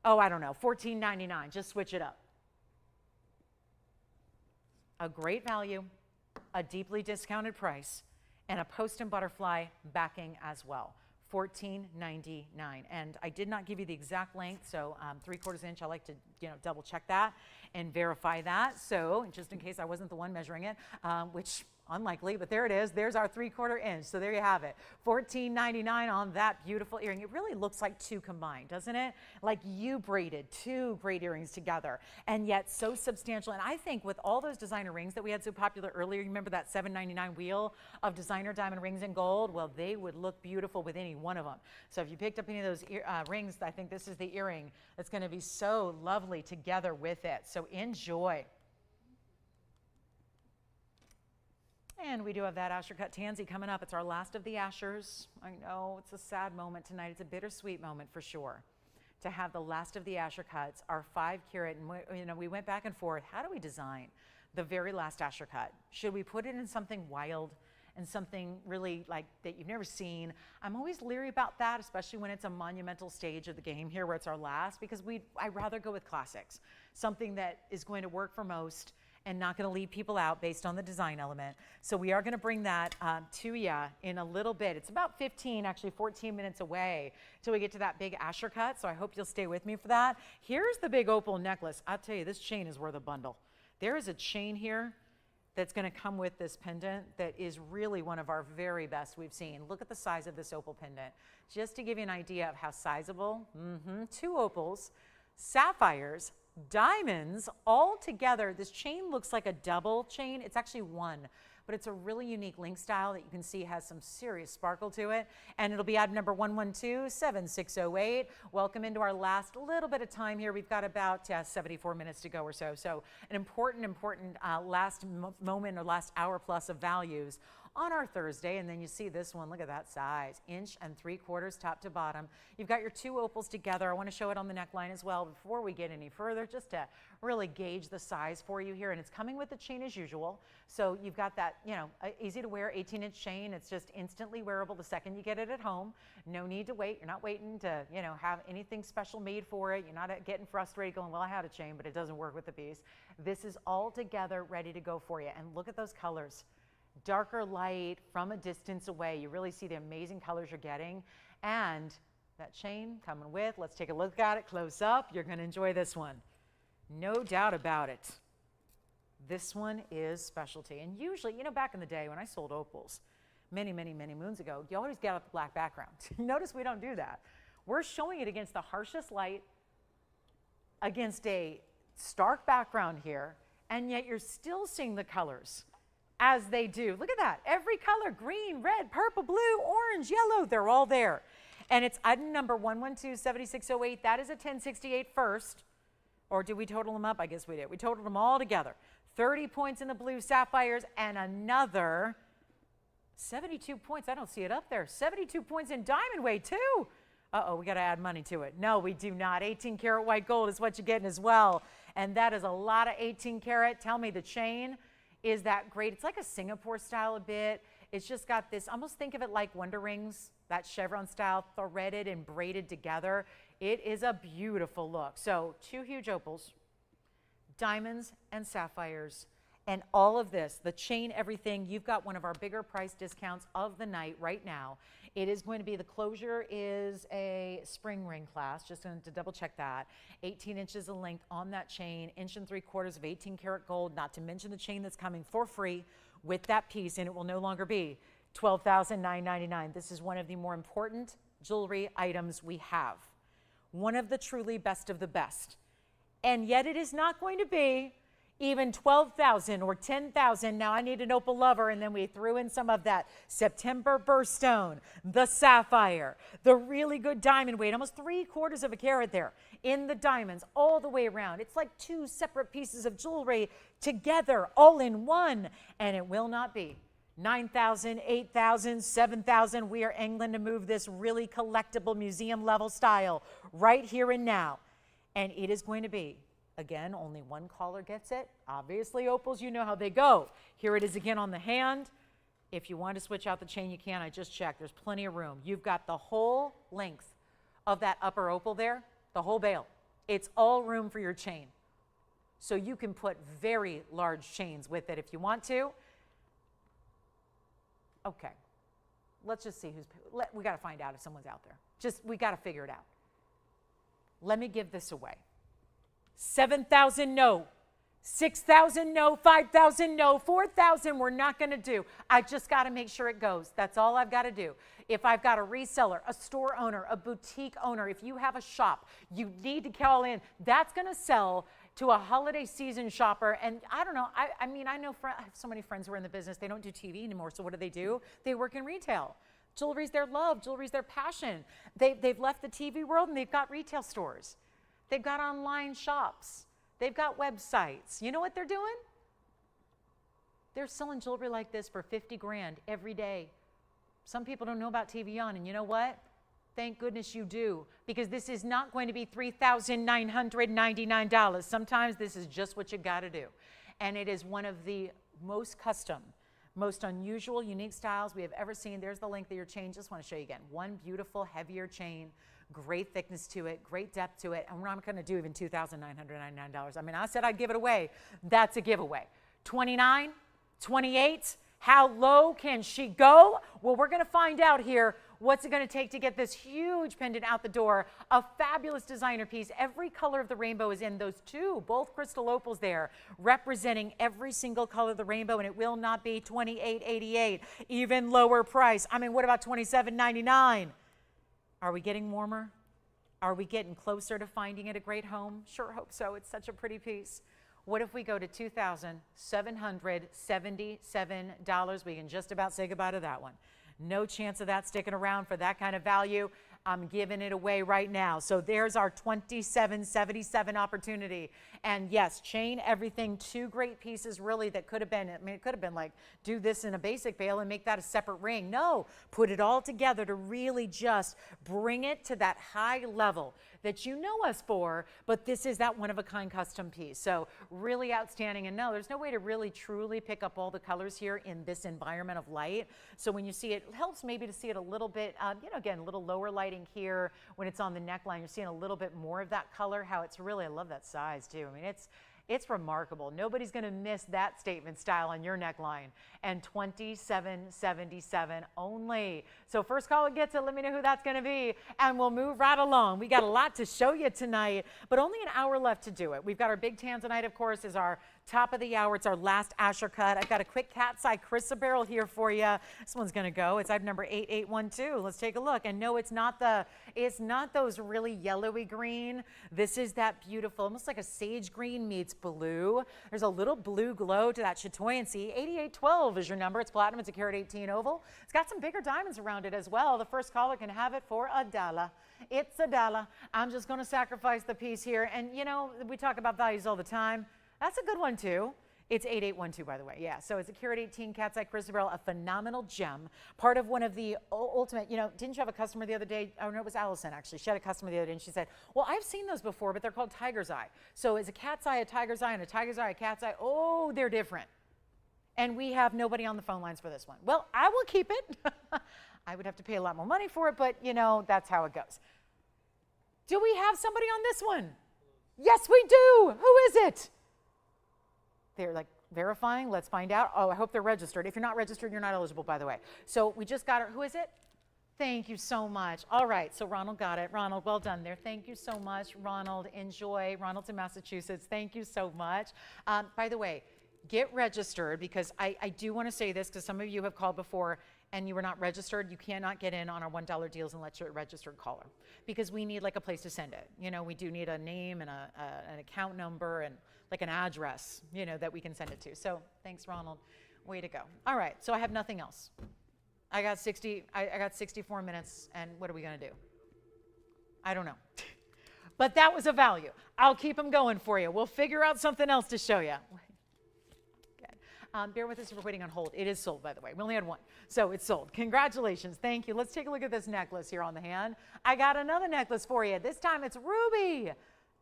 oh, I don't know, $14.99. Just switch it up. A great value, a deeply discounted price, and a post and butterfly backing as well. $14.99. And I did not give you the exact length, so 3/4 inch. I like to double check that and verify that. So just in case I wasn't the one measuring it, which unlikely, but there it is. There's our 3/4 inch. So there you have it. $14.99 on that beautiful earring. It really looks like two combined, doesn't it? Like you braided two great earrings together, and yet so substantial. And I think with all those designer rings that we had so popular earlier, you remember that $7.99 wheel of designer diamond rings in gold? Well, they would look beautiful with any one of them. So if you picked up any of those rings, I think this is the earring that's going to be so lovely together with it. So enjoy. And we do have that Asher cut tansy coming up. It's our last of the Ashers. I know it's a sad moment tonight. It's a bittersweet moment for sure to have the last of the Asher cuts, our 5-carat. And we went back and forth. How do we design the very last Asher cut? Should we put it in something wild and something really like that you've never seen? I'm always leery about that, especially when it's a monumental stage of the game here where it's our last, because I'd rather go with classics, something that is going to work for most and not going to leave people out based on the design element. So we are going to bring that to you in a little bit. It's about 14 minutes away till we get to that big Asher cut, so I hope you'll stay with me for that. Here's the big opal necklace. I'll tell you, this chain is worth a bundle. There is a chain here that's going to come with this pendant that is really one of our very best we've seen. Look at the size of this opal pendant. Just to give you an idea of how sizable, 2 opals, sapphires, diamonds all together. This chain looks like a double chain. It's actually one, but it's a really unique link style that you can see has some serious sparkle to it. And it'll be item number 112-7608. Welcome into our last little bit of time here. We've got about 74 minutes to go or so. So an important last moment or last hour plus of values on our Thursday. And then you see this one, look at that size, 1.75 inches top to bottom. You've got your two opals together. I want to show it on the neckline as well before we get any further, just to really gauge the size for you here. And it's coming with the chain as usual. So you've got that, you know, easy to wear 18-inch chain. It's just instantly wearable the second you get it at home. No need to wait. You're not waiting to, you know, have anything special made for it. You're not getting frustrated going, well, I had a chain, but it doesn't work with the piece. This is all together ready to go for you. And look at those colors. Darker light from a distance away. You really see the amazing colors you're getting. And that chain coming with, let's take a look at it close up. You're going to enjoy this one. No doubt about it. This one is specialty. And usually, you know, back in the day when I sold opals, many moons ago, you always get out the black background. Notice we don't do that. We're showing it against the harshest light, against a stark background here, and yet you're still seeing the colors as they do. Look at that. Every color, green, red, purple, blue, orange, yellow, they're all there. And it's item number 1127608. That is a 1068 first. Or did we total them up? I guess we did. We totaled them all together. 30 points in the blue sapphires and another 72 points. I don't see it up there. 72 points in diamond weight too. Uh-oh, we got to add money to it. No, we do not. 18 karat white gold is what you're getting as well. And that is a lot of 18 karat. Tell me the chain is that great. It's like a Singapore style a bit. It's just got this, almost think of it like Wonder Rings, that chevron style, threaded and braided together. It is a beautiful look. So 2 huge opals, diamonds and sapphires, and all of this, the chain, everything. You've got one of our bigger price discounts of the night right now. It is going to be, the closure is a spring ring class, just going to double check that. 18 inches of length on that chain, 1.75 inches of 18 karat gold, not to mention the chain that's coming for free with that piece, and it will no longer be $12,999. This is one of the more important jewelry items we have. One of the truly best of the best. And yet it is not going to be even $12,000 or $10,000. Now I need an opal lover, and then we threw in some of that September birthstone, the sapphire, the really good diamond weight, almost 3/4 of a carat there in the diamonds all the way around. It's like 2 separate pieces of jewelry together, all in one, and it will not be $9,000, $8,000, $7,000. We are angling to move this really collectible museum level style right here and now, and it is going to be, again, only one caller gets it. Obviously, opals, you know how they go. Here it is again on the hand. If you want to switch out the chain, you can. I just checked. There's plenty of room. You've got the whole length of that upper opal there, the whole bail. It's all room for your chain. So you can put very large chains with it if you want to. Okay. Let's just see who's, we got to find out if someone's out there. We got to figure it out. Let me give this away. 7,000, no. 6,000, no. 5,000, no. 4,000, we're not going to do. I just got to make sure it goes. That's all I've got to do. If I've got a reseller, a store owner, a boutique owner, if you have a shop, you need to call in. That's going to sell to a holiday season shopper. And I don't know. I mean, I have so many friends who are in the business. They don't do TV anymore. So what do? They work in retail. Jewelry's their love. Jewelry's their passion. They've left the TV world and they've got retail stores. They've got online shops. They've got websites. You know what they're doing? They're selling jewelry like this for 50 grand every day. Some people don't know about TVON, and you know what? Thank goodness you do, because this is not going to be $3,999. Sometimes this is just what you got to do. And it is one of the most custom, most unusual, unique styles we have ever seen. There's the length of your chain. Just want to show you again. One beautiful, heavier chain. Great thickness to it, great depth to it, and we're not going to do even $2,999. I mean, I said I'd give it away. That's a giveaway. 29, 28, how low can she go? Well, we're going to find out here. What's it going to take to get this huge pendant out the door? A fabulous designer piece. Every color of the rainbow is in those two, both crystal opals there, representing every single color of the rainbow, and it will not be $28.88, even lower price. I mean, what about $27.99? Are we getting warmer? Are we getting closer to finding it a great home? Sure hope so. It's such a pretty piece. What if we go to $2,777? We can just about say goodbye to that one. No chance of that sticking around for that kind of value. I'm giving it away right now. So there's our $27.77 opportunity. And yes, chain everything, 2 great pieces really that could have been, I mean, it could have been like, do this in a basic bail and make that a separate ring. No, put it all together to really just bring it to that high level that you know us for, but this is that one-of-a-kind custom piece. So really outstanding. And no, there's no way to really truly pick up all the colors here in this environment of light. So when you see it, it helps maybe to see it a little bit, you know, again, a little lower lighting here. When it's on the neckline, you're seeing a little bit more of that color, how it's really, I love that size too. I mean, it's remarkable. Nobody's going to miss that statement style on your neckline. And $27.77 only. So first caller gets it. Let me know who that's going to be. And we'll move right along. We got a lot to show you tonight, but only an hour left to do it. We've got our big Tanzanite, of course, is our top of the hour. It's our last Asher cut. I've got a quick cat's eye chrysoberyl here for you. This one's going to go. It's item number 8812. Let's take a look. And no, it's not those really yellowy green. This is that beautiful, almost like a sage green meets blue. There's a little blue glow to that chatoyancy. 8812 is your number. It's platinum. It's a carat 18 oval. It's got some bigger diamonds around it as well. The first caller can have it for $1. It's $1. I'm just going to sacrifice the piece here. And you know, we talk about values all the time. That's a good one too. It's 8812, by the way. Yeah, so it's a carat 18 cat's eye chrysoberyl, a phenomenal gem. Part of one of the ultimate, you know, didn't you have a customer the other day? Oh, no, it was Allison, actually. She had a customer the other day, and she said, well, I've seen those before, but they're called tiger's eye. So is a cat's eye a tiger's eye, and a tiger's eye a cat's eye? Oh, they're different. And we have nobody on the phone lines for this one. Well, I will keep it. I would have to pay a lot more money for it, but, you know, that's how it goes. Do we have somebody on this one? Yes, we do. Who is it? They're like verifying. Let's find out. Oh, I hope they're registered. If you're not registered, you're not eligible, by the way. So we just got her. Who is it? Thank you so much. All right. So Ronald got it. Ronald, well done there. Thank you so much. Ronald, enjoy. Ronald's in Massachusetts. Thank you so much. By the way, get registered, because I do want to say this, because some of you have called before and you were not registered. You cannot get in on our $1 deals unless you're a registered caller, because we need like a place to send it. You know, we do need a name and an account number and like an address, you know, that we can send it to. So thanks, Ronald. Way to go. All right. So I have nothing else. I got 64 minutes, and what are we going to do? I don't know. But that was a value. I'll keep them going for you. We'll figure out something else to show you. Bear with us if we're waiting on hold. It is sold, by the way. We only had one, so it's sold. Congratulations. Thank you. Let's take a look at this necklace here on the hand. I got another necklace for you. This time it's ruby,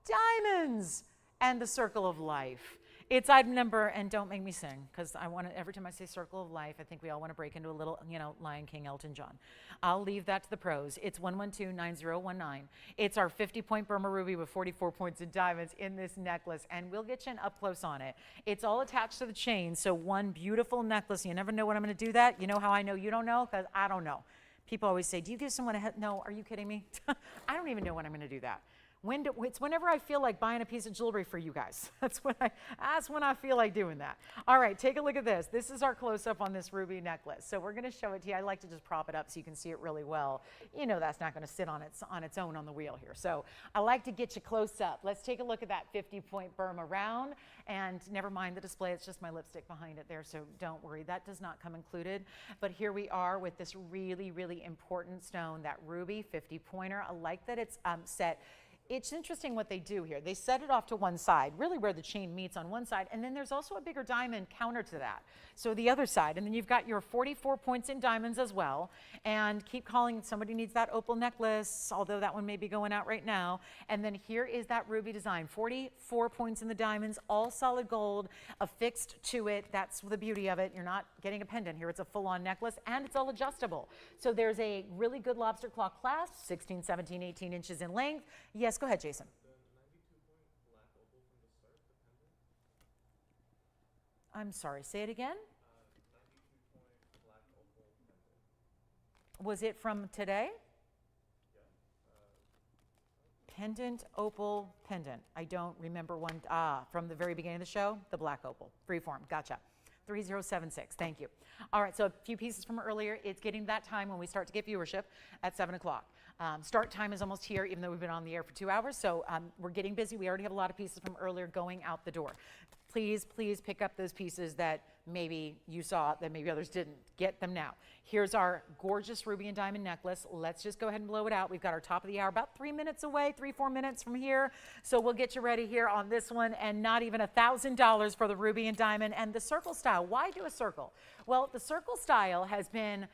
diamonds, and the circle of life. It's item number, and don't make me sing, because I want to, every time I say circle of life, I think we all want to break into a little, you know, Lion King, Elton John. I'll leave that to the pros. It's 112-9019. It's our 50-point Burma ruby with 44 points in diamonds in this necklace, and we'll get you an up close on it. It's all attached to the chain, so one beautiful necklace. You never know when I'm going to do that. You know how I know you don't know? Because I don't know. People always say, do you give someone a head? No, are you kidding me? I don't even know when I'm going to do that. It's whenever I feel like buying a piece of jewelry for you guys. That's when I feel like doing that. All right, take a look at this. This is our close-up on this ruby necklace. So we're going to show it to you. I like to just prop it up so you can see it really well. You know that's not going to sit on its own on the wheel here. So I like to get you close up. Let's take a look at that 50-point Burma round. And never mind the display. It's just my lipstick behind it there, so don't worry. That does not come included. But here we are with this really, really important stone, that ruby 50-pointer. I like that it's set. It's interesting what they do here. They set it off to one side, really where the chain meets on one side, and then there's also a bigger diamond counter to that. So the other side, and then you've got your 44 points in diamonds as well. And keep calling, somebody needs that opal necklace, although that one may be going out right now. And then here is that ruby design, 44 points in the diamonds, all solid gold, affixed to it. That's the beauty of it. You're not getting a pendant here. It's a full-on necklace, and it's all adjustable. So there's a really good lobster claw clasp, 16, 17, 18 inches in length. Yes, go ahead, Jason. I'm sorry, say it again. Was it from today? Pendant, opal, pendant. I don't remember one. From the very beginning of the show, the black opal. Freeform, gotcha. 3076, thank you. All right, so a few pieces from earlier. It's getting that time when we start to get viewership at 7 o'clock. Start time is almost here, even though we've been on the air for 2 hours, so we're getting busy. We already have a lot of pieces from earlier going out the door. please, please pick up those pieces that maybe you saw that maybe others didn't. Get them now. Here's our gorgeous ruby and diamond necklace. Let's just go ahead and blow it out. We've got our top of the hour about 3 minutes away, 3-4 minutes from here. So we'll get you ready here on this one, and not even $1,000 for the ruby and diamond and the circle style. Why do a circle? Well, the circle style has been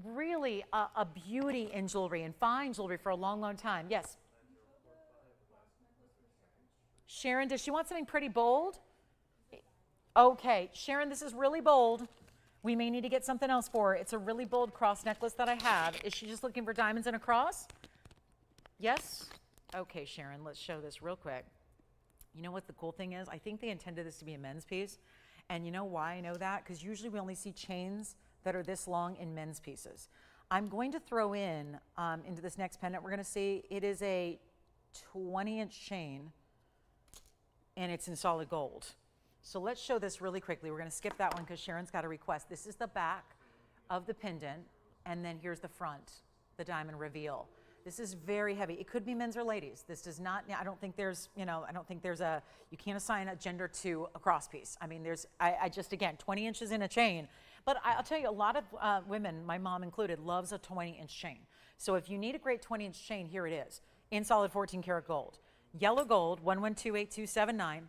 really a beauty in jewelry and fine jewelry for a long, long time. Yes. Sharon, does she want something pretty bold? Okay, Sharon, this is really bold. We may need to get something else for her. It's a really bold cross necklace that I have. Is she just looking for diamonds and a cross? Yes? Okay, Sharon, let's show this real quick. You know what the cool thing is? I think they intended this to be a men's piece. And you know why I know that? Because usually we only see chains that are this long in men's pieces. I'm going to throw in, into this next pendant we're going to see, it is a 20-inch chain, and it's in solid gold. So let's show this really quickly. We're going to skip that one because Sharon's got a request. This is the back of the pendant, and then here's the front, the diamond reveal. This is very heavy. It could be men's or ladies. This does not, I don't think there's, I don't think there's you can't assign a gender to a cross piece. I mean, I just, again, 20 inches in a chain. But I'll tell you, a lot of women, my mom included, loves a 20-inch chain. So if you need a great 20-inch chain, here it is, in solid 14 karat gold. Yellow gold, 1128,279.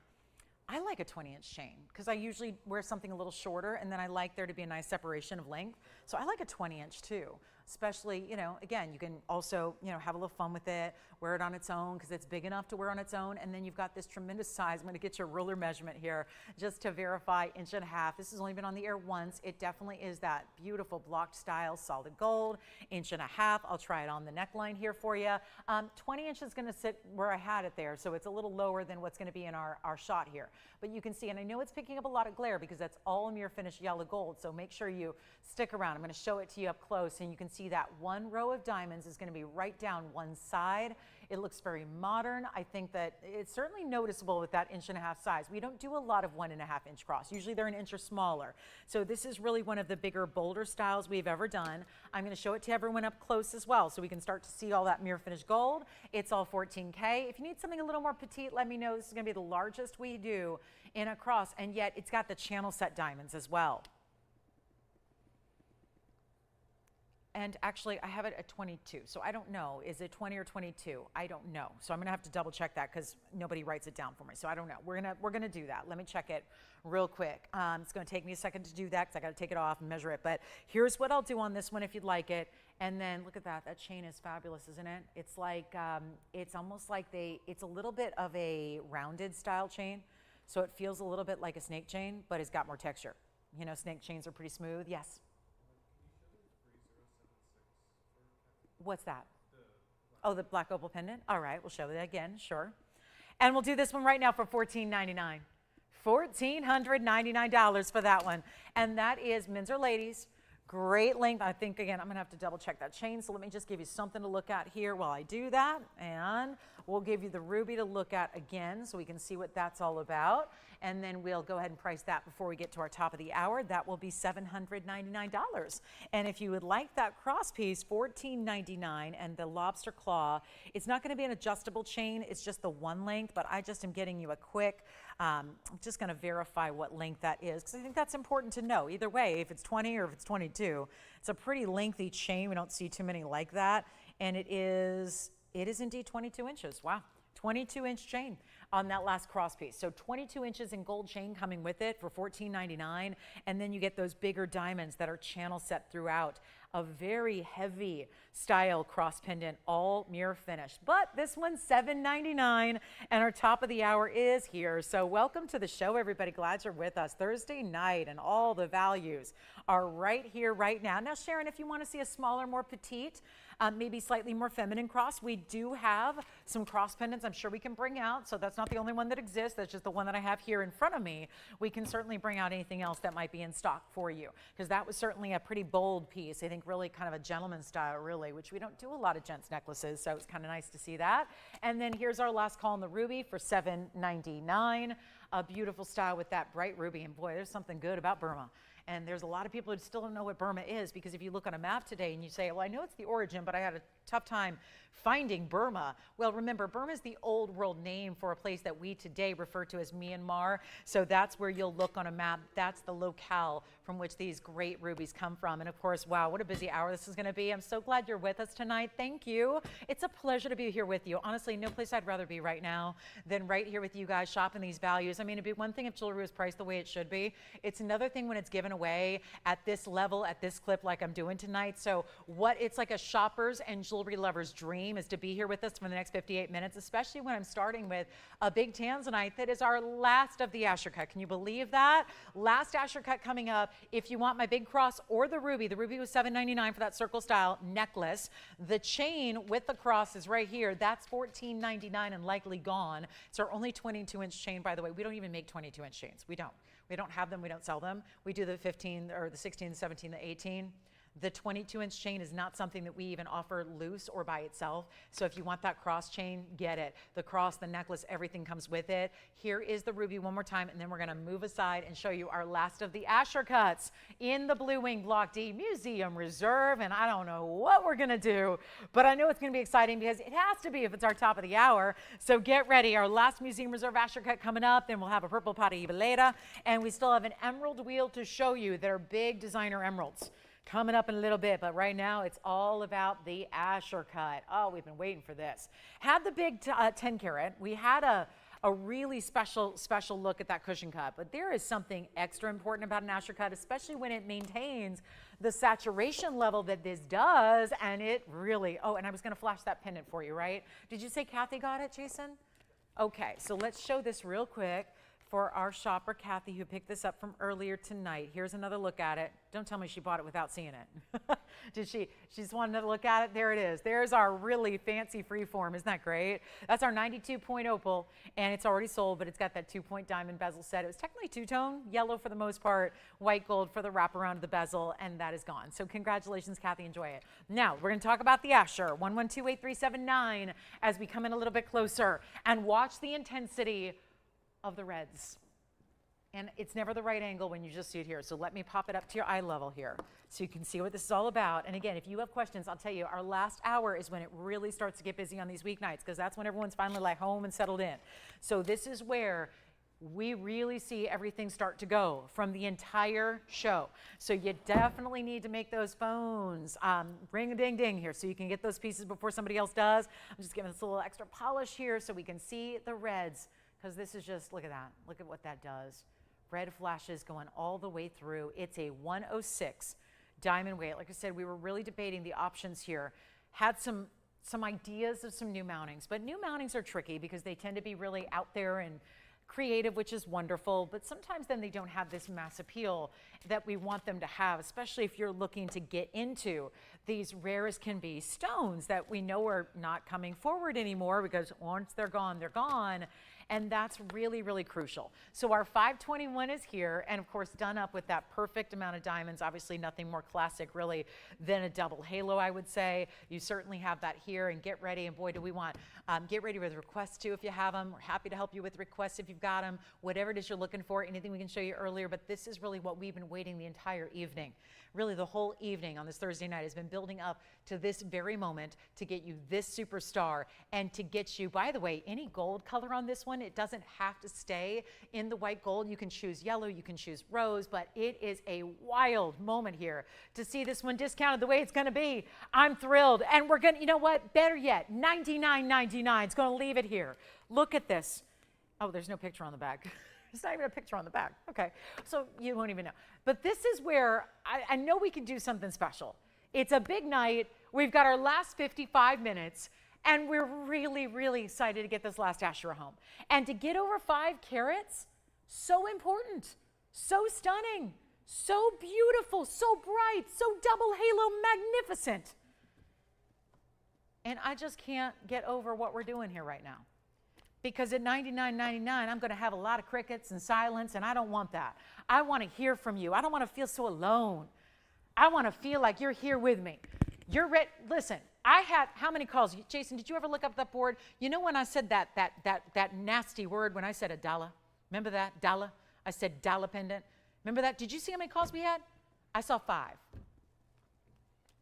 I like a 20-inch chain because I usually wear something a little shorter, and then I like there to be a nice separation of length. So I like a 20-inch too, especially, again, you can also, have a little fun with it, wear it on its own because it's big enough to wear on its own. And then you've got this tremendous size. I'm going to get your ruler measurement here just to verify, 1.5 inches. This has only been on the air once. It definitely is that beautiful blocked style, solid gold, 1.5 inches. I'll try it on the neckline here for you. 20 inches is going to sit where I had it there, so it's a little lower than what's going to be in our shot here. But you can see, and I know it's picking up a lot of glare because that's all mirror finished yellow gold, so make sure you stick around. I'm going to show it to you up close, and you can see that one row of diamonds is going to be right down one side. It looks very modern. I think that it's certainly noticeable with that 1.5 inch size. We don't do a lot of 1.5 inch cross. Usually they're 1 inch or smaller. So this is really one of the bigger, bolder styles we've ever done. I'm going to show it to everyone up close as well so we can start to see all that mirror finished gold. It's all 14K. If you need something a little more petite, let me know. This is going to be the largest we do in a cross, and yet it's got the channel set diamonds as well. And actually, I have it at 22, so I don't know. Is it 20 or 22? I don't know. So I'm gonna have to double check that because nobody writes it down for me. So I don't know. We're gonna do that. Let me check it real quick. It's gonna take me a second to do that because I gotta take it off and measure it. But here's what I'll do on this one if you'd like it. And then look at that. That chain is fabulous, isn't it? It's like it's almost like it's a little bit of a rounded style chain, so it feels a little bit like a snake chain, but it's got more texture. Snake chains are pretty smooth. Yes. What's that? Oh, the black opal pendant? All right, we'll show that again, sure. And we'll do this one right now for $1,499. $1,499 for that one. And that is men's or ladies. Great length. I think, again, I'm going to have to double check that chain. So let me just give you something to look at here while I do that. And we'll give you the ruby to look at again so we can see what that's all about. And then we'll go ahead and price that before we get to our top of the hour. That will be $799. And if you would like that cross piece, $14.99, and the lobster claw, it's not going to be an adjustable chain. It's just the one length, but I just am getting you a quick, I'm just going to verify what length that is because I think that's important to know. Either way, if it's 20 or if it's 22, it's a pretty lengthy chain. We don't see too many like that. And it is indeed 22 inches. Wow. 22-inch chain on that last cross piece. So 22 inches in gold chain coming with it for $14.99. And then you get those bigger diamonds that are channel set throughout. A very heavy style cross pendant, all mirror finished. But this one's $7.99, and our top of the hour is here. So welcome to the show, everybody. Glad you're with us. Thursday night, and all the values are right here, right now. Now, Sharon, if you want to see a smaller, more petite, maybe slightly more feminine cross, we do have some cross pendants I'm sure we can bring out. So that's not the only one that exists. That's just the one that I have here in front of me. We can certainly bring out anything else that might be in stock for you, because that was certainly a pretty bold piece. I think really kind of a gentleman style, really, which we don't do a lot of gents necklaces, so it's kind of nice to see that. And then here's our last call on the ruby for $7.99. A beautiful style with that bright ruby, and boy, there's something good about Burma. And there's a lot of people who still don't know what Burma is, because if you look on a map today and you say, well, I know it's the origin, but I had to tough time finding Burma. Well, remember, Burma is the old world name for a place that we today refer to as Myanmar. So that's where you'll look on a map. That's the locale from which these great rubies come from. And of course, wow, what a busy hour this is going to be. I'm so glad you're with us tonight. Thank you. It's a pleasure to be here with you. Honestly, no place I'd rather be right now than right here with you guys shopping these values. I mean, it'd be one thing if jewelry was priced the way it should be. It's another thing when it's given away at this level, at this clip like I'm doing tonight. So it's like a shopper's and jewelry lover's dream is to be here with us for the next 58 minutes, especially when I'm starting with a big Tanzanite that is our last of the Asher cut. Can you believe that? Last Asher cut coming up. If you want my big cross or the ruby was $7.99 for that circle style necklace. The chain with the cross is right here. That's $14.99 and likely gone. It's our only 22-inch chain, by the way. We don't even make 22-inch chains. We don't have them. We don't sell them. We do the 15 or the 16, the 17, the 18. The 22-inch chain is not something that we even offer loose or by itself. So if you want that cross chain, get it. The cross, the necklace, everything comes with it. Here is the ruby one more time, and then we're going to move aside and show you our last of the Asher cuts in the Blue Wing Block D Museum Reserve. And I don't know what we're going to do, but I know it's going to be exciting because it has to be if it's our top of the hour. So get ready. Our last Museum Reserve Asher cut coming up. Then we'll have a purple Paraiba later, and we still have an emerald wheel to show you that are big designer emeralds coming up in a little bit, but right now it's all about the Asher cut. Oh, we've been waiting for this. Had the big 10 carat. We had a really special look at that cushion cut, but there is something extra important about an Asher cut, especially when it maintains the saturation level that this does, and it really, oh, and I was gonna flash that pendant for you, right? Did you say Kathy got it, Jason? Okay, so let's show this real quick for our shopper, Kathy, who picked this up from earlier tonight. Here's another look at it. Don't tell me she bought it without seeing it. Did she? She just wanted another look at it. There it is. There's our really fancy freeform. Isn't that great? That's our 92-point opal, and it's already sold, but it's got that 2-point diamond bezel set. It was technically two-tone, yellow for the most part, white gold for the wraparound of the bezel, and that is gone. So congratulations, Kathy. Enjoy it. Now, we're going to talk about the Asher, 1128-379, as we come in a little bit closer and watch the intensity of the reds. And it's never the right angle when you just see it here. So let me pop it up to your eye level here so you can see what this is all about. And again, if you have questions, I'll tell you, our last hour is when it really starts to get busy on these weeknights because that's when everyone's finally like home and settled in. So this is where we really see everything start to go from the entire show. So you definitely need to make those phones ring a ding ding here so you can get those pieces before somebody else does. I'm just giving this a little extra polish here so we can see the reds. Because this is just, look at that. Look at what that does. Red flashes going all the way through. It's a 106 diamond weight. Like I said, we were really debating the options here. Had some ideas of some new mountings. But new mountings are tricky because they tend to be really out there and creative, which is wonderful. But sometimes then they don't have this mass appeal that we want them to have, especially if you're looking to get into these rare as can be stones that we know are not coming forward anymore because once they're gone, they're gone. And that's really, really crucial. So our 521 is here, and of course done up with that perfect amount of diamonds. Obviously nothing more classic really than a double halo, I would say. You certainly have that here, and get ready, and boy do we want, get ready with requests too if you have them. We're happy to help you with requests if you've got them, whatever it is you're looking for, anything we can show you earlier, but this is really what we've been waiting the entire evening. Really the whole evening on this Thursday night has been building up to this very moment to get you this superstar and to get you, by the way, any gold color on this one, it doesn't have to stay in the white gold. You can choose yellow, you can choose rose, but it is a wild moment here to see this one discounted the way it's gonna be. I'm thrilled, and we're gonna, you know what, better yet, $99.99. It's gonna leave it here. Look at this. Oh, there's no picture on the back. There's not even a picture on the back. Okay, so you won't even know. But this is where I know we can do something special. It's a big night. We've got our last 55 minutes, and we're really, really excited to get this last Asher home. And to get over 5 carats, so important, so stunning, so beautiful, so bright, so double halo magnificent. And I just can't get over what we're doing here right now. Because at $99.99, I'm going to have a lot of crickets and silence, and I don't want that. I want to hear from you. I don't want to feel so alone. I want to feel like you're here with me. You're ready. Listen, I had how many calls? Jason, did you ever look up that board? You know when I said that nasty word when I said a dollar? Remember that? Dollar? I said dollar pendant. Remember that? Did you see how many calls we had? I saw 5.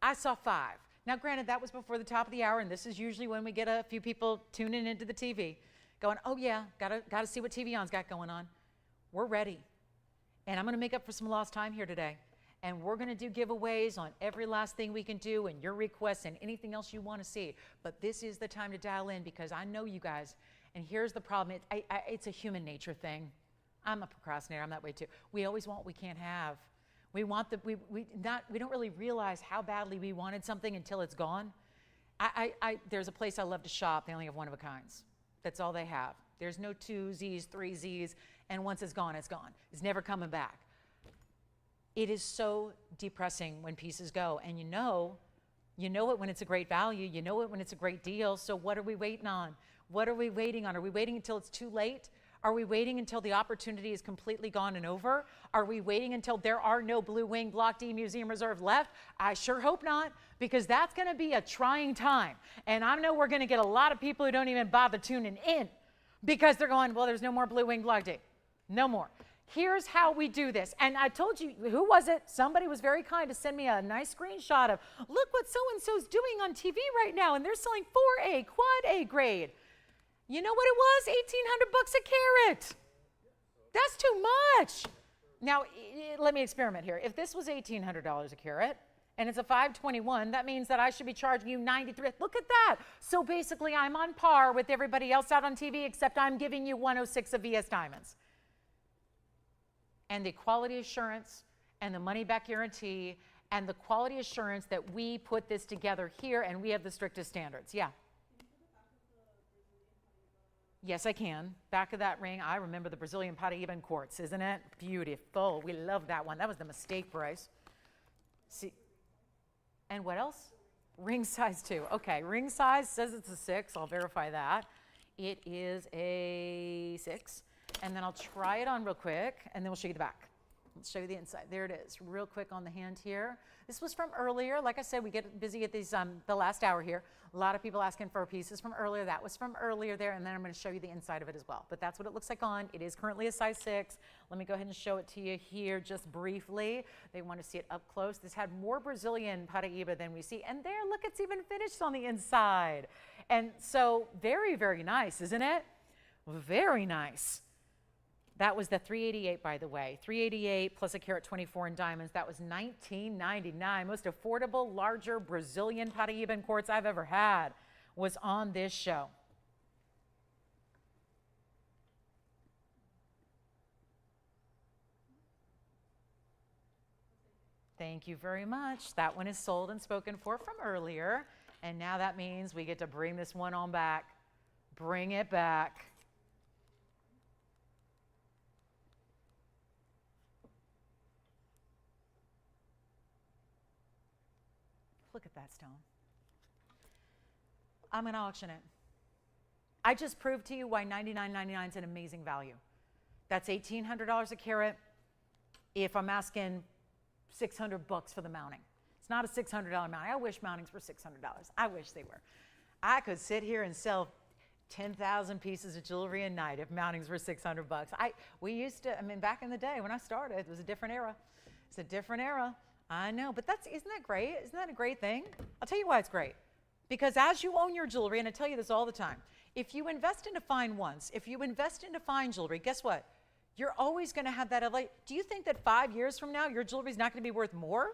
I saw 5. Now, granted, that was before the top of the hour, and this is usually when we get a few people tuning into the TV going, oh, yeah, gotta see what TVON's got going on. We're ready. And I'm going to make up for some lost time here today. And we're going to do giveaways on every last thing we can do and your requests and anything else you want to see. But this is the time to dial in because I know you guys. And here's the problem. It's a human nature thing. I'm a procrastinator. I'm that way too. We always want what we can't have. We want we don't really realize how badly we wanted something until it's gone. There's a place I love to shop. They only have one of a kinds. That's all they have. There's no 2 Z's, 3 Z's, and once it's gone, it's gone. It's never coming back. It is so depressing when pieces go, and you know it when it's a great value. You know it when it's a great deal. So what are we waiting on? What are we waiting on? Are we waiting until it's too late? Are we waiting until the opportunity is completely gone and over? Are we waiting until there are no Blue Wing Block D Museum Reserve left? I sure hope not, because that's going to be a trying time. And I know we're going to get a lot of people who don't even bother tuning in because they're going, well, there's no more Blue Wing Block D. No more. Here's how we do this. And I told you, who was it? Somebody was very kind to send me a nice screenshot of, look what so-and-so's doing on TV right now, and they're selling 4A, quad A grade. You know what it was? 1,800 bucks a carat. That's too much. Now, let me experiment here. If this was $1,800 a carat and it's a 521, that means that I should be charging you 93. Look at that. So basically, I'm on par with everybody else out on TV, except I'm giving you 106 of VS Diamonds. And the quality assurance and the money back guarantee and the quality assurance that we put this together here, and we have the strictest standards. Yeah. Yes, I can. Back of that ring, I remember the Brazilian Paraiba quartz, isn't it? Beautiful. We love that one. That was the mistake price. See, and what else? Ring size too. Okay, ring size says it's a 6. I'll verify that. It is a 6. And then I'll try it on real quick, and then we'll show you the back. Let's show you the inside. There it is, real quick on the hand here. This was from earlier. Like I said, we get busy at these the last hour here. A lot of people asking for pieces from earlier. That was from earlier there, and then I'm going to show you the inside of it as well. But that's what it looks like on. It is currently a size 6. Let me go ahead and show it to you here just briefly. They want to see it up close. This had more Brazilian Paraiba than we see. And there, look, it's even finished on the inside. And so very, very nice, isn't it? Very nice. That was the 388, by the way. 388 plus a carat 24 in diamonds. That was $19.99. Most affordable, larger Brazilian Paraiba quartz I've ever had was on this show. Thank you very much. That one is sold and spoken for from earlier. And now that means we get to bring this one on back. Bring it back. Look at that stone. I'm going to auction it. I just proved to you why $99.99 is an amazing value. That's $1,800 a carat if I'm asking $600 for the mounting. It's not a $600 mounting. I wish mountings were $600. I wish they were. I could sit here and sell 10,000 pieces of jewelry a night if mountings were $600. We used to, I mean, back in the day when I started, it was a different era. It's a different era. I know, but isn't that great? Isn't that a great thing? I'll tell you why it's great. Because as you own your jewelry, and I tell you this all the time, if you invest into fine once, if you invest into fine jewelry, guess what? You're always going to have that. Do you think that 5 years from now, your jewelry is not going to be worth more?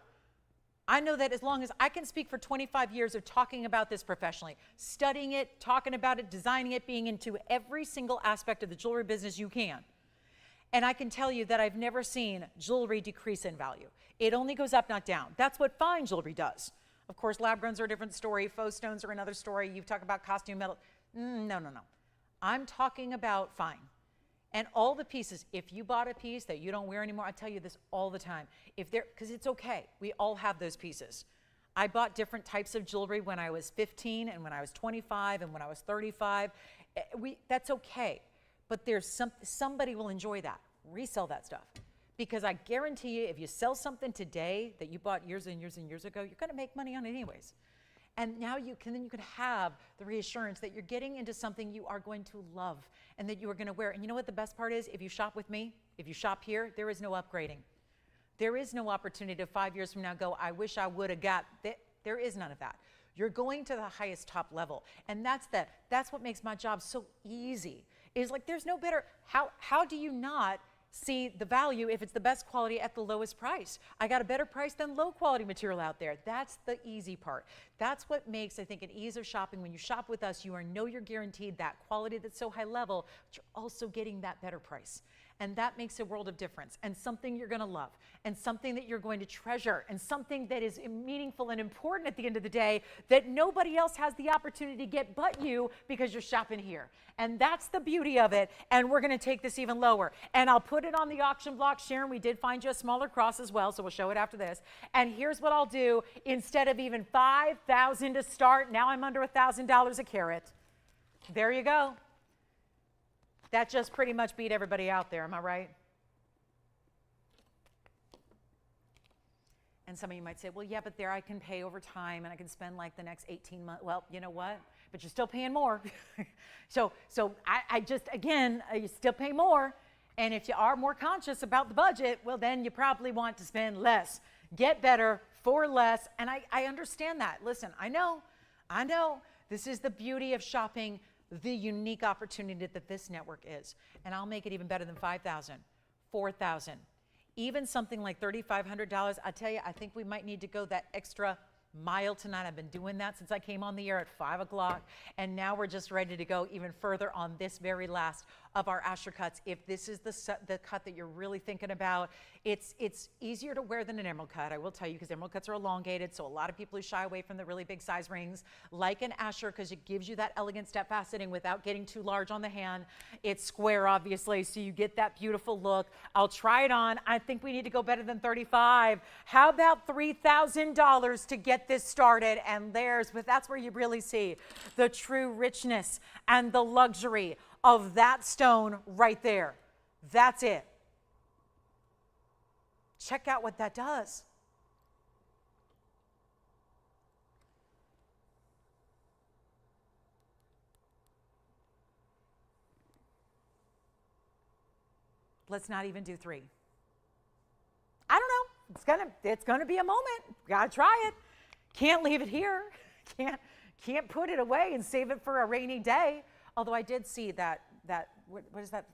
I know that as long as I can speak for 25 years of talking about this professionally, studying it, talking about it, designing it, being into every single aspect of the jewelry business you can. And I can tell you that I've never seen jewelry decrease in value. It only goes up, not down. That's what fine jewelry does. Of course, lab grows are a different story. Faux stones are another story. You talk about costume metal. No. I'm talking about fine. And all the pieces, if you bought a piece that you don't wear anymore, I tell you this all the time. Because it's okay. We all have those pieces. I bought different types of jewelry when I was 15 and when I was 25 and when I was 35. That's okay. But there's somebody will enjoy that. Resell that stuff. Because I guarantee you, if you sell something today that you bought years and years and years ago, you're going to make money on it anyways. And now you can have the reassurance that you're getting into something you are going to love and that you are going to wear. And you know what the best part is? If you shop with me, if you shop here, there is no upgrading. There is no opportunity to 5 years from now go, I wish I would have got that. There is none of that. You're going to the highest top level. And that's what makes my job so easy. Is like there's no better, how do you not see the value if it's the best quality at the lowest price? I got a better price than low quality material out there. That's the easy part. That's what makes, I think, an ease of shopping. When you shop with us, you know you're guaranteed that quality that's so high level, but you're also getting that better price. And that makes a world of difference, and something you're going to love, and something that you're going to treasure, and something that is meaningful and important at the end of the day that nobody else has the opportunity to get but you, because you're shopping here. And that's the beauty of it. And we're going to take this even lower. And I'll put it on the auction block. Sharon, we did find you a smaller cross as well, so we'll show it after this. And here's what I'll do. Instead of even $5,000 to start, now I'm under $1,000 a carat. There you go. That just pretty much beat everybody out there, am I right? And some of you might say, well, yeah, but there I can pay over time and I can spend like the next 18 months. Well, you know what? But you're still paying more. so I just, again, you still pay more. And if you are more conscious about the budget, well, then you probably want to spend less. Get better for less. And I understand that. Listen, I know. This is the beauty of shopping, the unique opportunity that this network is. And I'll make it even better than $5,000, $4,000, even something like $3,500. I tell you, I think we might need to go that extra mile tonight. I've been doing that since I came on the air at 5 o'clock, and now we're just ready to go even further on this very last of our Asher cuts. If this is the cut that you're really thinking about, it's easier to wear than an emerald cut, I will tell you, because emerald cuts are elongated, so a lot of people who shy away from the really big size rings like an Asher, because it gives you that elegant step faceting without getting too large on the hand. It's square, obviously, so you get that beautiful look. I'll try it on. I think we need to go better than $35,000. How about $3,000 to get this started? And but that's where you really see the true richness and the luxury of that stone right there. That's it. Check out what that does. Let's not even do 3. I don't know. It's gonna be a moment. Gotta try it. Can't leave it here. Can't put it away and save it for a rainy day. Although I did see what is that?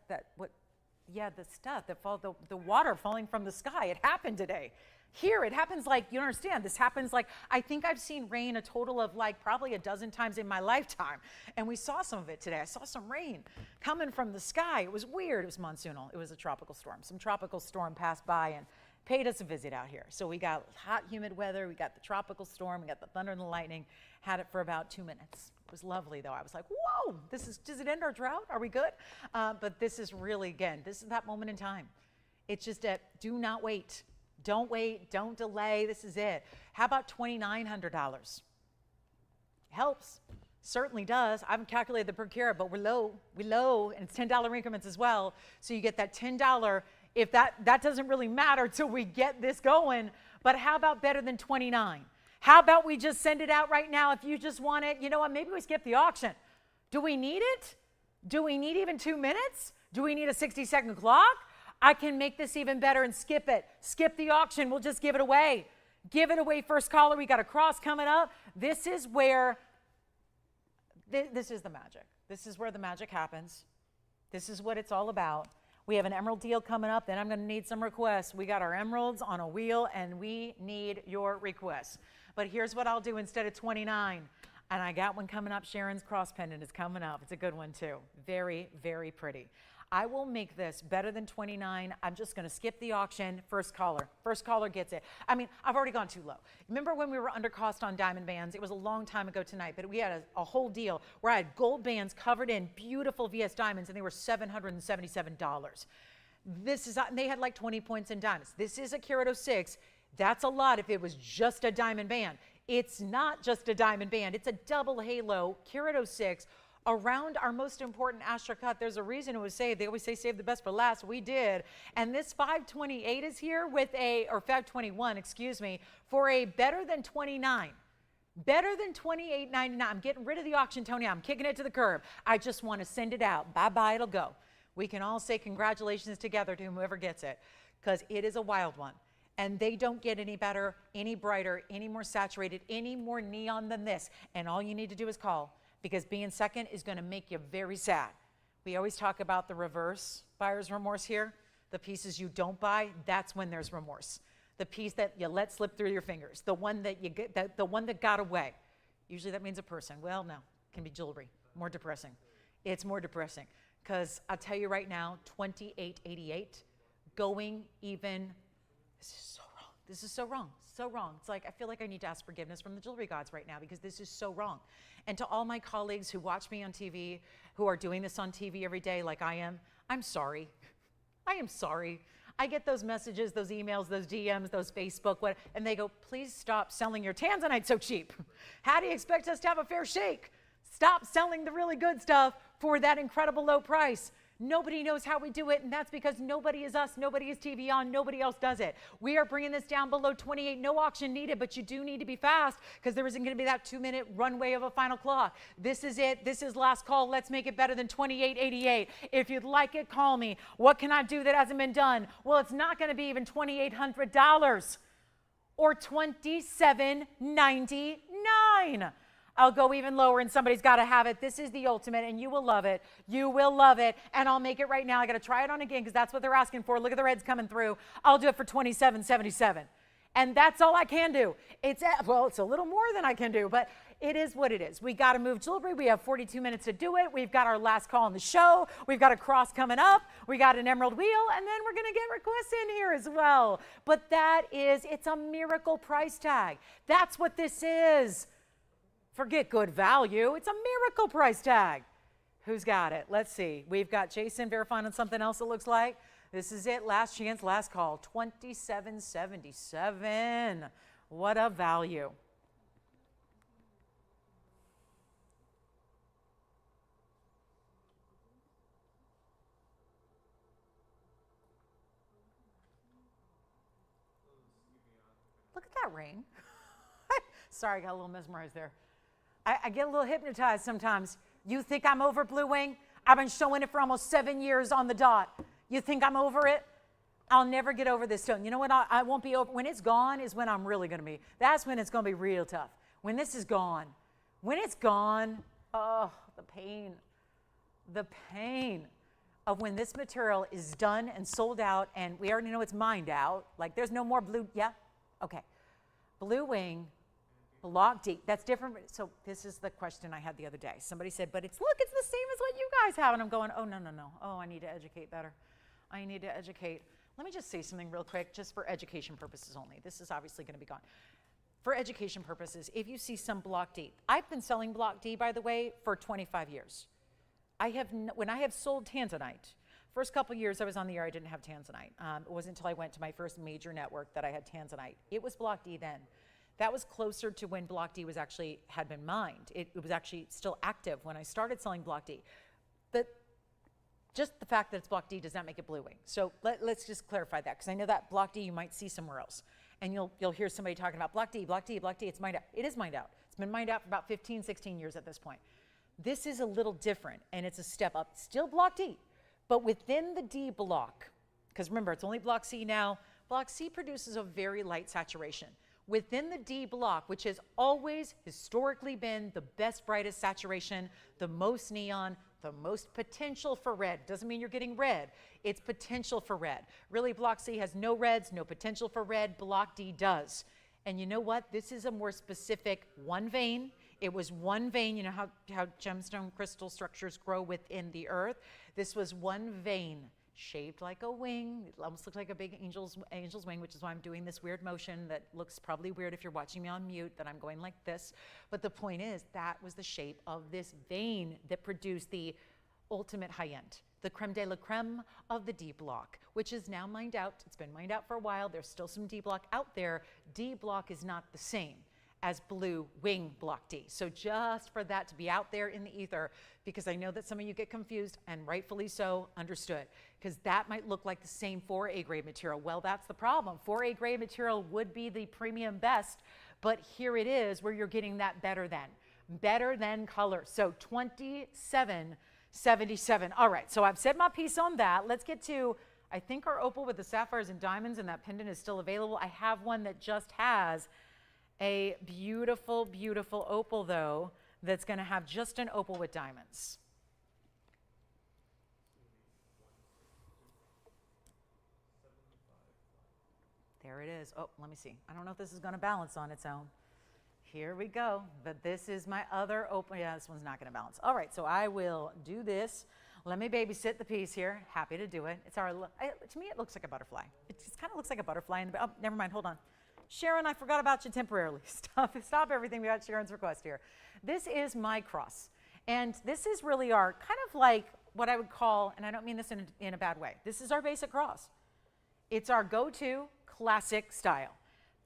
Yeah, the stuff that the water falling from the sky. It happened today. Here, it happens like, you understand, this happens like, I think I've seen rain a total of like probably a dozen times in my lifetime. And we saw some of it today. I saw some rain coming from the sky. It was weird. It was monsoonal. It was a tropical storm. Some tropical storm passed by and paid us a visit out here. So we got hot, humid weather. We got the tropical storm. We got the thunder and the lightning. Had it for about 2 minutes. It was lovely, though. I was like, whoa, does it end our drought? Are we good? But this is really, again, this is that moment in time. It's just do not wait. Don't wait. Don't delay. This is it. How about $2,900? Helps. Certainly does. I haven't calculated the per carat, but we're low, and it's $10 increments as well. So you get that $10. If that doesn't really matter till we get this going, but how about better than 29? How about we just send it out right now if you just want it? You know what, maybe we skip the auction. Do we need it? Do we need even 2 minutes? Do we need a 60-second clock? I can make this even better and skip it. Skip the auction, we'll just give it away. Give it away first caller, we got a cross coming up. This is where, this is the magic. This is where the magic happens. This is what it's all about. We have an emerald deal coming up, then I'm gonna need some requests. We got our emeralds on a wheel and we need your requests. But here's what I'll do instead of 29. And I got one coming up. Sharon's cross pendant is coming up. It's a good one too. Very, very pretty. I will make this better than 29. I'm just gonna skip the auction. First caller. First caller gets it. I mean, I've already gone too low. Remember when we were under cost on diamond bands? It was a long time ago tonight, but we had a whole deal where I had gold bands covered in beautiful VS diamonds and they were $777. They had like 20 points in diamonds. This is a carat 06. That's a lot if it was just a diamond band. It's not just a diamond band. It's a double halo, carat 06, around our most important Asher cut. There's a reason it was saved. They always say save the best for last. We did. And this 528 is here with or 521, excuse me, for a better than 29. Better than $28.99. I'm getting rid of the auction, Tony. I'm kicking it to the curb. I just want to send it out. Bye-bye, it'll go. We can all say congratulations together to whoever gets it, because it is a wild one. and they don't get any better, any brighter, any more saturated, any more neon than this. And all you need to do is call, because being second is going to make you very sad. We always talk about the reverse buyer's remorse here. The pieces you don't buy, that's when there's remorse. The piece that you let slip through your fingers, the one that you get, the one that got away. Usually that means a person. Well, no, it can be jewelry. More depressing. It's more depressing, because I'll tell you right now, $28.88, going even. This is so wrong. This is so wrong. So wrong. It's like I feel like I need to ask forgiveness from the jewelry gods right now, because this is so wrong. And to all my colleagues who watch me on TV, who are doing this on TV every day like I am, I'm sorry. I am sorry. I get those messages, those emails, those DMs, those Facebook, and they go, please stop selling your Tanzanite so cheap. How do you expect us to have a fair shake? Stop selling the really good stuff for that incredible low price. Nobody knows how we do it, and that's because nobody is us, nobody is TVON, nobody else does it. We are bringing this down below 28, no auction needed, but you do need to be fast, because there isn't going to be that 2-minute runway of a final clock. This is it. This is last call. Let's make it better than $28.88. If you'd like it, call me. What can I do that hasn't been done? Well, it's not going to be even $2,800 or $2,799. I'll go even lower, and somebody's got to have it. This is the ultimate, and you will love it. You will love it, and I'll make it right now. I got to try it on again, because that's what they're asking for. Look at the reds coming through. I'll do it for $27.77, and that's all I can do. Well, it's a little more than I can do, but it is what it is. We got to move jewelry. We have 42 minutes to do it. We've got our last call on the show. We've got a cross coming up. We got an emerald wheel, and then we're going to get requests in here as well. But it's a miracle price tag. That's what this is. Forget good value. It's a miracle price tag. Who's got it? Let's see. We've got Jason verifying on something else, it looks like. This is it. Last chance, last call. $27.77. What a value. Look at that ring. Sorry, I got a little mesmerized there. I get a little hypnotized sometimes. You think I'm over Blue Wing? I've been showing it for almost 7 years on the dot. You think I'm over it? I'll never get over this stone. You know what? I won't be over. When it's gone is when I'm really going to be. That's when it's going to be real tough. When this is gone. When it's gone, oh, the pain. The pain of when this material is done and sold out, and we already know it's mined out. Like there's no more blue. Yeah? Okay. Blue Wing. Block D, that's different. So this is the question I had the other day. Somebody said, but it's the same as what you guys have. And I'm going, oh, no. Oh, I need to educate better. I need to educate. Let me just say something real quick, just for education purposes only. This is obviously going to be gone. For education purposes, if you see some Block D, I've been selling Block D, by the way, for 25 years. When I have sold Tanzanite, first couple years I was on the air, I didn't have Tanzanite. It wasn't until I went to my first major network that I had Tanzanite. It was Block D then. That was closer to when Block D had been mined. It was actually still active when I started selling Block D. But just the fact that it's Block D does not make it Blue Wing. So let's just clarify that, because I know that Block D you might see somewhere else. And you'll hear somebody talking about Block D, it's mined out. It is mined out. It's been mined out for about 15, 16 years at this point. This is a little different, and it's a step up. Still Block D, but within the D block, because remember, it's only Block C now. Block C produces a very light saturation. Within the D block, which has always historically been the best, brightest saturation, the most neon, the most potential for red. Doesn't mean you're getting red. It's potential for red. Really, Block C has no reds, no potential for red. Block D does. And you know what? This is a more specific one vein. It was one vein. You know how gemstone crystal structures grow within the earth? This was one vein, shaped like a wing. It almost looks like a big angel's wing, which is why I'm doing this weird motion that looks probably weird if you're watching me on mute, that I'm going like this. But the point is, that was the shape of this vein that produced the ultimate high end, the creme de la creme of the D block, which is now mined out. It's been mined out for a while. There's still some D block out there. D block is not the same as Blue Wing Block D. So just for that to be out there in the ether, because I know that some of you get confused, and rightfully so, understood, because that might look like the same 4A grade material. Well, that's the problem. 4A grade material would be the premium best, but here it is where you're getting that better than color. So $27.77. All right, so I've said my piece on that. Let's get to I think our opal with the sapphires and diamonds and that pendant is still available. I have one that just has a beautiful, beautiful opal, though, that's going to have just an opal with diamonds. There it is. Oh, let me see. I don't know if this is going to balance on its own. Here we go. But this is my other opal. Yeah, this one's not going to balance. All right, so I will do this. Let me babysit the piece here. Happy to do it. It's our. To me, it looks like a butterfly. It just kind of looks like a butterfly. In the, oh, never mind. Hold on. Sharon, I forgot about you temporarily. Stop everything. We got Sharon's request here. This is my cross. And this is really our kind of like what I would call, and I don't mean this in a bad way, this is our basic cross. It's our go-to classic style.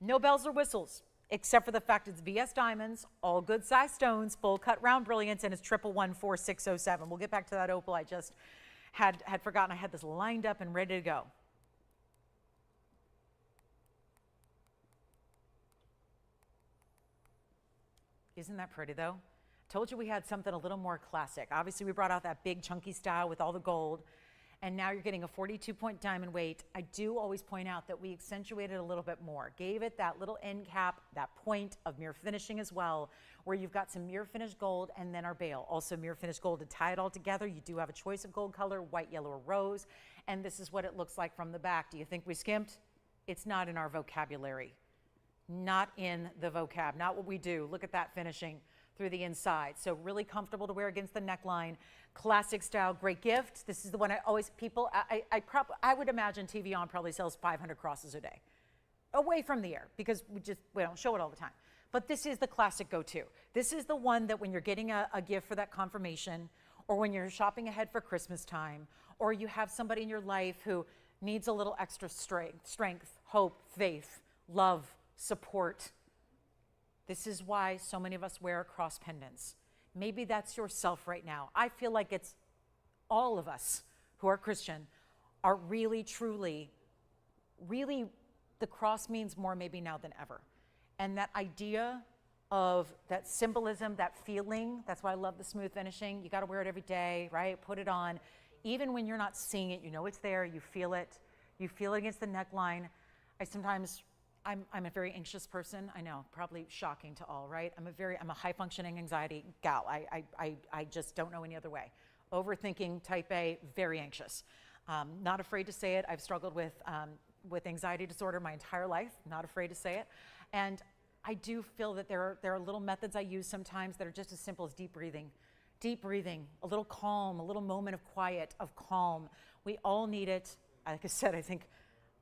No bells or whistles, except for the fact it's VS diamonds, all good size stones, full cut round brilliance, and it's 1114607. We'll get back to that opal. I just had forgotten I had this lined up and ready to go. Isn't that pretty, though? Told you we had something a little more classic. Obviously, we brought out that big chunky style with all the gold, and now you're getting a 42-point diamond weight. I do always point out that we accentuated a little bit more, gave it that little end cap, that point of mirror finishing as well, where you've got some mirror finished gold and then our bail. Also mirror finished gold to tie it all together. You do have a choice of gold color, white, yellow, or rose, and this is what it looks like from the back. Do you think we skimped? It's not in our vocabulary. Not in the vocab, not what we do. Look at that finishing through the inside. So really comfortable to wear against the neckline. Classic style, great gift. This is the one I always, people, I would imagine TVON probably sells 500 crosses a day. Away from the air, because we don't show it all the time. But this is the classic go-to. This is the one that when you're getting a gift for that confirmation, or when you're shopping ahead for Christmas time, or you have somebody in your life who needs a little extra strength, hope, faith, love, support. This is why so many of us wear cross pendants. Maybe that's yourself right now. I feel like it's all of us who are Christian are really, truly, really, the cross means more maybe now than ever. And that idea of that symbolism, that feeling, that's why I love the smooth finishing. You got to wear it every day, right? Put it on. Even when you're not seeing it, you know it's there, you feel it. You feel it against the neckline. I'm a very anxious person. I know, probably shocking to all, right? I'm a high functioning anxiety gal. I just don't know any other way. Overthinking, type A, very anxious. Not afraid to say it. I've struggled with anxiety disorder my entire life. Not afraid to say it. And I do feel that there are little methods I use sometimes that are just as simple as deep breathing. Deep breathing, a little calm, a little moment of quiet, of calm. We all need it. Like I said, I think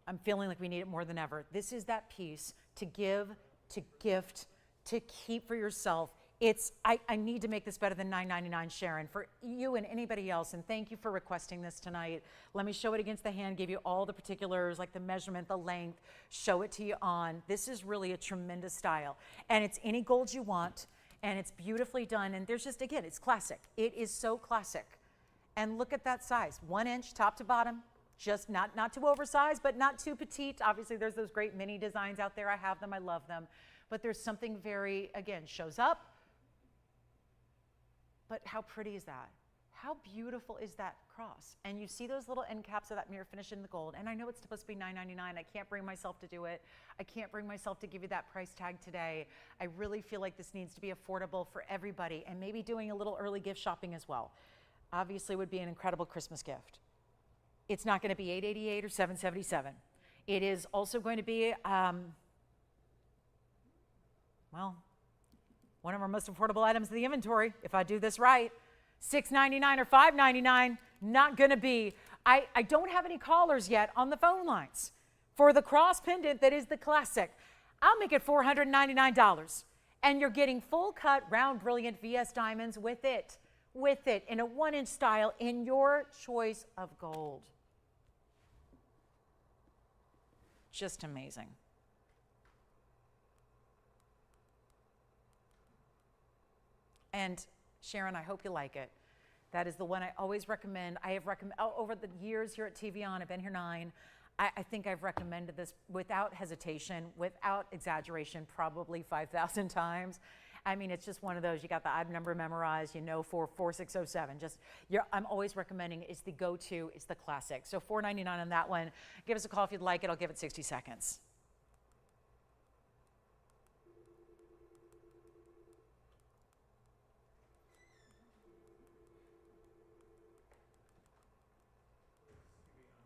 I'm feeling like we need it more than ever. This is that piece to give, to gift, to keep for yourself. I need to make this better than $9.99, Sharon, for you and anybody else. And thank you for requesting this tonight. Let me show it against the hand, give you all the particulars, like the measurement, the length, show it to you on. This is really a tremendous style. And it's any gold you want, and it's beautifully done. And there's just, again, it's classic. It is so classic. And look at that size, 1 inch top to bottom. Just not too oversized, but not too petite. Obviously, there's those great mini designs out there. I have them. I love them. But there's something very, again, shows up. But how pretty is that? How beautiful is that cross? And you see those little end caps of that mirror finish in the gold. And I know it's supposed to be $9.99. I can't bring myself to do it. I can't bring myself to give you that price tag today. I really feel like this needs to be affordable for everybody, and maybe doing a little early gift shopping as well. Obviously, would be an incredible Christmas gift. It's not going to be $888 or $777. It is also going to be, well, one of our most affordable items in the inventory, if I do this right. $6.99 or $5.99, not going to be. I don't have any callers yet on the phone lines for the cross pendant that is the classic. I'll make it $499. And you're getting full cut, round, brilliant VS diamonds with it in a 1 inch style in your choice of gold. Just amazing. And Sharon, I hope you like it. That is the one I always recommend. I have recommended, over the years here at TVON, I've been here 9. I think I've recommended this without hesitation, without exaggeration, probably 5,000 times. I mean, it's just one of those, you got the odd number memorized, 4607. I'm always recommending it's the go-to, it's the classic. So $4.99 on that one. Give us a call if you'd like it. I'll give it 60 seconds.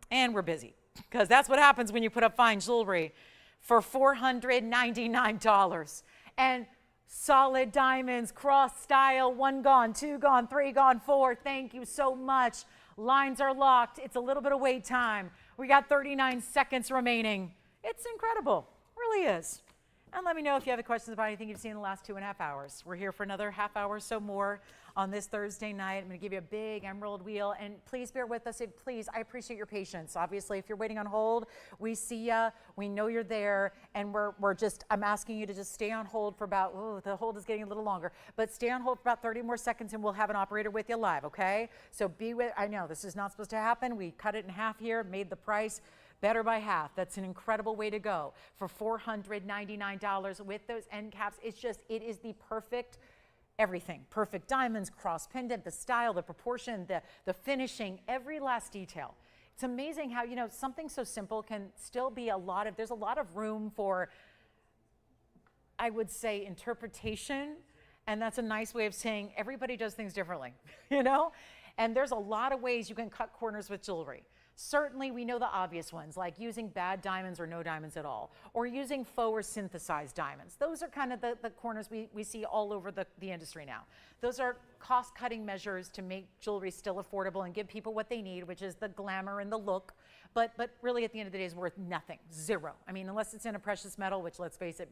And we're busy, because that's what happens when you put up fine jewelry for $499. And solid diamonds, cross style, 1 gone, 2 gone, 3 gone, 4. Thank you so much. Lines are locked. It's a little bit of wait time. We got 39 seconds remaining. It's incredible, really is. And let me know if you have any questions about anything you've seen in the last 2.5 hours. We're here for another half hour or so more on this Thursday night. I'm going to give you a big emerald wheel, and please bear with us. Please, I appreciate your patience. Obviously, if you're waiting on hold, we see you, we know you're there, and I'm asking you to just stay on hold for about, the hold is getting a little longer, but stay on hold for about 30 more seconds, and we'll have an operator with you live, okay? So I know this is not supposed to happen. We cut it in half here, made the price better by half. That's an incredible way to go for $499 with those end caps. It is the perfect everything. Perfect diamonds, cross pendant, the style, the proportion, the finishing, every last detail. It's amazing how, something so simple can still be there's a lot of room for, I would say, interpretation. And that's a nice way of saying everybody does things differently, And there's a lot of ways you can cut corners with jewelry. Certainly, we know the obvious ones, like using bad diamonds or no diamonds at all, or using faux or synthesized diamonds. Those are kind of the corners we see all over the industry now. Those are cost-cutting measures to make jewelry still affordable and give people what they need, which is the glamour and the look. But really, at the end of the day, is worth nothing, zero. I mean, unless it's in a precious metal, which, let's face it,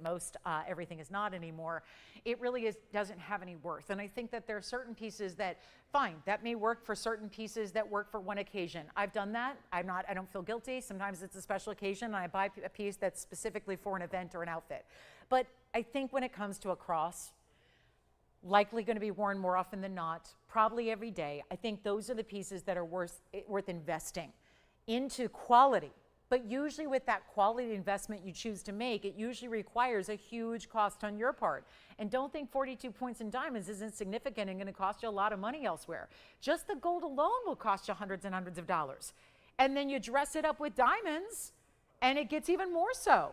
everything is not anymore, it really doesn't have any worth. And I think that there are certain pieces that, fine, that may work for certain pieces that work for one occasion. I've done that. I don't feel guilty. Sometimes it's a special occasion, and I buy a piece that's specifically for an event or an outfit. But I think when it comes to a cross, likely going to be worn more often than not, probably every day, I think those are the pieces that are worth investing into quality. But usually with that quality investment you choose to make, it usually requires a huge cost on your part. And don't think 42 points in diamonds isn't significant and going to cost you a lot of money elsewhere. Just the gold alone will cost you hundreds and hundreds of dollars. And then you dress it up with diamonds, and it gets even more so.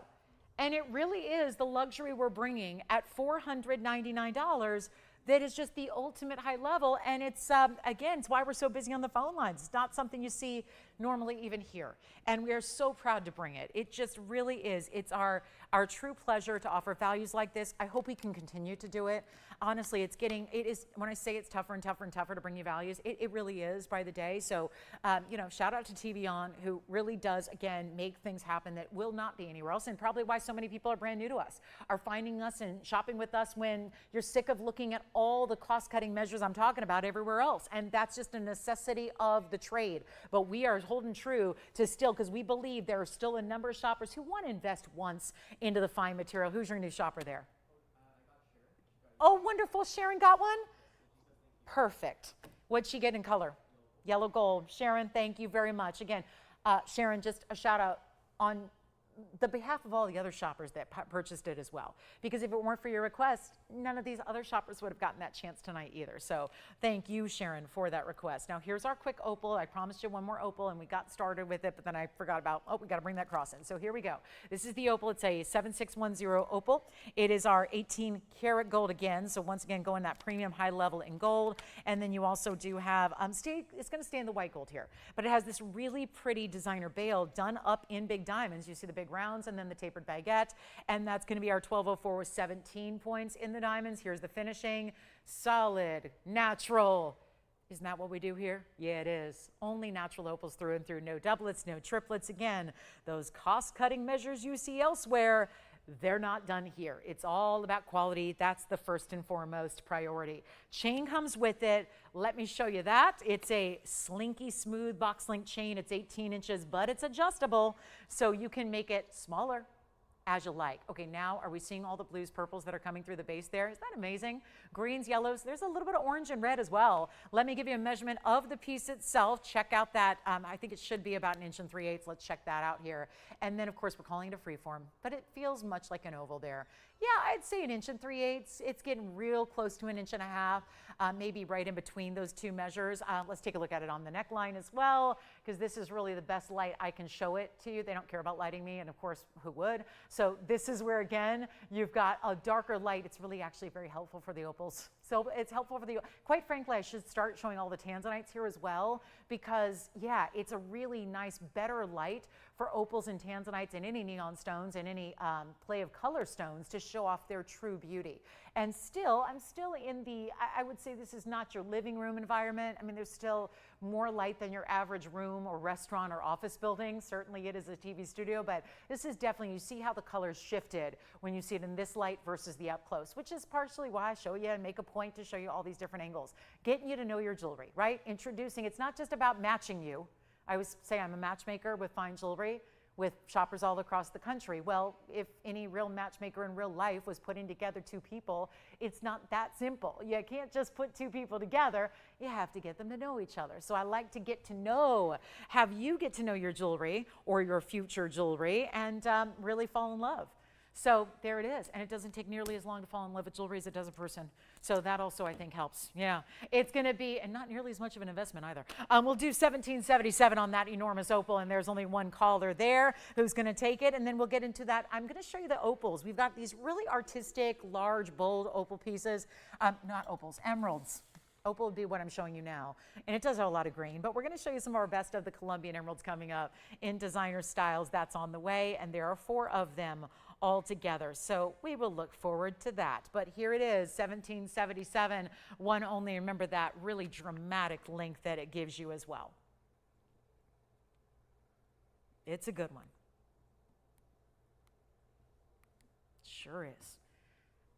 And it really is the luxury we're bringing at $499 that is just the ultimate high level. And it's, again, it's why we're so busy on the phone lines. It's not something you see normally even here. And we are so proud to bring it. It just really is. It's our true pleasure to offer values like this. I hope we can continue to do it. Honestly, it is, when I say it's tougher and tougher and tougher to bring you values, it really is by the day. So, shout out to TVON, who really does, again, make things happen that will not be anywhere else. And probably why so many people are brand new to us, are finding us and shopping with us when you're sick of looking at all the cost-cutting measures I'm talking about everywhere else. And that's just a necessity of the trade. But we are holding true to still, because we believe there are still a number of shoppers who want to invest once into the fine material. Who's your new shopper there? Oh, wonderful. Sharon got one? Perfect. What'd she get in color? Yellow gold. Sharon, thank you very much. Again, Sharon, just a shout out on the behalf of all the other shoppers that purchased it as well. Because if it weren't for your request, none of these other shoppers would have gotten that chance tonight either. So thank you, Sharon, for that request. Now here's our quick opal. I promised you one more opal, and we got started with it, but then I forgot about, we got to bring that cross in. So here we go. This is the opal. It's a 7610 opal. It is our 18 karat gold again. So once again, going that premium high level in gold. And then you also do have, it's going to stay in the white gold here, but it has this really pretty designer bail done up in big diamonds. You see the big rounds and then the tapered baguette, and that's going to be our 1204 with 17 points in the diamonds. Here's the finishing. Solid, natural. Isn't that what we do here? Yeah, it is. Only natural opals through and through. No doublets, no triplets. Again, those cost-cutting measures you see elsewhere, they're not done here. It's all about quality. That's the first and foremost priority. Chain comes with it. Let me show you that. It's a slinky, smooth box link chain. It's 18 inches, but it's adjustable, so you can make it smaller, as you like. Okay, now are we seeing all the blues, purples that are coming through the base there? Isn't that amazing? Greens, yellows, there's a little bit of orange and red as well. Let me give you a measurement of the piece itself. Check out that, I think it should be about 1 3/8. Let's check that out here. And then of course we're calling it a freeform, but it feels much like an oval there. Yeah, I'd say 1 3/8. It's getting real close to 1.5 inches, maybe right in between those two measures. Let's take a look at it on the neckline as well, because this is really the best light I can show it to you. They don't care about lighting me, and of course, who would? So this is where, again, you've got a darker light. It's really actually very helpful for the opals. So it's helpful for the, quite frankly, I should start showing all the Tanzanites here as well, because yeah, it's a really nice, better light for opals and Tanzanites and any neon stones and any play of color stones to show off their true beauty. And still, I'm still in the, I would say this is not your living room environment. I mean, there's still more light than your average room or restaurant or office building. Certainly it is a TV studio, but this is definitely, you see how the colors shifted when you see it in this light versus the up close, which is partially why I show you and make a point to show you all these different angles. Getting you to know your jewelry, right? Introducing, it's not just about matching you. I always say I'm a matchmaker with fine jewelry with shoppers all across the country. Well, if any real matchmaker in real life was putting together two people, it's not that simple. You can't just put two people together. You have to get them to know each other. So I like to get to know, have you get to know your jewelry or your future jewelry and really fall in love. So there it is. And it doesn't take nearly as long to fall in love with jewelry as it does a person. So that also, I think, helps. Yeah. It's going to be, and not nearly as much of an investment either. We'll do 1777 on that enormous opal, and there's only one caller there who's going to take it. And then we'll get into that. I'm going to show you the opals. We've got these really artistic, large, bold opal pieces. Not opals, emeralds. Opal would be what I'm showing you now. And it does have a lot of green, but we're going to show you some of our best of the Colombian emeralds coming up in designer styles. That's on the way, and there are 4 of them all together. So we will look forward to that. But here it is, 1777, one only. Remember that really dramatic length that it gives you as well. It's a good one. Sure is.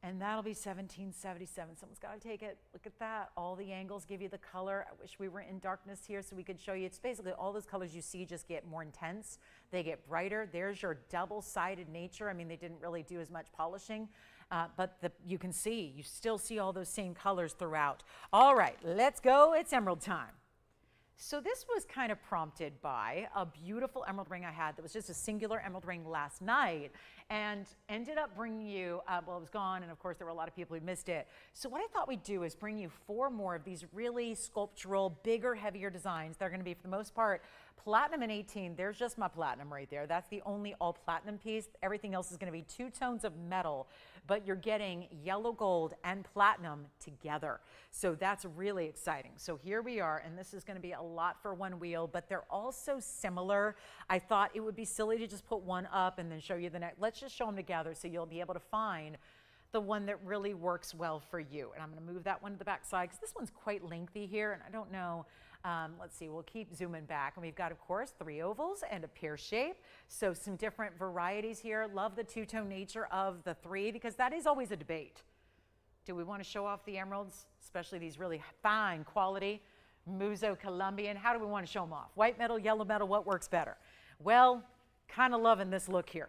And that'll be 1777. Someone's got to take it. Look at that. All the angles give you the color. I wish we were in darkness here so we could show you. It's basically all those colors you see just get more intense. They get brighter. There's your double-sided nature. I mean, they didn't really do as much polishing, but you can see, you still see all those same colors throughout. All right, let's go. It's emerald time. So this was kind of prompted by a beautiful emerald ring I had that was just a singular emerald ring last night, and ended up bringing you, well, it was gone, and of course there were a lot of people who missed it. So what I thought we'd do is bring you 4 more of these really sculptural, bigger, heavier designs. They're going to be, for the most part, platinum and 18. There's just my platinum right there. That's the only all platinum piece. Everything else is going to be 2 tones of metal, but you're getting yellow gold and platinum together. So that's really exciting. So here we are, and this is going to be a lot for one wheel, but they're all so similar. I thought it would be silly to just put one up and then show you the next. Let's just show them together so you'll be able to find the one that really works well for you. And I'm going to move that one to the back side because this one's quite lengthy here, and I don't know. Let's see, we'll keep zooming back. And we've got, of course, 3 ovals and a pear shape. So some different varieties here. Love the 2-tone nature of the 3 because that is always a debate. Do we want to show off the emeralds, especially these really fine quality Muso Colombian? How do we want to show them off? White metal, yellow metal, what works better? Well, kind of loving this look here.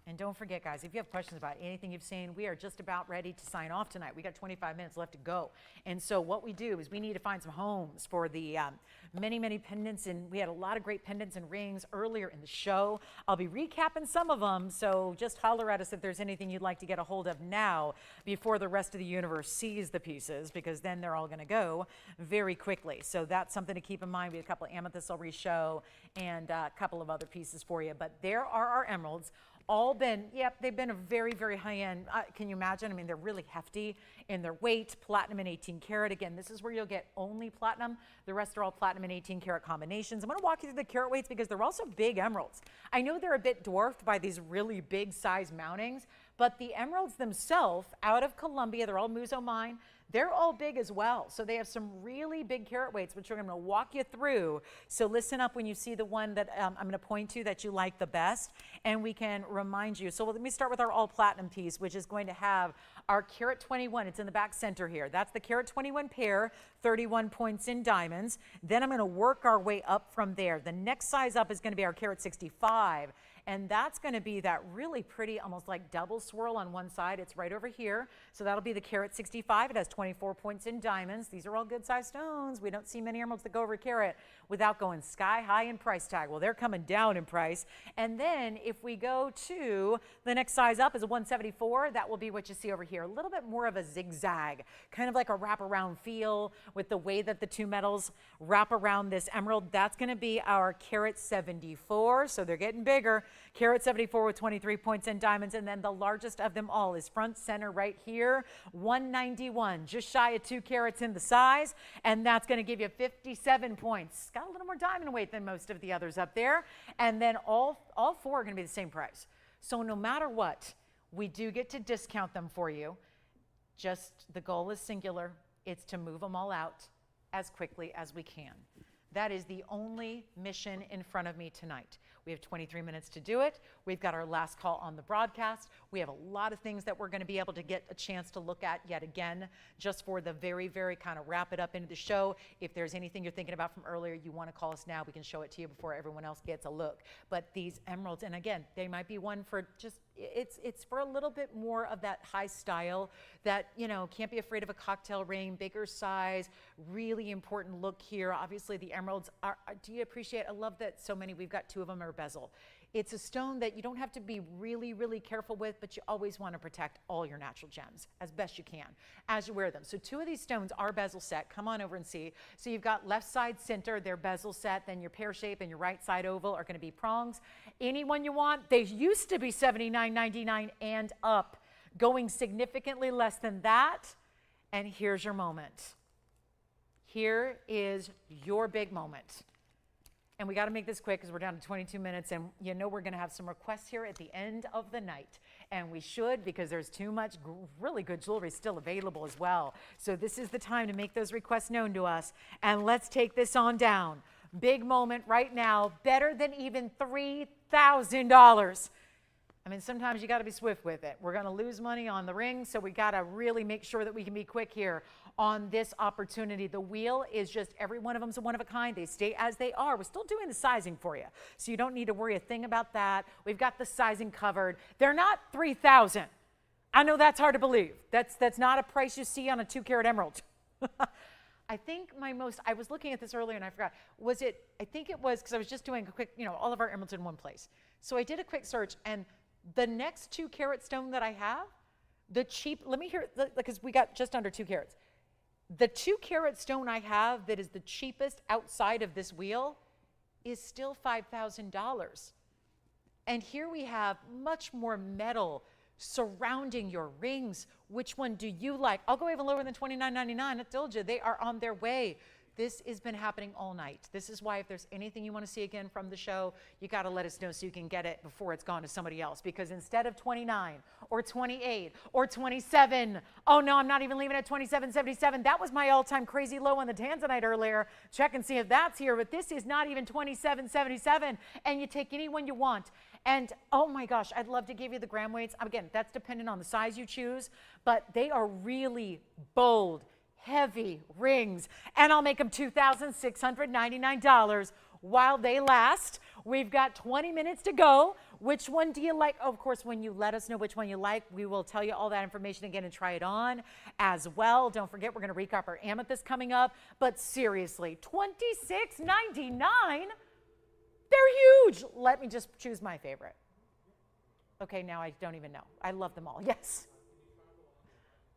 And don't forget, guys, if you have questions about anything you've seen, we are just about ready to sign off tonight. We got 25 minutes left to go. And so what we do is we need to find some homes for the many, many pendants. And we had a lot of great pendants and rings earlier in the show. I'll be recapping some of them. So just holler at us if there's anything you'd like to get a hold of now before the rest of the universe sees the pieces, because then they're all going to go very quickly. So that's something to keep in mind. We have a couple of amethysts I'll re-show and a couple of other pieces for you. But there are our emeralds. All been, yep, they've been a very, very high end. Can you imagine? I mean, they're really hefty in their weight, platinum and 18 karat. Again, this is where you'll get only platinum. The rest are all platinum and 18 karat combinations. I'm going to walk you through the carat weights because they're also big emeralds. I know they're a bit dwarfed by these really big size mountings, but the emeralds themselves out of Colombia, they're all Muso mine. They're all big as well. So they have some really big carat weights, which we're going to walk you through. So listen up when you see the one that I'm going to point to that you like the best, and we can remind you. So let me start with our all platinum piece, which is going to have our carat 21. It's in the back center here. That's the carat 21 pair, 31 points in diamonds. Then I'm going to work our way up from there. The next size up is going to be our carat 65. And that's going to be that really pretty, almost like double swirl on one side. It's right over here. So that'll be the carat 65. It has 24 points in diamonds. These are all good size stones. We don't see many emeralds that go over a carat without going sky high in price tag. Well, they're coming down in price. And then if we go to the next size up is a 174. That will be what you see over here. A little bit more of a zigzag, kind of like a wraparound feel with the way that the two metals wrap around this emerald. That's going to be our carat 74. So they're getting bigger. Carat 74 with 23 points in diamonds, and then the largest of them all is front center right here, 191, just shy of 2 carats in the size, and that's going to give you 57 points. Got a little more diamond weight than most of the others up there, and then all four are going to be the same price. So no matter what, we do get to discount them for you. Just the goal is singular. It's to move them all out as quickly as we can. That is the only mission in front of me tonight. We have 23 minutes to do it. We've got our last call on the broadcast. We have a lot of things that we're going to be able to get a chance to look at yet again, just for the very, very kind of wrap it up into the show. If there's anything you're thinking about from earlier, you want to call us now, we can show it to you before everyone else gets a look. But these emeralds, and again, they might be one for just, it's for a little bit more of that high style that, you know, can't be afraid of a cocktail ring, bigger size, really important look here. Obviously the emeralds are, do you appreciate, I love that so many, we've got 2 of them are bezel. It's a stone that you don't have to be really, really careful with, but you always want to protect all your natural gems as best you can as you wear them. So 2 of these stones are bezel set. Come on over and see. So you've got left side center, they're bezel set, then your pear shape and your right side oval are going to be prongs. Any one you want. They used to be $79.99 and up, going significantly less than that. And here's your moment. Here is your big moment. And we got to make this quick because we're down to 22 minutes, and you know we're going to have some requests here at the end of the night. And we should, because there's too much really good jewelry still available as well. So this is the time to make those requests known to us. And let's take this on down. Big moment right now, better than even $3,000. I mean, sometimes you got to be swift with it. We're going to lose money on the ring, so we got to really make sure that we can be quick here on this opportunity. The wheel is just, every one of them's a one of a kind. They stay as they are. We're still doing the sizing for you, so you don't need to worry a thing about that. We've got the sizing covered. They're not $3,000. I know that's hard to believe. That's not a price you see on a 2-carat emerald. I think I was looking at this earlier and I forgot, I think it was because I was just doing a quick, you know, all of our emeralds in one place. So I did a quick search, and the next 2-carat stone that I have, let me hear, because we got just under 2 carats. The 2-carat stone I have that is the cheapest outside of this wheel is still $5,000. And here we have much more metal surrounding your rings. Which one do you like? I'll go even lower than $29.99. I told you, they are on their way. This has been happening all night. This is why if there's anything you want to see again from the show, you got to let us know so you can get it before it's gone to somebody else. Because instead of 29 or 28 or 27, oh no, I'm not even leaving at 27.77. That was my all-time crazy low on the Tanzanite earlier. Check and see if that's here. But this is not even 27.77. And you take any one you want. And oh my gosh, I'd love to give you the gram weights. Again, that's dependent on the size you choose. But they are really bold, heavy rings, and I'll make them $2,699 while they last. We've got 20 minutes to go. Which one do you like? Oh, of course, when you let us know which one you like, we will tell you all that information again and try it on as well. Don't forget, we're going to recap our amethyst coming up. But seriously, $26.99? They're huge. Let me just choose my favorite. Okay, now I don't even know. I love them all. Yes.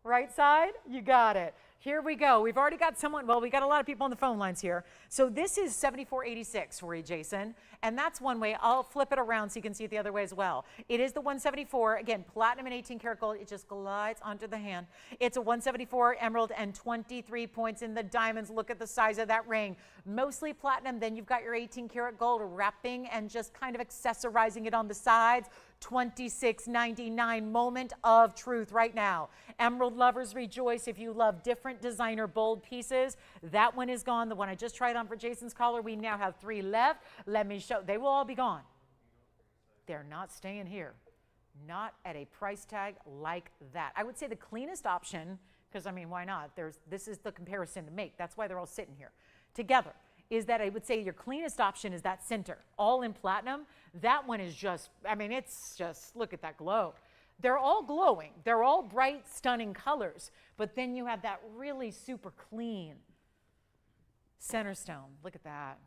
Right side? You got it. Here we go. We've already got someone, well, we got a lot of people on the phone lines here. So this is $74.86 for you, Jason. And that's one way. I'll flip it around so you can see it the other way as well. It is the 174. Again, platinum and 18 karat gold. It just glides onto the hand. It's a 174 emerald and 23 points in the diamonds. Look at the size of that ring. Mostly platinum. Then you've got your 18 karat gold wrapping and just kind of accessorizing it on the sides. $26.99, moment of truth right now. Emerald lovers rejoice. If you love different designer bold pieces, that one is gone. The one I just tried on for Jason's collar, we now have 3 left. Let me show. They will all be gone. They're not staying here. not at a price tag like that. I would say the cleanest option, because I mean, why not? This is the comparison to make. That's why they're all sitting here together, is that I would say your cleanest option is that center, all in platinum. That one is just, I mean, it's just, look at that glow. They're all glowing. They're all bright, stunning colors. But then you have that really super clean center stone. Look at that.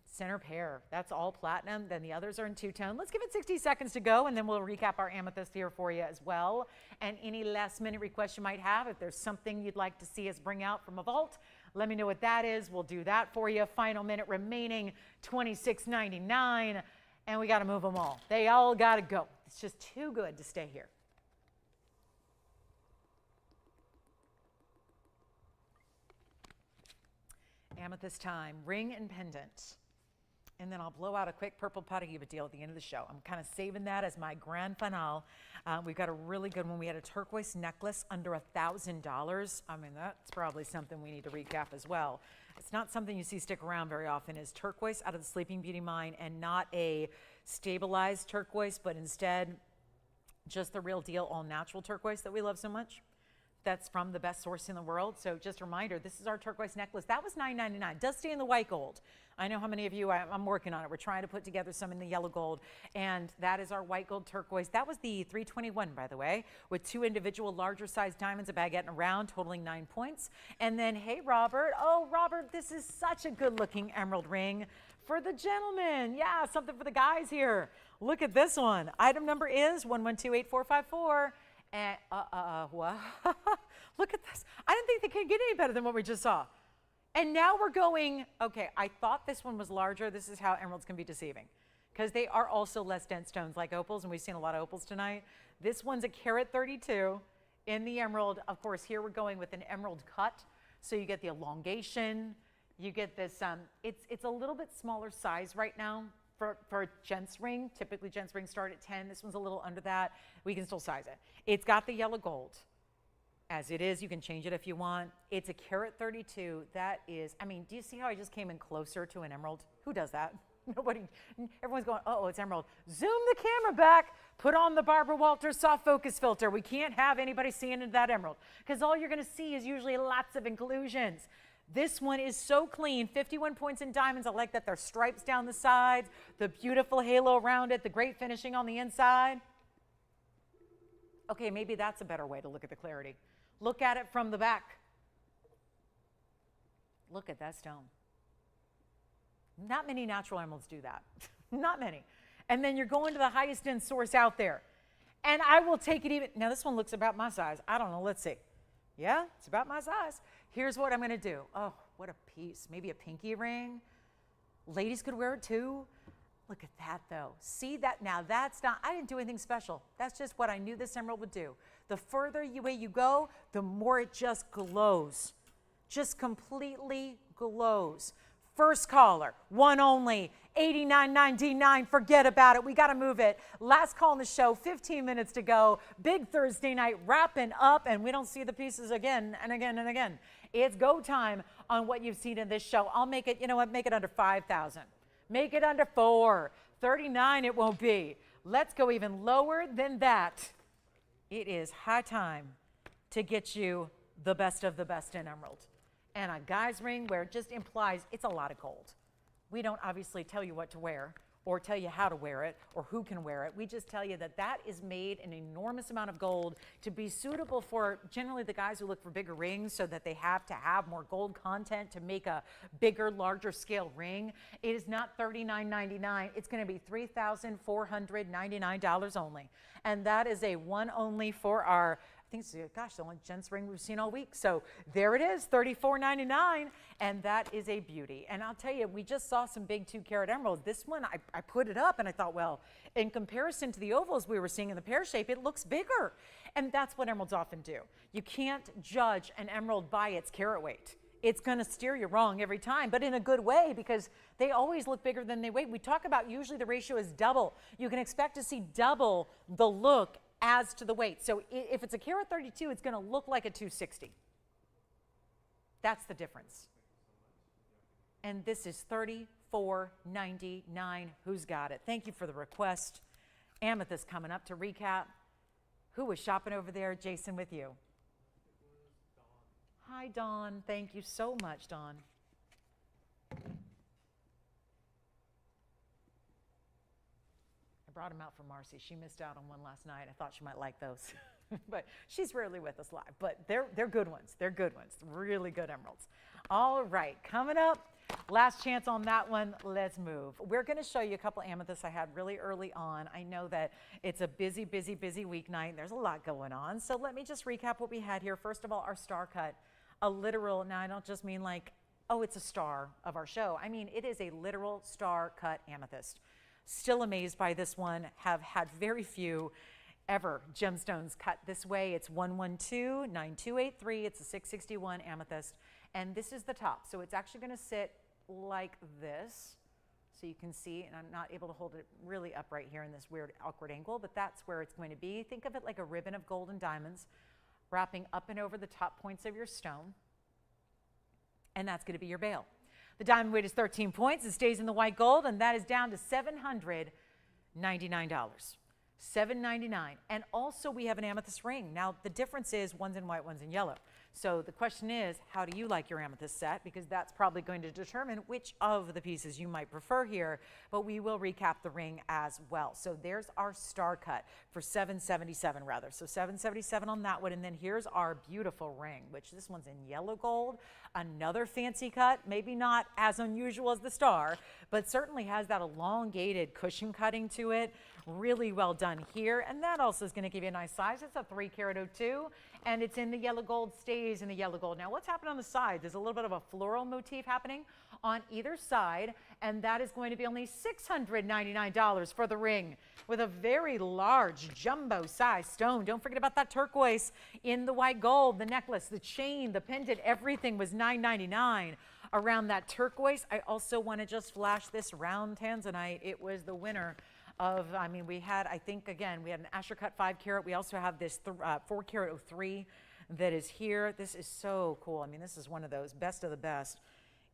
Center pair. That's all platinum. Then the others are in two-tone. Let's give it 60 seconds to go, and then we'll recap our amethyst here for you as well. And any last-minute requests you might have, if there's something you'd like to see us bring out from a vault, let me know what that is. We'll do that for you. Final minute remaining, $26.99. And we got to move them all. They all got to go. It's just too good to stay here. Amethyst time, ring and pendant. And then I'll blow out a quick purple Paraiba deal at the end of the show. I'm kind of saving that as my grand finale. We've got a really good one. We had a turquoise necklace under $1,000. I mean, that's probably something we need to recap as well. It's not something you see stick around very often, is turquoise out of the Sleeping Beauty mine, and not a stabilized turquoise, but instead just the real deal all natural turquoise that we love so much. That's from the best source in the world. So just a reminder, this is our turquoise necklace. That was $9.99. Does stay in the white gold. I know how many of you, I'm working on it. We're trying to put together some in the yellow gold. And that is our white gold turquoise. That was the 321, by the way, with 2 individual larger size diamonds, a baguette and a round, totaling 9 points. And then, hey, Robert. Oh, Robert, this is such a good looking emerald ring for the gentleman. Yeah, something for the guys here. Look at this one. Item number is 112844. And, what? Look at this. I didn't think they could get any better than what we just saw. And now we're going, okay, I thought this one was larger. This is how emeralds can be deceiving, because they are also less dense stones like opals, and we've seen a lot of opals tonight. This one's a carat 32 in the emerald. Of course, here we're going with an emerald cut, so you get the elongation. You get this, it's a little bit smaller size right now. For a gents ring, typically gents rings start at 10. This one's a little under that. We can still size it. It's got the yellow gold. As it is, you can change it if you want. It's a carat 32. That is, I mean, do you see how I just came in closer to an emerald? Who does that? Nobody. Everyone's going, oh, it's emerald. Zoom the camera back. Put on the Barbara Walters soft focus filter. We can't have anybody seeing into that emerald, because all you're going to see is usually lots of inclusions. This one is so clean, 51 points in diamonds. I like that there's stripes down the sides, the beautiful halo around it, the great finishing on the inside. Okay, maybe that's a better way to look at the clarity. Look at it from the back. Look at that stone. Not many natural emeralds do that. Not many. And then you're going to the highest end source out there. And I will take it even, now this one looks about my size. I don't know, let's see. Yeah, it's about my size. Here's what I'm going to do. Oh, what a piece. Maybe a pinky ring. Ladies could wear it too. Look at that though. See that? Now that's not, I didn't do anything special. That's just what I knew this emerald would do. The further away you go, the more it just glows. Just completely glows. First caller, one only, $89.99. Forget about it. We got to move it. Last call in the show, 15 minutes to go. Big Thursday night wrapping up, and we don't see the pieces again and again and again. It's go time on what you've seen in this show. I'll make it, you know what, make it under 5,000. Make it under 4. 39 it won't be. Let's go even lower than that. It is high time to get you the best of the best in emerald. And a guy's ring where it just implies it's a lot of gold. We don't obviously tell you what to wear or tell you how to wear it or who can wear it. We just tell you that that is made an enormous amount of gold to be suitable for generally the guys who look for bigger rings, so that they have to have more gold content to make a bigger, larger scale ring. It is not $39.99. It's going to be $3,499 only. And that is a one only for our, I think it's, gosh, the only gents ring we've seen all week. So there it is, $34.99, and that is a beauty. And I'll tell you, we just saw some big 2-carat emeralds. This one, I put it up and I thought, well, in comparison to the ovals we were seeing in the pear shape, it looks bigger. And that's what emeralds often do. You can't judge an emerald by its carat weight. It's going to steer you wrong every time, but in a good way, because they always look bigger than they weigh. We talk about usually the ratio is double. You can expect to see double the look as to the weight. So if it's a carat 32, it's going to look like a 260. That's the difference. And this is $34.99. Who's got it? Thank you for the request. Amethyst coming up to recap. Who was shopping over there? Jason with you. Hi, Dawn. Thank you so much, Dawn. I brought them out for Marcy. She missed out on one last night. I thought she might like those. But she's rarely with us live. But they're good ones. They're good ones. Really good emeralds. All right, coming up, last chance on that one. Let's move. We're going to show you a couple amethysts I had really early on. I know that it's a busy, busy, busy weeknight. There's a lot going on. So let me just recap what we had here. First of all, our star cut. A literal, now I don't just mean like, oh, it's a star of our show. I mean, it is a literal star cut amethyst. Still amazed by this one. Have had very few ever gemstones cut this way. It's 112-9283. It's a 661 amethyst. And this is the top. So it's actually going to sit like this. So you can see, and I'm not able to hold it really upright here in this weird, awkward angle, but that's where it's going to be. Think of it like a ribbon of gold and diamonds wrapping up and over the top points of your stone. And that's going to be your bail. The diamond weight is 13 points. It stays in the white gold, and that is down to $799. $799. And also we have an amethyst ring. Now the difference is one's in white, one's in yellow. So the question is, how do you like your amethyst set? Because that's probably going to determine which of the pieces you might prefer here, but we will recap the ring as well. So there's our star cut for $777 rather. So $777 on that one. And then here's our beautiful ring, which this one's in yellow gold, another fancy cut, maybe not as unusual as the star, but certainly has that elongated cushion cutting to it. Really well done here. And that also is going to give you a nice size. It's a 3 carat 02, and it's in the yellow gold, stays in the yellow gold. Now what's happening on the side? There's a little bit of a floral motif happening on either side, and that is going to be only $699 for the ring with a very large jumbo size stone. Don't forget about that turquoise in the white gold, the necklace, the chain, the pendant, everything was $999 around that turquoise. I also want to just flash this round Tanzanite. It was the winner of, I mean, we had, I think, again, we had an Asher cut 5 carat. We also have this 4 carat 03 that is here. This is so cool. I mean, this is one of those best of the best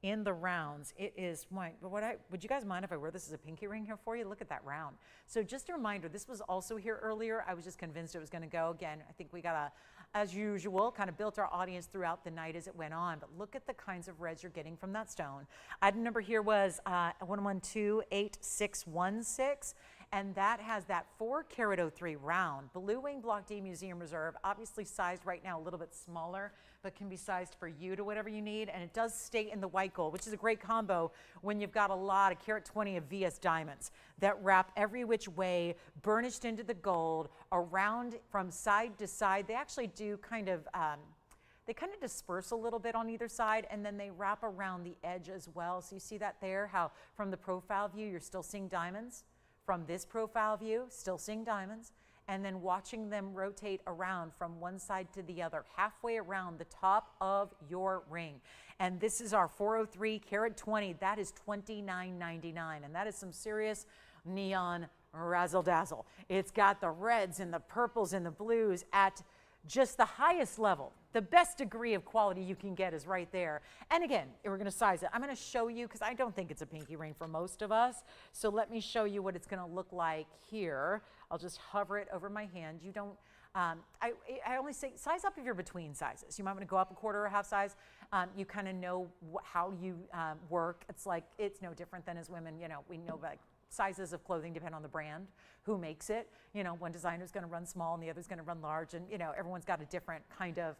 in the rounds. It is, would you guys mind if I wear this as a pinky ring here for you? Look at that round. So just a reminder, this was also here earlier. I was just convinced it was going to go. Again, I think we got as usual, kind of built our audience throughout the night as it went on. But look at the kinds of reds you're getting from that stone. Item number here was 1128616. And that has that 4 carat 03 round. Blue Wing Block D Museum Reserve, obviously sized right now a little bit smaller, but can be sized for you to whatever you need. And it does stay in the white gold, which is a great combo when you've got a lot of carat 20 of VS diamonds that wrap every which way, burnished into the gold, around from side to side. They actually do kind of, they kind of disperse a little bit on either side, and then they wrap around the edge as well. So you see that there, how from the profile view, you're still seeing diamonds. From this profile view, still seeing diamonds, and then watching them rotate around from one side to the other, halfway around the top of your ring. And this is our 403 carat 20. That is $29.99, and that is some serious neon razzle dazzle. It's got the reds and the purples and the blues at just the highest level. The best degree of quality you can get is right there. And again, we're going to size it. I'm going to show you, because I don't think it's a pinky ring for most of us. So let me show you what it's going to look like here. I'll just hover it over my hand. You don't, I only say size up if you're between sizes. You might want to go up a quarter or a half size. You kind of know how you work. It's like, it's no different than as women, you know, we know about sizes of clothing depend on the brand, who makes it. You know, one designer's going to run small and the other's going to run large, and you know, everyone's got a different kind of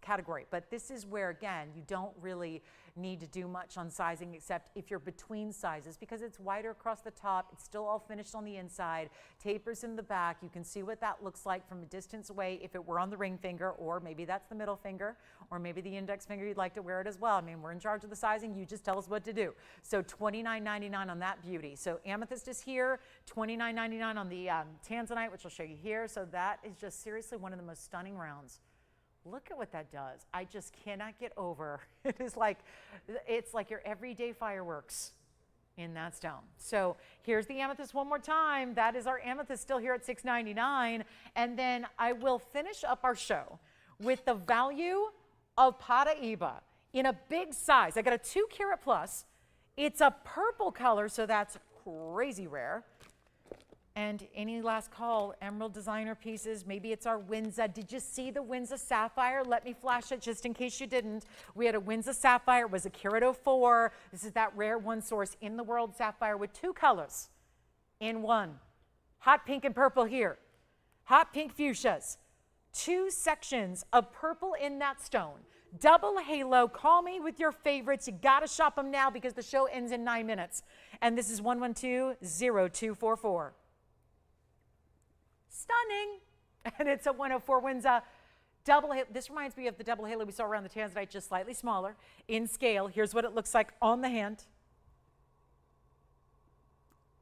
category. But this is where, again, you don't really need to do much on sizing except if you're between sizes, because it's wider across the top. It's still all finished on the inside, tapers in the back. You can see what that looks like from a distance away if it were on the ring finger, or maybe that's the middle finger, or maybe the index finger. You'd like to wear it as well. I mean, we're in charge of the sizing. You just tell us what to do. So $29.99 on that beauty. So Amethyst is here, $29.99 on the Tanzanite, which I'll show you here. So that is just seriously one of the most stunning rounds. Look at what that does. I just cannot get over. It is like, it's like your everyday fireworks in that stone. So here's the amethyst one more time. That is our amethyst still here at $699. And then I will finish up our show with the value of Paraiba in a big size. I got a 2 carat plus. It's a purple color, so that's crazy rare. And any last call, emerald designer pieces, maybe it's our Windsa. Did you see the Windsa sapphire? Let me flash it just in case you didn't. We had a Windsa sapphire, it was a carat 04. This is that rare one source in the world sapphire with 2 colors in one. Hot pink and purple here. Hot pink fuchsias. 2 sections of purple in that stone. Double halo, call me with your favorites. You gotta shop them now because the show ends in 9 minutes. And this is 112-0244. Stunning. And it's a 104 Windsa double halo. This reminds me of the double halo we saw around the Tanzanite, just slightly smaller in scale. Here's what it looks like on the hand.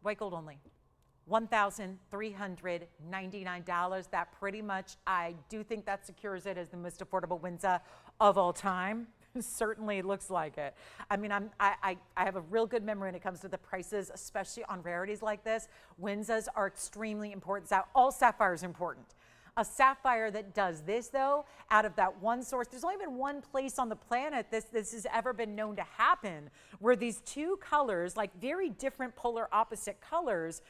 White gold only. $1,399. That pretty much, I do think that secures it as the most affordable Windsa of all time. Certainly looks like it. I mean, I have a real good memory when it comes to the prices, especially on rarities like this. Windsas are extremely important. All sapphire is important. A sapphire that does this, though, out of that one source, there's only been one place on the planet this has ever been known to happen, where these 2 colors, like very different polar opposite colors,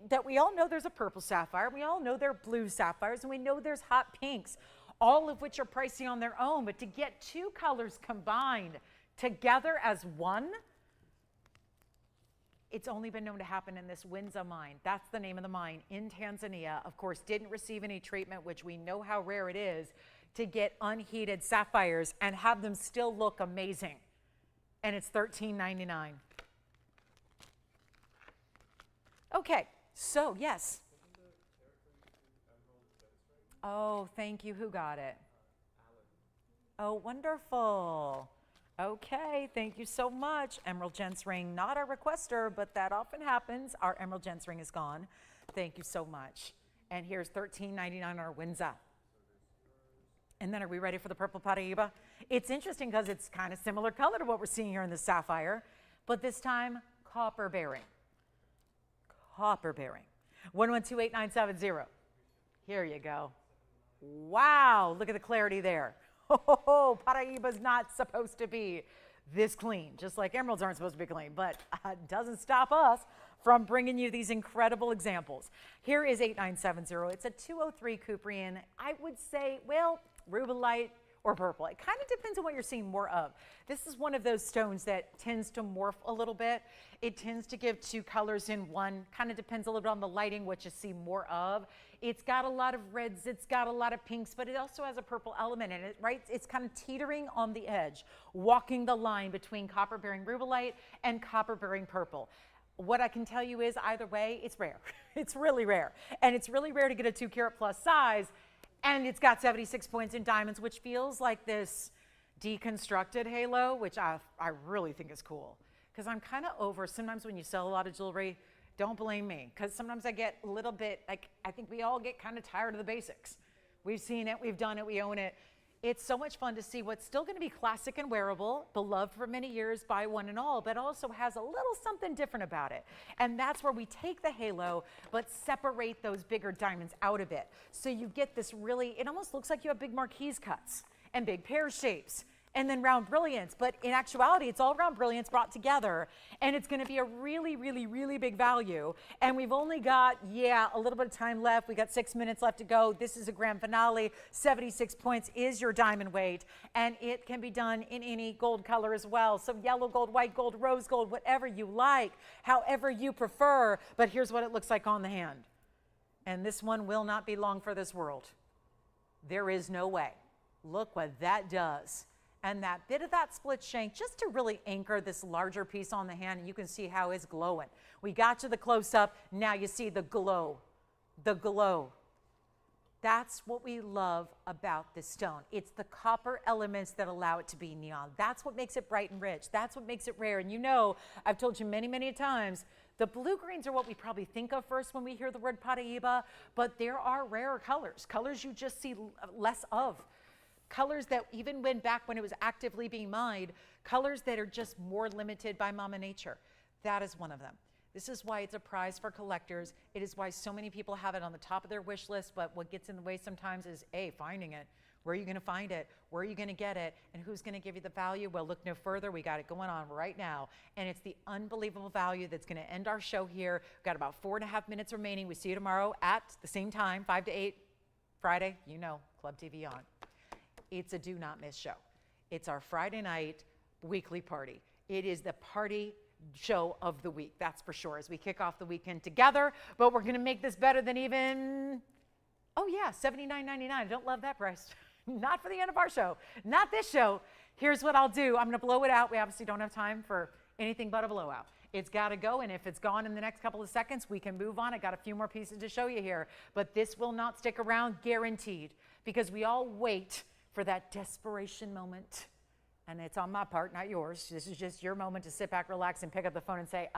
that we all know there's a purple sapphire, we all know there are blue sapphires, and we know there's hot pinks, all of which are pricey on their own. But to get 2 colors combined together as one, it's only been known to happen in this Windsa mine. That's the name of the mine in Tanzania. Of course, didn't receive any treatment, which we know how rare it is to get unheated sapphires and have them still look amazing. And it's $13.99. Okay, so yes. Oh, thank you. Who got it? Oh, wonderful. Okay, thank you so much. Emerald Gents ring, not our requester, but that often happens. Our Emerald Gents ring is gone. Thank you so much. And here's $13.99 on our Windsa. And then are we ready for the purple Paraiba? It's interesting because it's kind of similar color to what we're seeing here in the sapphire, but this time copper bearing. Copper bearing. 1128970. Here you go. Wow, look at the clarity there. Oh, Paraiba's not supposed to be this clean, just like emeralds aren't supposed to be clean, but it doesn't stop us from bringing you these incredible examples. Here is 8970. It's a 203 Cuprian. I would say, well, rubellite or purple. It kind of depends on what you're seeing more of. This is one of those stones that tends to morph a little bit. It tends to give 2 colors in one. Kind of depends a little bit on the lighting, what you see more of. It's got a lot of reds, it's got a lot of pinks, but it also has a purple element in it, right? It's kind of teetering on the edge, walking the line between copper-bearing rubellite and copper-bearing purple. What I can tell you is either way, it's rare. It's really rare. And it's really rare to get a 2 carat plus size. And it's got 76 points in diamonds, which feels like this deconstructed halo, which I really think is cool. Because I'm kind of over, sometimes when you sell a lot of jewelry, don't blame me. Because sometimes I get a little bit, like, I think we all get kind of tired of the basics. We've seen it, we've done it, we own it. It's so much fun to see what's still going to be classic and wearable, beloved for many years by one and all, but also has a little something different about it. And that's where we take the halo, but separate those bigger diamonds out of it. So you get this really, it almost looks like you have big marquise cuts and big pear shapes and then round brilliance. But in actuality, it's all round brilliance brought together. And it's going to be a really, really, really big value. And we've only got, a little bit of time left. We got 6 minutes left to go. This is a grand finale. 76 points is your diamond weight. And it can be done in any gold color as well. So yellow gold, white gold, rose gold, whatever you like, however you prefer. But here's what it looks like on the hand. And this one will not be long for this world. There is no way. Look what that does. And that bit of that split shank, just to really anchor this larger piece on the hand, and you can see how it's glowing. We got to the close-up, now you see the glow, the glow. That's what we love about this stone. It's the copper elements that allow it to be neon. That's what makes it bright and rich. That's what makes it rare. And you know, I've told you many, many times, the blue-greens are what we probably think of first when we hear the word Paraiba, but there are rarer colors, colors you just see less of. Colors that even back when it was actively being mined, colors that are just more limited by Mama Nature. That is one of them. This is why it's a prize for collectors. It is why so many people have it on the top of their wish list, but what gets in the way sometimes is A, finding it, Where are you going to find it? Where are you going to get it? And who's going to give you the value? Well, look no further. We got it going on right now. And it's the unbelievable value that's going to end our show here. We've got about 4.5 minutes remaining. We see you tomorrow at the same time, 5 to 8, Friday, you know, Club TVON. It's a do not miss show. It's our Friday night weekly party. It is the party show of the week, that's for sure, as we kick off the weekend together. But we're going to make this better than even, oh yeah, $79.99. I don't love that price. Not for the end of our show. Not this show. Here's what I'll do. I'm going to blow it out. We obviously don't have time for anything but a blowout. It's got to go, and if it's gone in the next couple of seconds, we can move on. I got a few more pieces to show you here, but this will not stick around, guaranteed, because we all wait for that desperation moment, and it's on my part, not yours. This is just your moment to sit back, relax, and pick up the phone and say,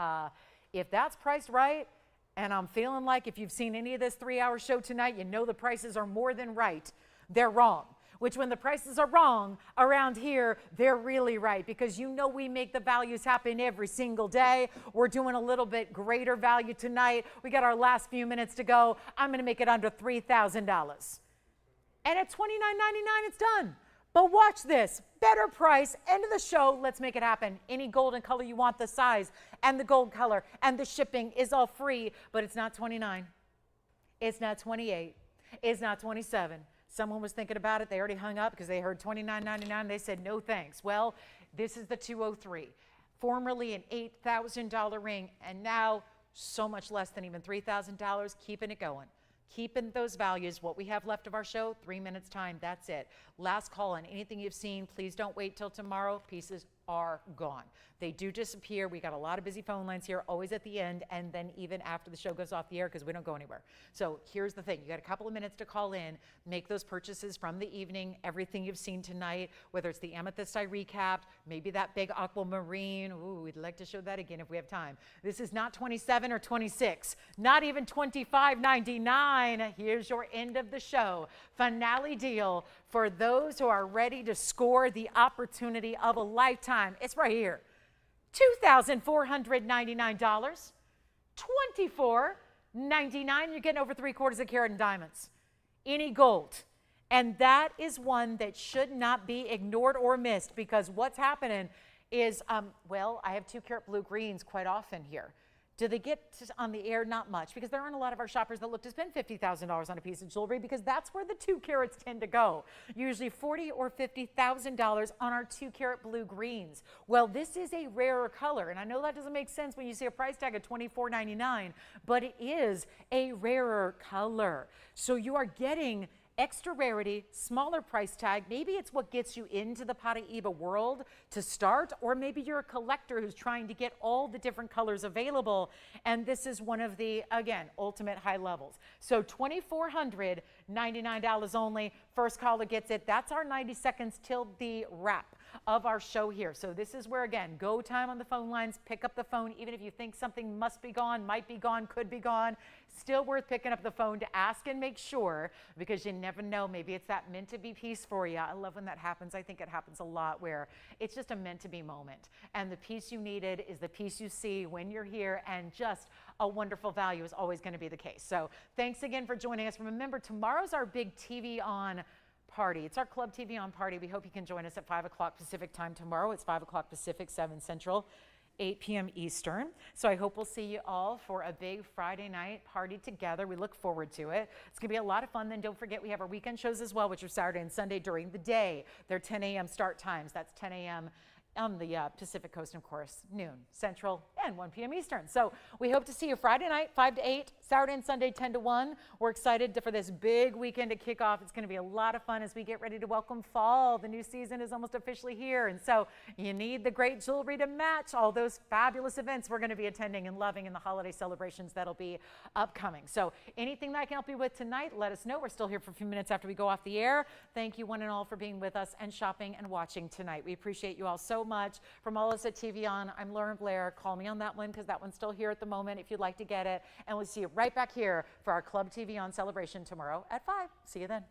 if that's priced right, and I'm feeling like if you've seen any of this 3-hour show tonight, you know the prices are more than right, they're wrong. Which when the prices are wrong around here, they're really right, because you know we make the values happen every single day. We're doing a little bit greater value tonight. We got our last few minutes to go. I'm going to make it under $3,000. And at $29.99, it's done. But watch this. Better price, end of the show. Let's make it happen. Any golden color you want, the size and the gold color and the shipping is all free, but it's not $29. It's not $28. It's not $27. Someone was thinking about it. They already hung up because they heard $29.99. They said, no thanks. Well, this is the 203. Formerly an $8,000 ring, and now so much less than even $3,000, keeping it going. Keeping those values. What we have left of our show, 3 minutes time, that's it. Last call on anything you've seen. Please don't wait till tomorrow. Pieces are gone. They do disappear. We got a lot of busy phone lines here, always at the end, and then even after the show goes off the air, because we don't go anywhere. So here's the thing. You got a couple of minutes to call in, make those purchases from the evening, everything you've seen tonight, whether it's the Amethyst I recapped, maybe that big Aquamarine. Ooh, we'd like to show that again if we have time. This is not 27 or 26, not even $25.99. Here's your end of the show. Finale deal for those who are ready to score the opportunity of a lifetime. It's right here. $2,499, $24.99. You're getting over 3/4 carat in diamonds. Any gold. And that is one that should not be ignored or missed, because what's happening is, well, I have 2-carat blue greens quite often here. Do they get on the air? Not much, because there aren't a lot of our shoppers that look to spend $50,000 on a piece of jewelry, because that's where the 2 carats tend to go. Usually $40,000 or $50,000 on our 2-carat blue greens. Well, this is a rarer color, and I know that doesn't make sense when you see a price tag of $24.99, but it is a rarer color. So you are getting extra rarity, smaller price tag. Maybe it's what gets you into the Paraiba world to start, or maybe you're a collector who's trying to get all the different colors available, and this is one of the, again, ultimate high levels. So $2,499 only. First caller gets it. That's our 90 seconds till the wrap of our show here. So this is where, again, go time on the phone lines. Pick up the phone, even if you think something must be gone, might be gone, could be gone. Still worth picking up the phone to ask and make sure, because you never know. Maybe it's that meant to be piece for you. I love when that happens. I think it happens a lot, where it's just a meant to be moment, and the piece you needed is the piece you see when you're here, and just a wonderful value is always going to be the case. So thanks again for joining us. Remember, tomorrow's our big TVON party. It's our Club TVON party. We hope you can join us at 5 o'clock Pacific time tomorrow. It's 5 o'clock Pacific, 7 Central, 8 p.m. Eastern. So I hope we'll see you all for a big Friday night party together. We look forward to it. It's going to be a lot of fun. Then don't forget, we have our weekend shows as well, which are Saturday and Sunday during the day. They're 10 a.m. start times. That's 10 a.m. on the Pacific Coast, and of course, noon Central and 1 p.m. Eastern. So we hope to see you Friday night, 5 to 8, Saturday and Sunday, 10 to 1. We're excited for this big weekend to kick off. It's going to be a lot of fun as we get ready to welcome fall. The new season is almost officially here, and so you need the great jewelry to match all those fabulous events we're going to be attending and loving in the holiday celebrations that'll be upcoming. So anything that I can help you with tonight, let us know. We're still here for a few minutes after we go off the air. Thank you one and all for being with us and shopping and watching tonight. We appreciate you all so much. From all of us at TVON, I'm Lauren Blair. Call me on that one, because that one's still here at the moment if you'd like to get it. And we'll see you right back here for our Club TVON celebration tomorrow at 5. See you then.